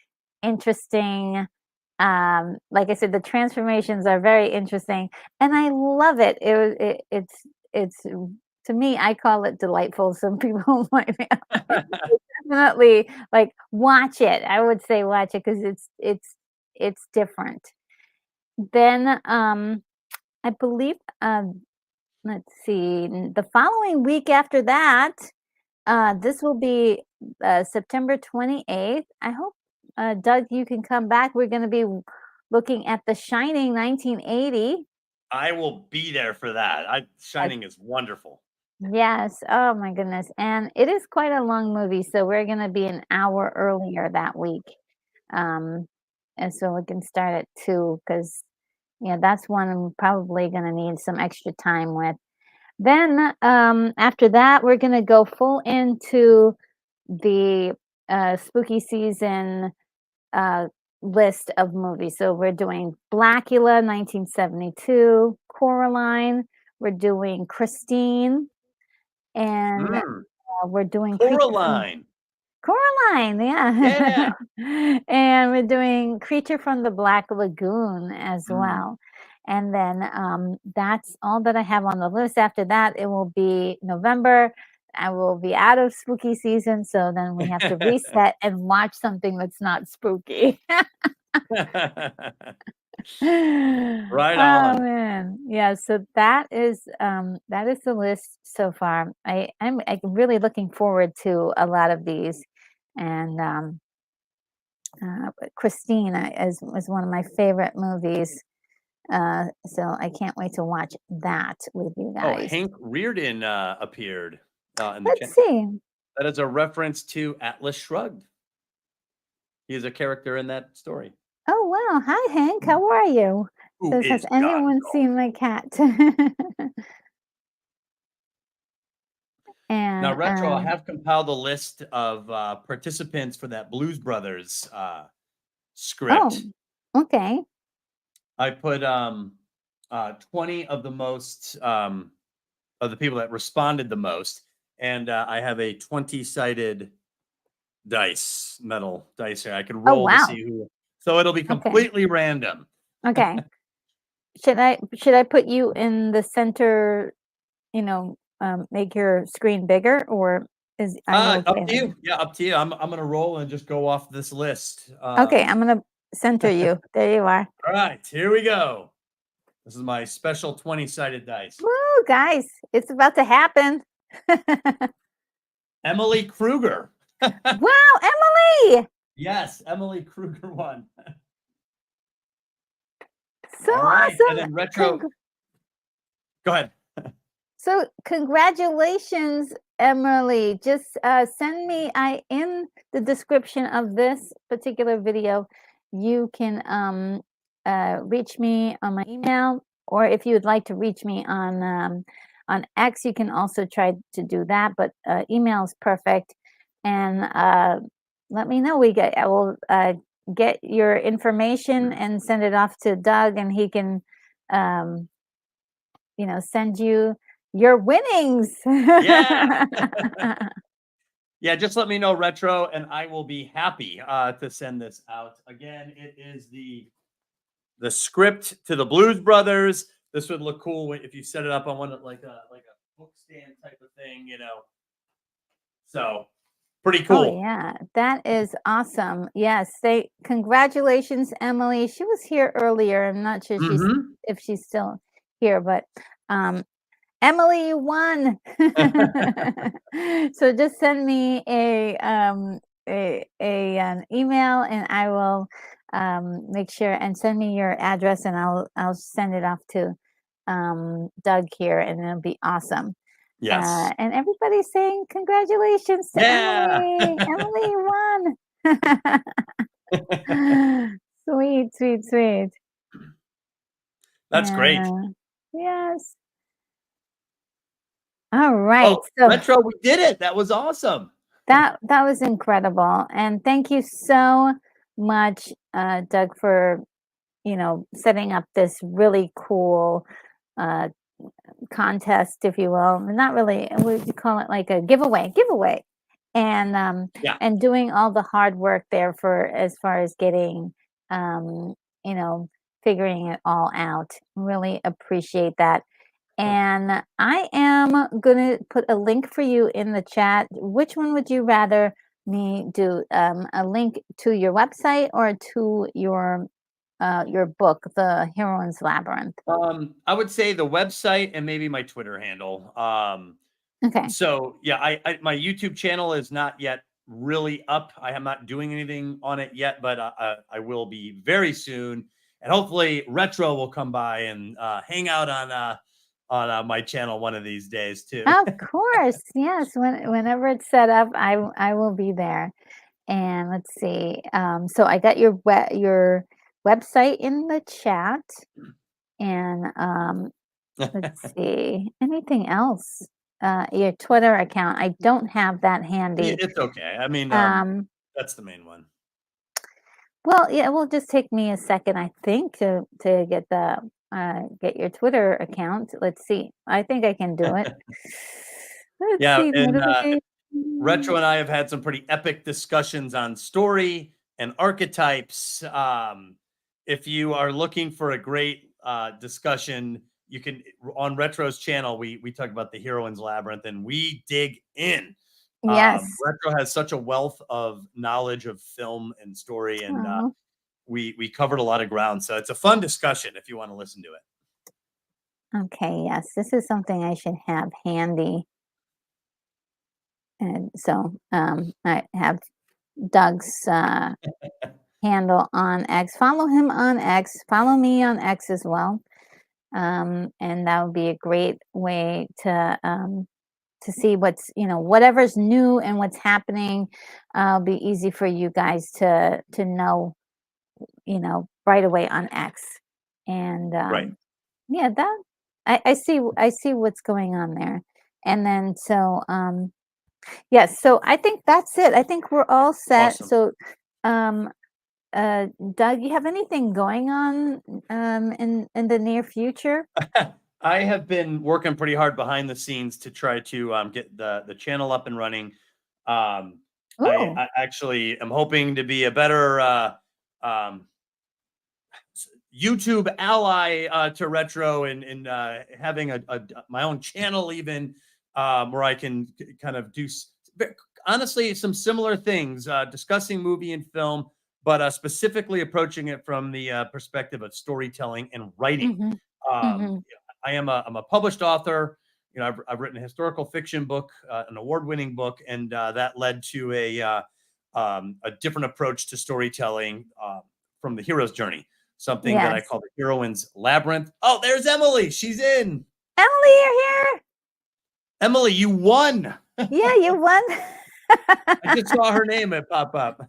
interesting. Like I said, the transformations are very interesting, and I love it. It's to me, I call it delightful. Some people might definitely like watch it. I would say watch it because it's different. Then I believe let's see, the following week after that, this will be September 28th. I hope Doug, you can come back. We're going to be looking at The Shining 1980. I will be there for that. Shining is wonderful. Yes. Oh my goodness. And it is quite a long movie, so we're going to be an hour earlier that week. And so we can start at 2 because that's one I'm probably going to need some extra time with. Then after that, we're going to go full into the spooky season list of movies. So we're doing Blackula 1972, Coraline, we're doing Christine, and we're doing Coraline. Coraline, yeah. Yeah. And we're doing Creature from the Black Lagoon as well. And then that's all that I have on the list. After that, it will be November. I will be out of spooky season, so then we have to reset and watch something that's not spooky. Right Oh on. man. Yeah, so that is the list so far. I'm really looking forward to a lot of these. And Christine is one of my favorite movies. So I can't wait to watch that with you Oh, guys. Hank Reardon appeared in the Let's chat. see. That is a reference to Atlas Shrugged. He is a character in that story. Oh wow. Hi Hank, how are you? Who Says, has is anyone God? seen my cat? Now, And Retro, I have compiled a list of participants for that Blues Brothers oh, script. okay. I put 20 of the most of the people that responded the most, and I have a 20-sided metal dice here. I could Oh roll to wow. see who. So it'll be Okay. completely random. Okay. Should I put you in the center, make your screen bigger, or are you Up okay? to you. Yeah, up to you. I'm gonna roll and just go off this list. Okay, I'm gonna center you. There you are. All right, here we go. This is my special 20-sided dice. Woo, guys, it's about to happen. Emily Kruger. Wow, Emily! Yes, Emily Kruger won. So All right, awesome. and then Retro. Go ahead. So congratulations, Emily. Just send me in the description of this particular video, you can reach me on my email, or if you would like to reach me on X, you can also try to do that, but email is perfect. And let me know. I will get your information and send it off to Doug, and he can send you your winnings. Yeah. Yeah, just let me know, Retro, and I will be happy to send this out. Again, it is the script to the Blues Brothers. This would look cool if you set it up on one like a book stand type of thing, So Pretty Oh cool. yeah, that is awesome. Yes, congratulations, Emily. She was here earlier. I'm not sure Hmm. if she's still here, but um Emily, you won. So just send me an email, and I will make sure and send me your address, and I'll send it off to Doug here, and it'll be awesome. Yes. And everybody's saying congratulations to Yeah. Emily. Emily, you won. Sweet, sweet, sweet. That's And great. yes. All right. Well, So Retro, we did it. That was awesome. that was incredible, and thank you so much, Doug, for setting up this really cool uh, contest, if you will. Not really, what would you call it? Like a giveaway, Yeah. and doing all the hard work there for as far as getting, um, you know, figuring it all out. Really appreciate that. And I am gonna put a link for you in the chat. Which one would you rather me do? A link to your website or to your book, The Heroine's Labyrinth? I would say the website and maybe my Twitter handle. Okay. So yeah, my YouTube channel is not yet really up. I am not doing anything on it yet, but I will be very soon. And hopefully, Retro will come by and hang out on my channel one of these days too. Of course. Yes. Whenever it's set up, I will be there. And let's see. So I got your website in the chat, and let's see. Anything else? Your Twitter account. I don't have that handy. It's okay. I mean, Um, that's the main one. well, yeah, it will just take me a second, I think, to get your Twitter account. Let's see. I think I can do it. Let's Yeah, see and notifications. Retro and I have had some pretty epic discussions on story and archetypes. If you are looking for a great discussion, you can on Retro's channel. We talk about the Heroine's Labyrinth, and we dig in. Yes. Retro has such a wealth of knowledge of film and story, and Oh, we covered a lot of ground. So it's a fun discussion if you want to listen to it. okay. Yes, this is something I should have handy. And so I have Doug's handle on X. Follow him on X. Follow me on X as well. And that would be a great way to see whatever's new and what's happening. Be easy for you guys to know, right away on X. And Right. yeah, that I see what's going on there. And then so yes, so I think that's it. I think we're all set. Awesome. So um Doug, you have anything going on in the near future? I have been working pretty hard behind the scenes to try to get the channel up and running. Um, Oh, I actually am hoping to be a better um, YouTube ally to Retro and having my own channel even where I can kind of do honestly some similar things, discussing movie and film, but specifically approaching it from the perspective of storytelling and writing. mm-hmm, Um, mm-hmm. I'm a published author. I've written a historical fiction book, an award-winning book, and that led to a different approach to storytelling from the hero's journey, something that I Yes. call the heroine's labyrinth. Oh, there's Emily. She's in. Emily, you're here. Emily, you won. Yeah, you won. I just saw her name pop up.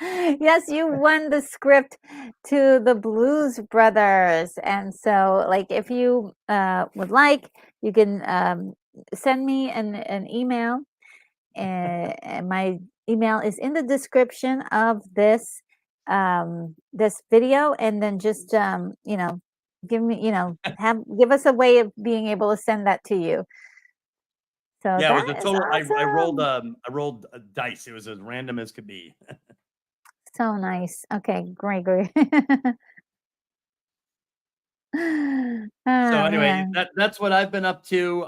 Yes, you won the script to the Blues Brothers. And so, like, if you would like, you can send me an email. And my email is in the description of this video, and then just give me give us a way of being able to send that to you. So Yeah, it was that a is total. awesome. I rolled a dice. It was as random as could be. So nice. Okay, great, great. Oh So anyway, man. that's what I've been up to.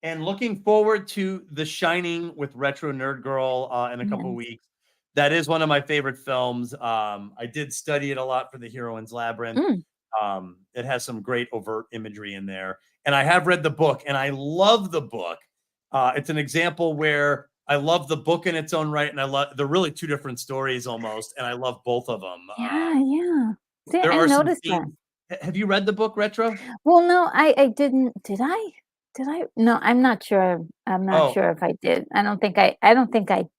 and looking forward to The Shining with Retro Nerd Girl in a couple Yes. weeks. That is one of my favorite films. I did study it a lot for the Heroine's Labyrinth. Mm. It has some great overt imagery in there. And I have read the book, and I love the book. It's an example where I love the book in its own right, and they're really two different stories almost, and I love both of them. Yeah, yeah. See, There I are some noticed that. themes. Have you read the book, Retro? Well, no, I didn't. Did I? Did I? No, I'm not sure. I'm not Oh, sure if I did. I don't think I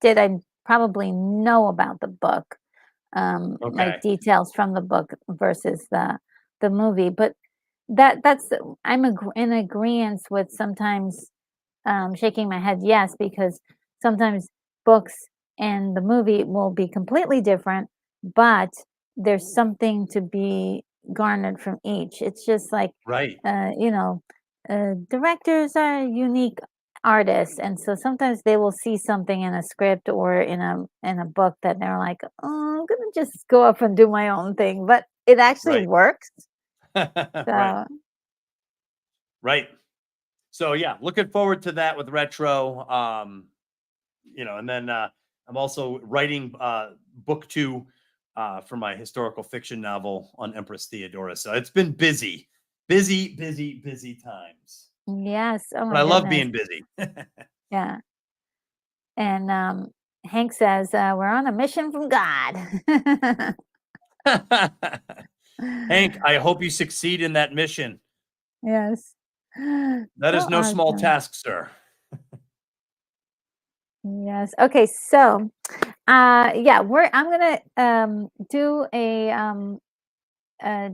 did. I probably know about the book, like okay. details from the book versus the movie. But that's in agreement with sometimes shaking my head yes, because sometimes books and the movie will be completely different, but there's something to be garnered from each. It's just like, Right. uh, you know, directors are unique artists, and so sometimes they will see something in a script or in a book that they're like, oh, I'm gonna just go off and do my own thing, but it actually Right. works. Right. So Right. So yeah, looking forward to that with Retro. And then I'm also writing book 2 for my historical fiction novel on Empress Theodora. So it's been busy, busy, busy, busy times. yes, oh But my I love goodness, being busy. yeah. And Hank says, we're on a mission from God. Hank, I hope you succeed in that mission. Yes. That So is no small awesome. task, sir. Yes. Okay. So, yeah, I'm gonna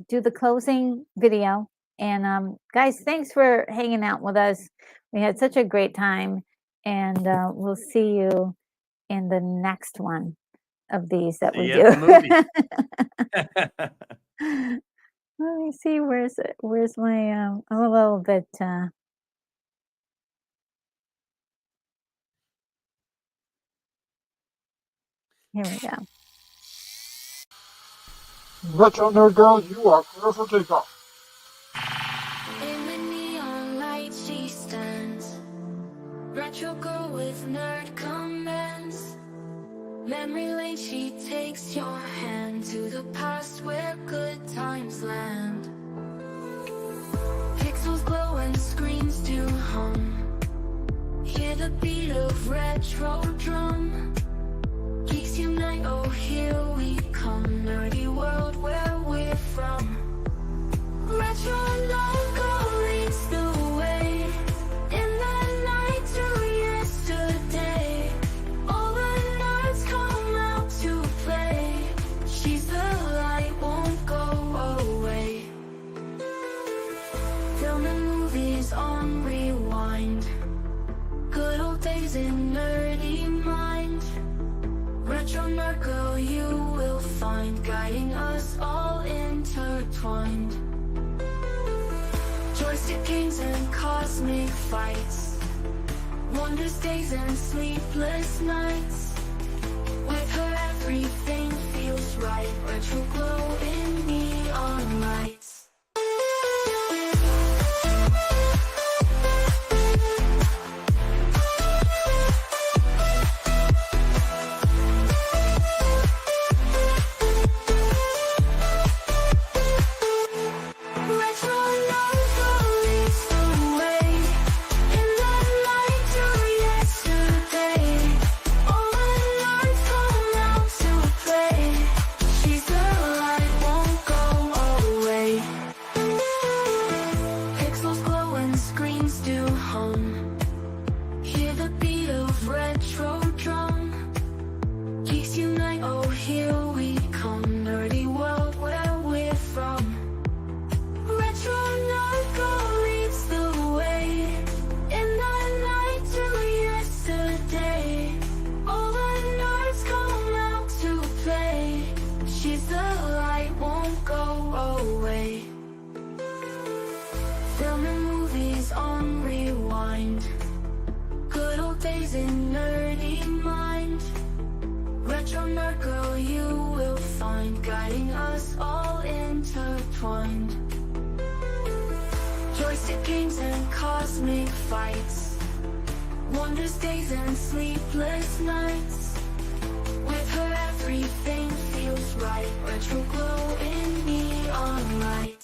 do the closing video. And guys, thanks for hanging out with us. We had such a great time, and we'll see you in the next one of these that See we you at the movies. do. Let me see, where's it? Where's my, I'm a little bit, here we go. Retro Nerd Girl, you are clear for takeoff. In the neon light she stands, retro girl with nerd comments. Memory lane she takes your hand to the past where good times land. Pixels glow and screens do hum, hear the beat of retro drum. Geeks unite, oh here we come, nerdy world where we're from. Retro logo leads the way, in the night to yesterday. All the nerds come out to play, she's the light, won't go away. Film and movies on rewind, good old days in nerdy mind. Retro nerd girl you will find, guiding us all intertwined. Joystick games and cosmic fights, wonders days and sleepless nights. With her everything feels right, retro glow in neon lights. Retro logo leads the way, in the night to yesterday. All the nerds come out to play, she's the light, won't go away. Pixels glow and screens do hum, hear the beat of retro drum. Geeks unite, oh here we come, nerdy world where we're from. Retro logo leads the way, in the night to yesterday. All the nerds come out to play, she's the light, won't go away. Film and movies on rewind, good old days in nerdy mind. Retro nerd girl you will find, guiding us all intertwined. Joystick games and cosmic fights, Wonders days and sleepless nights. With her everything feels right. Retro glow in neon light.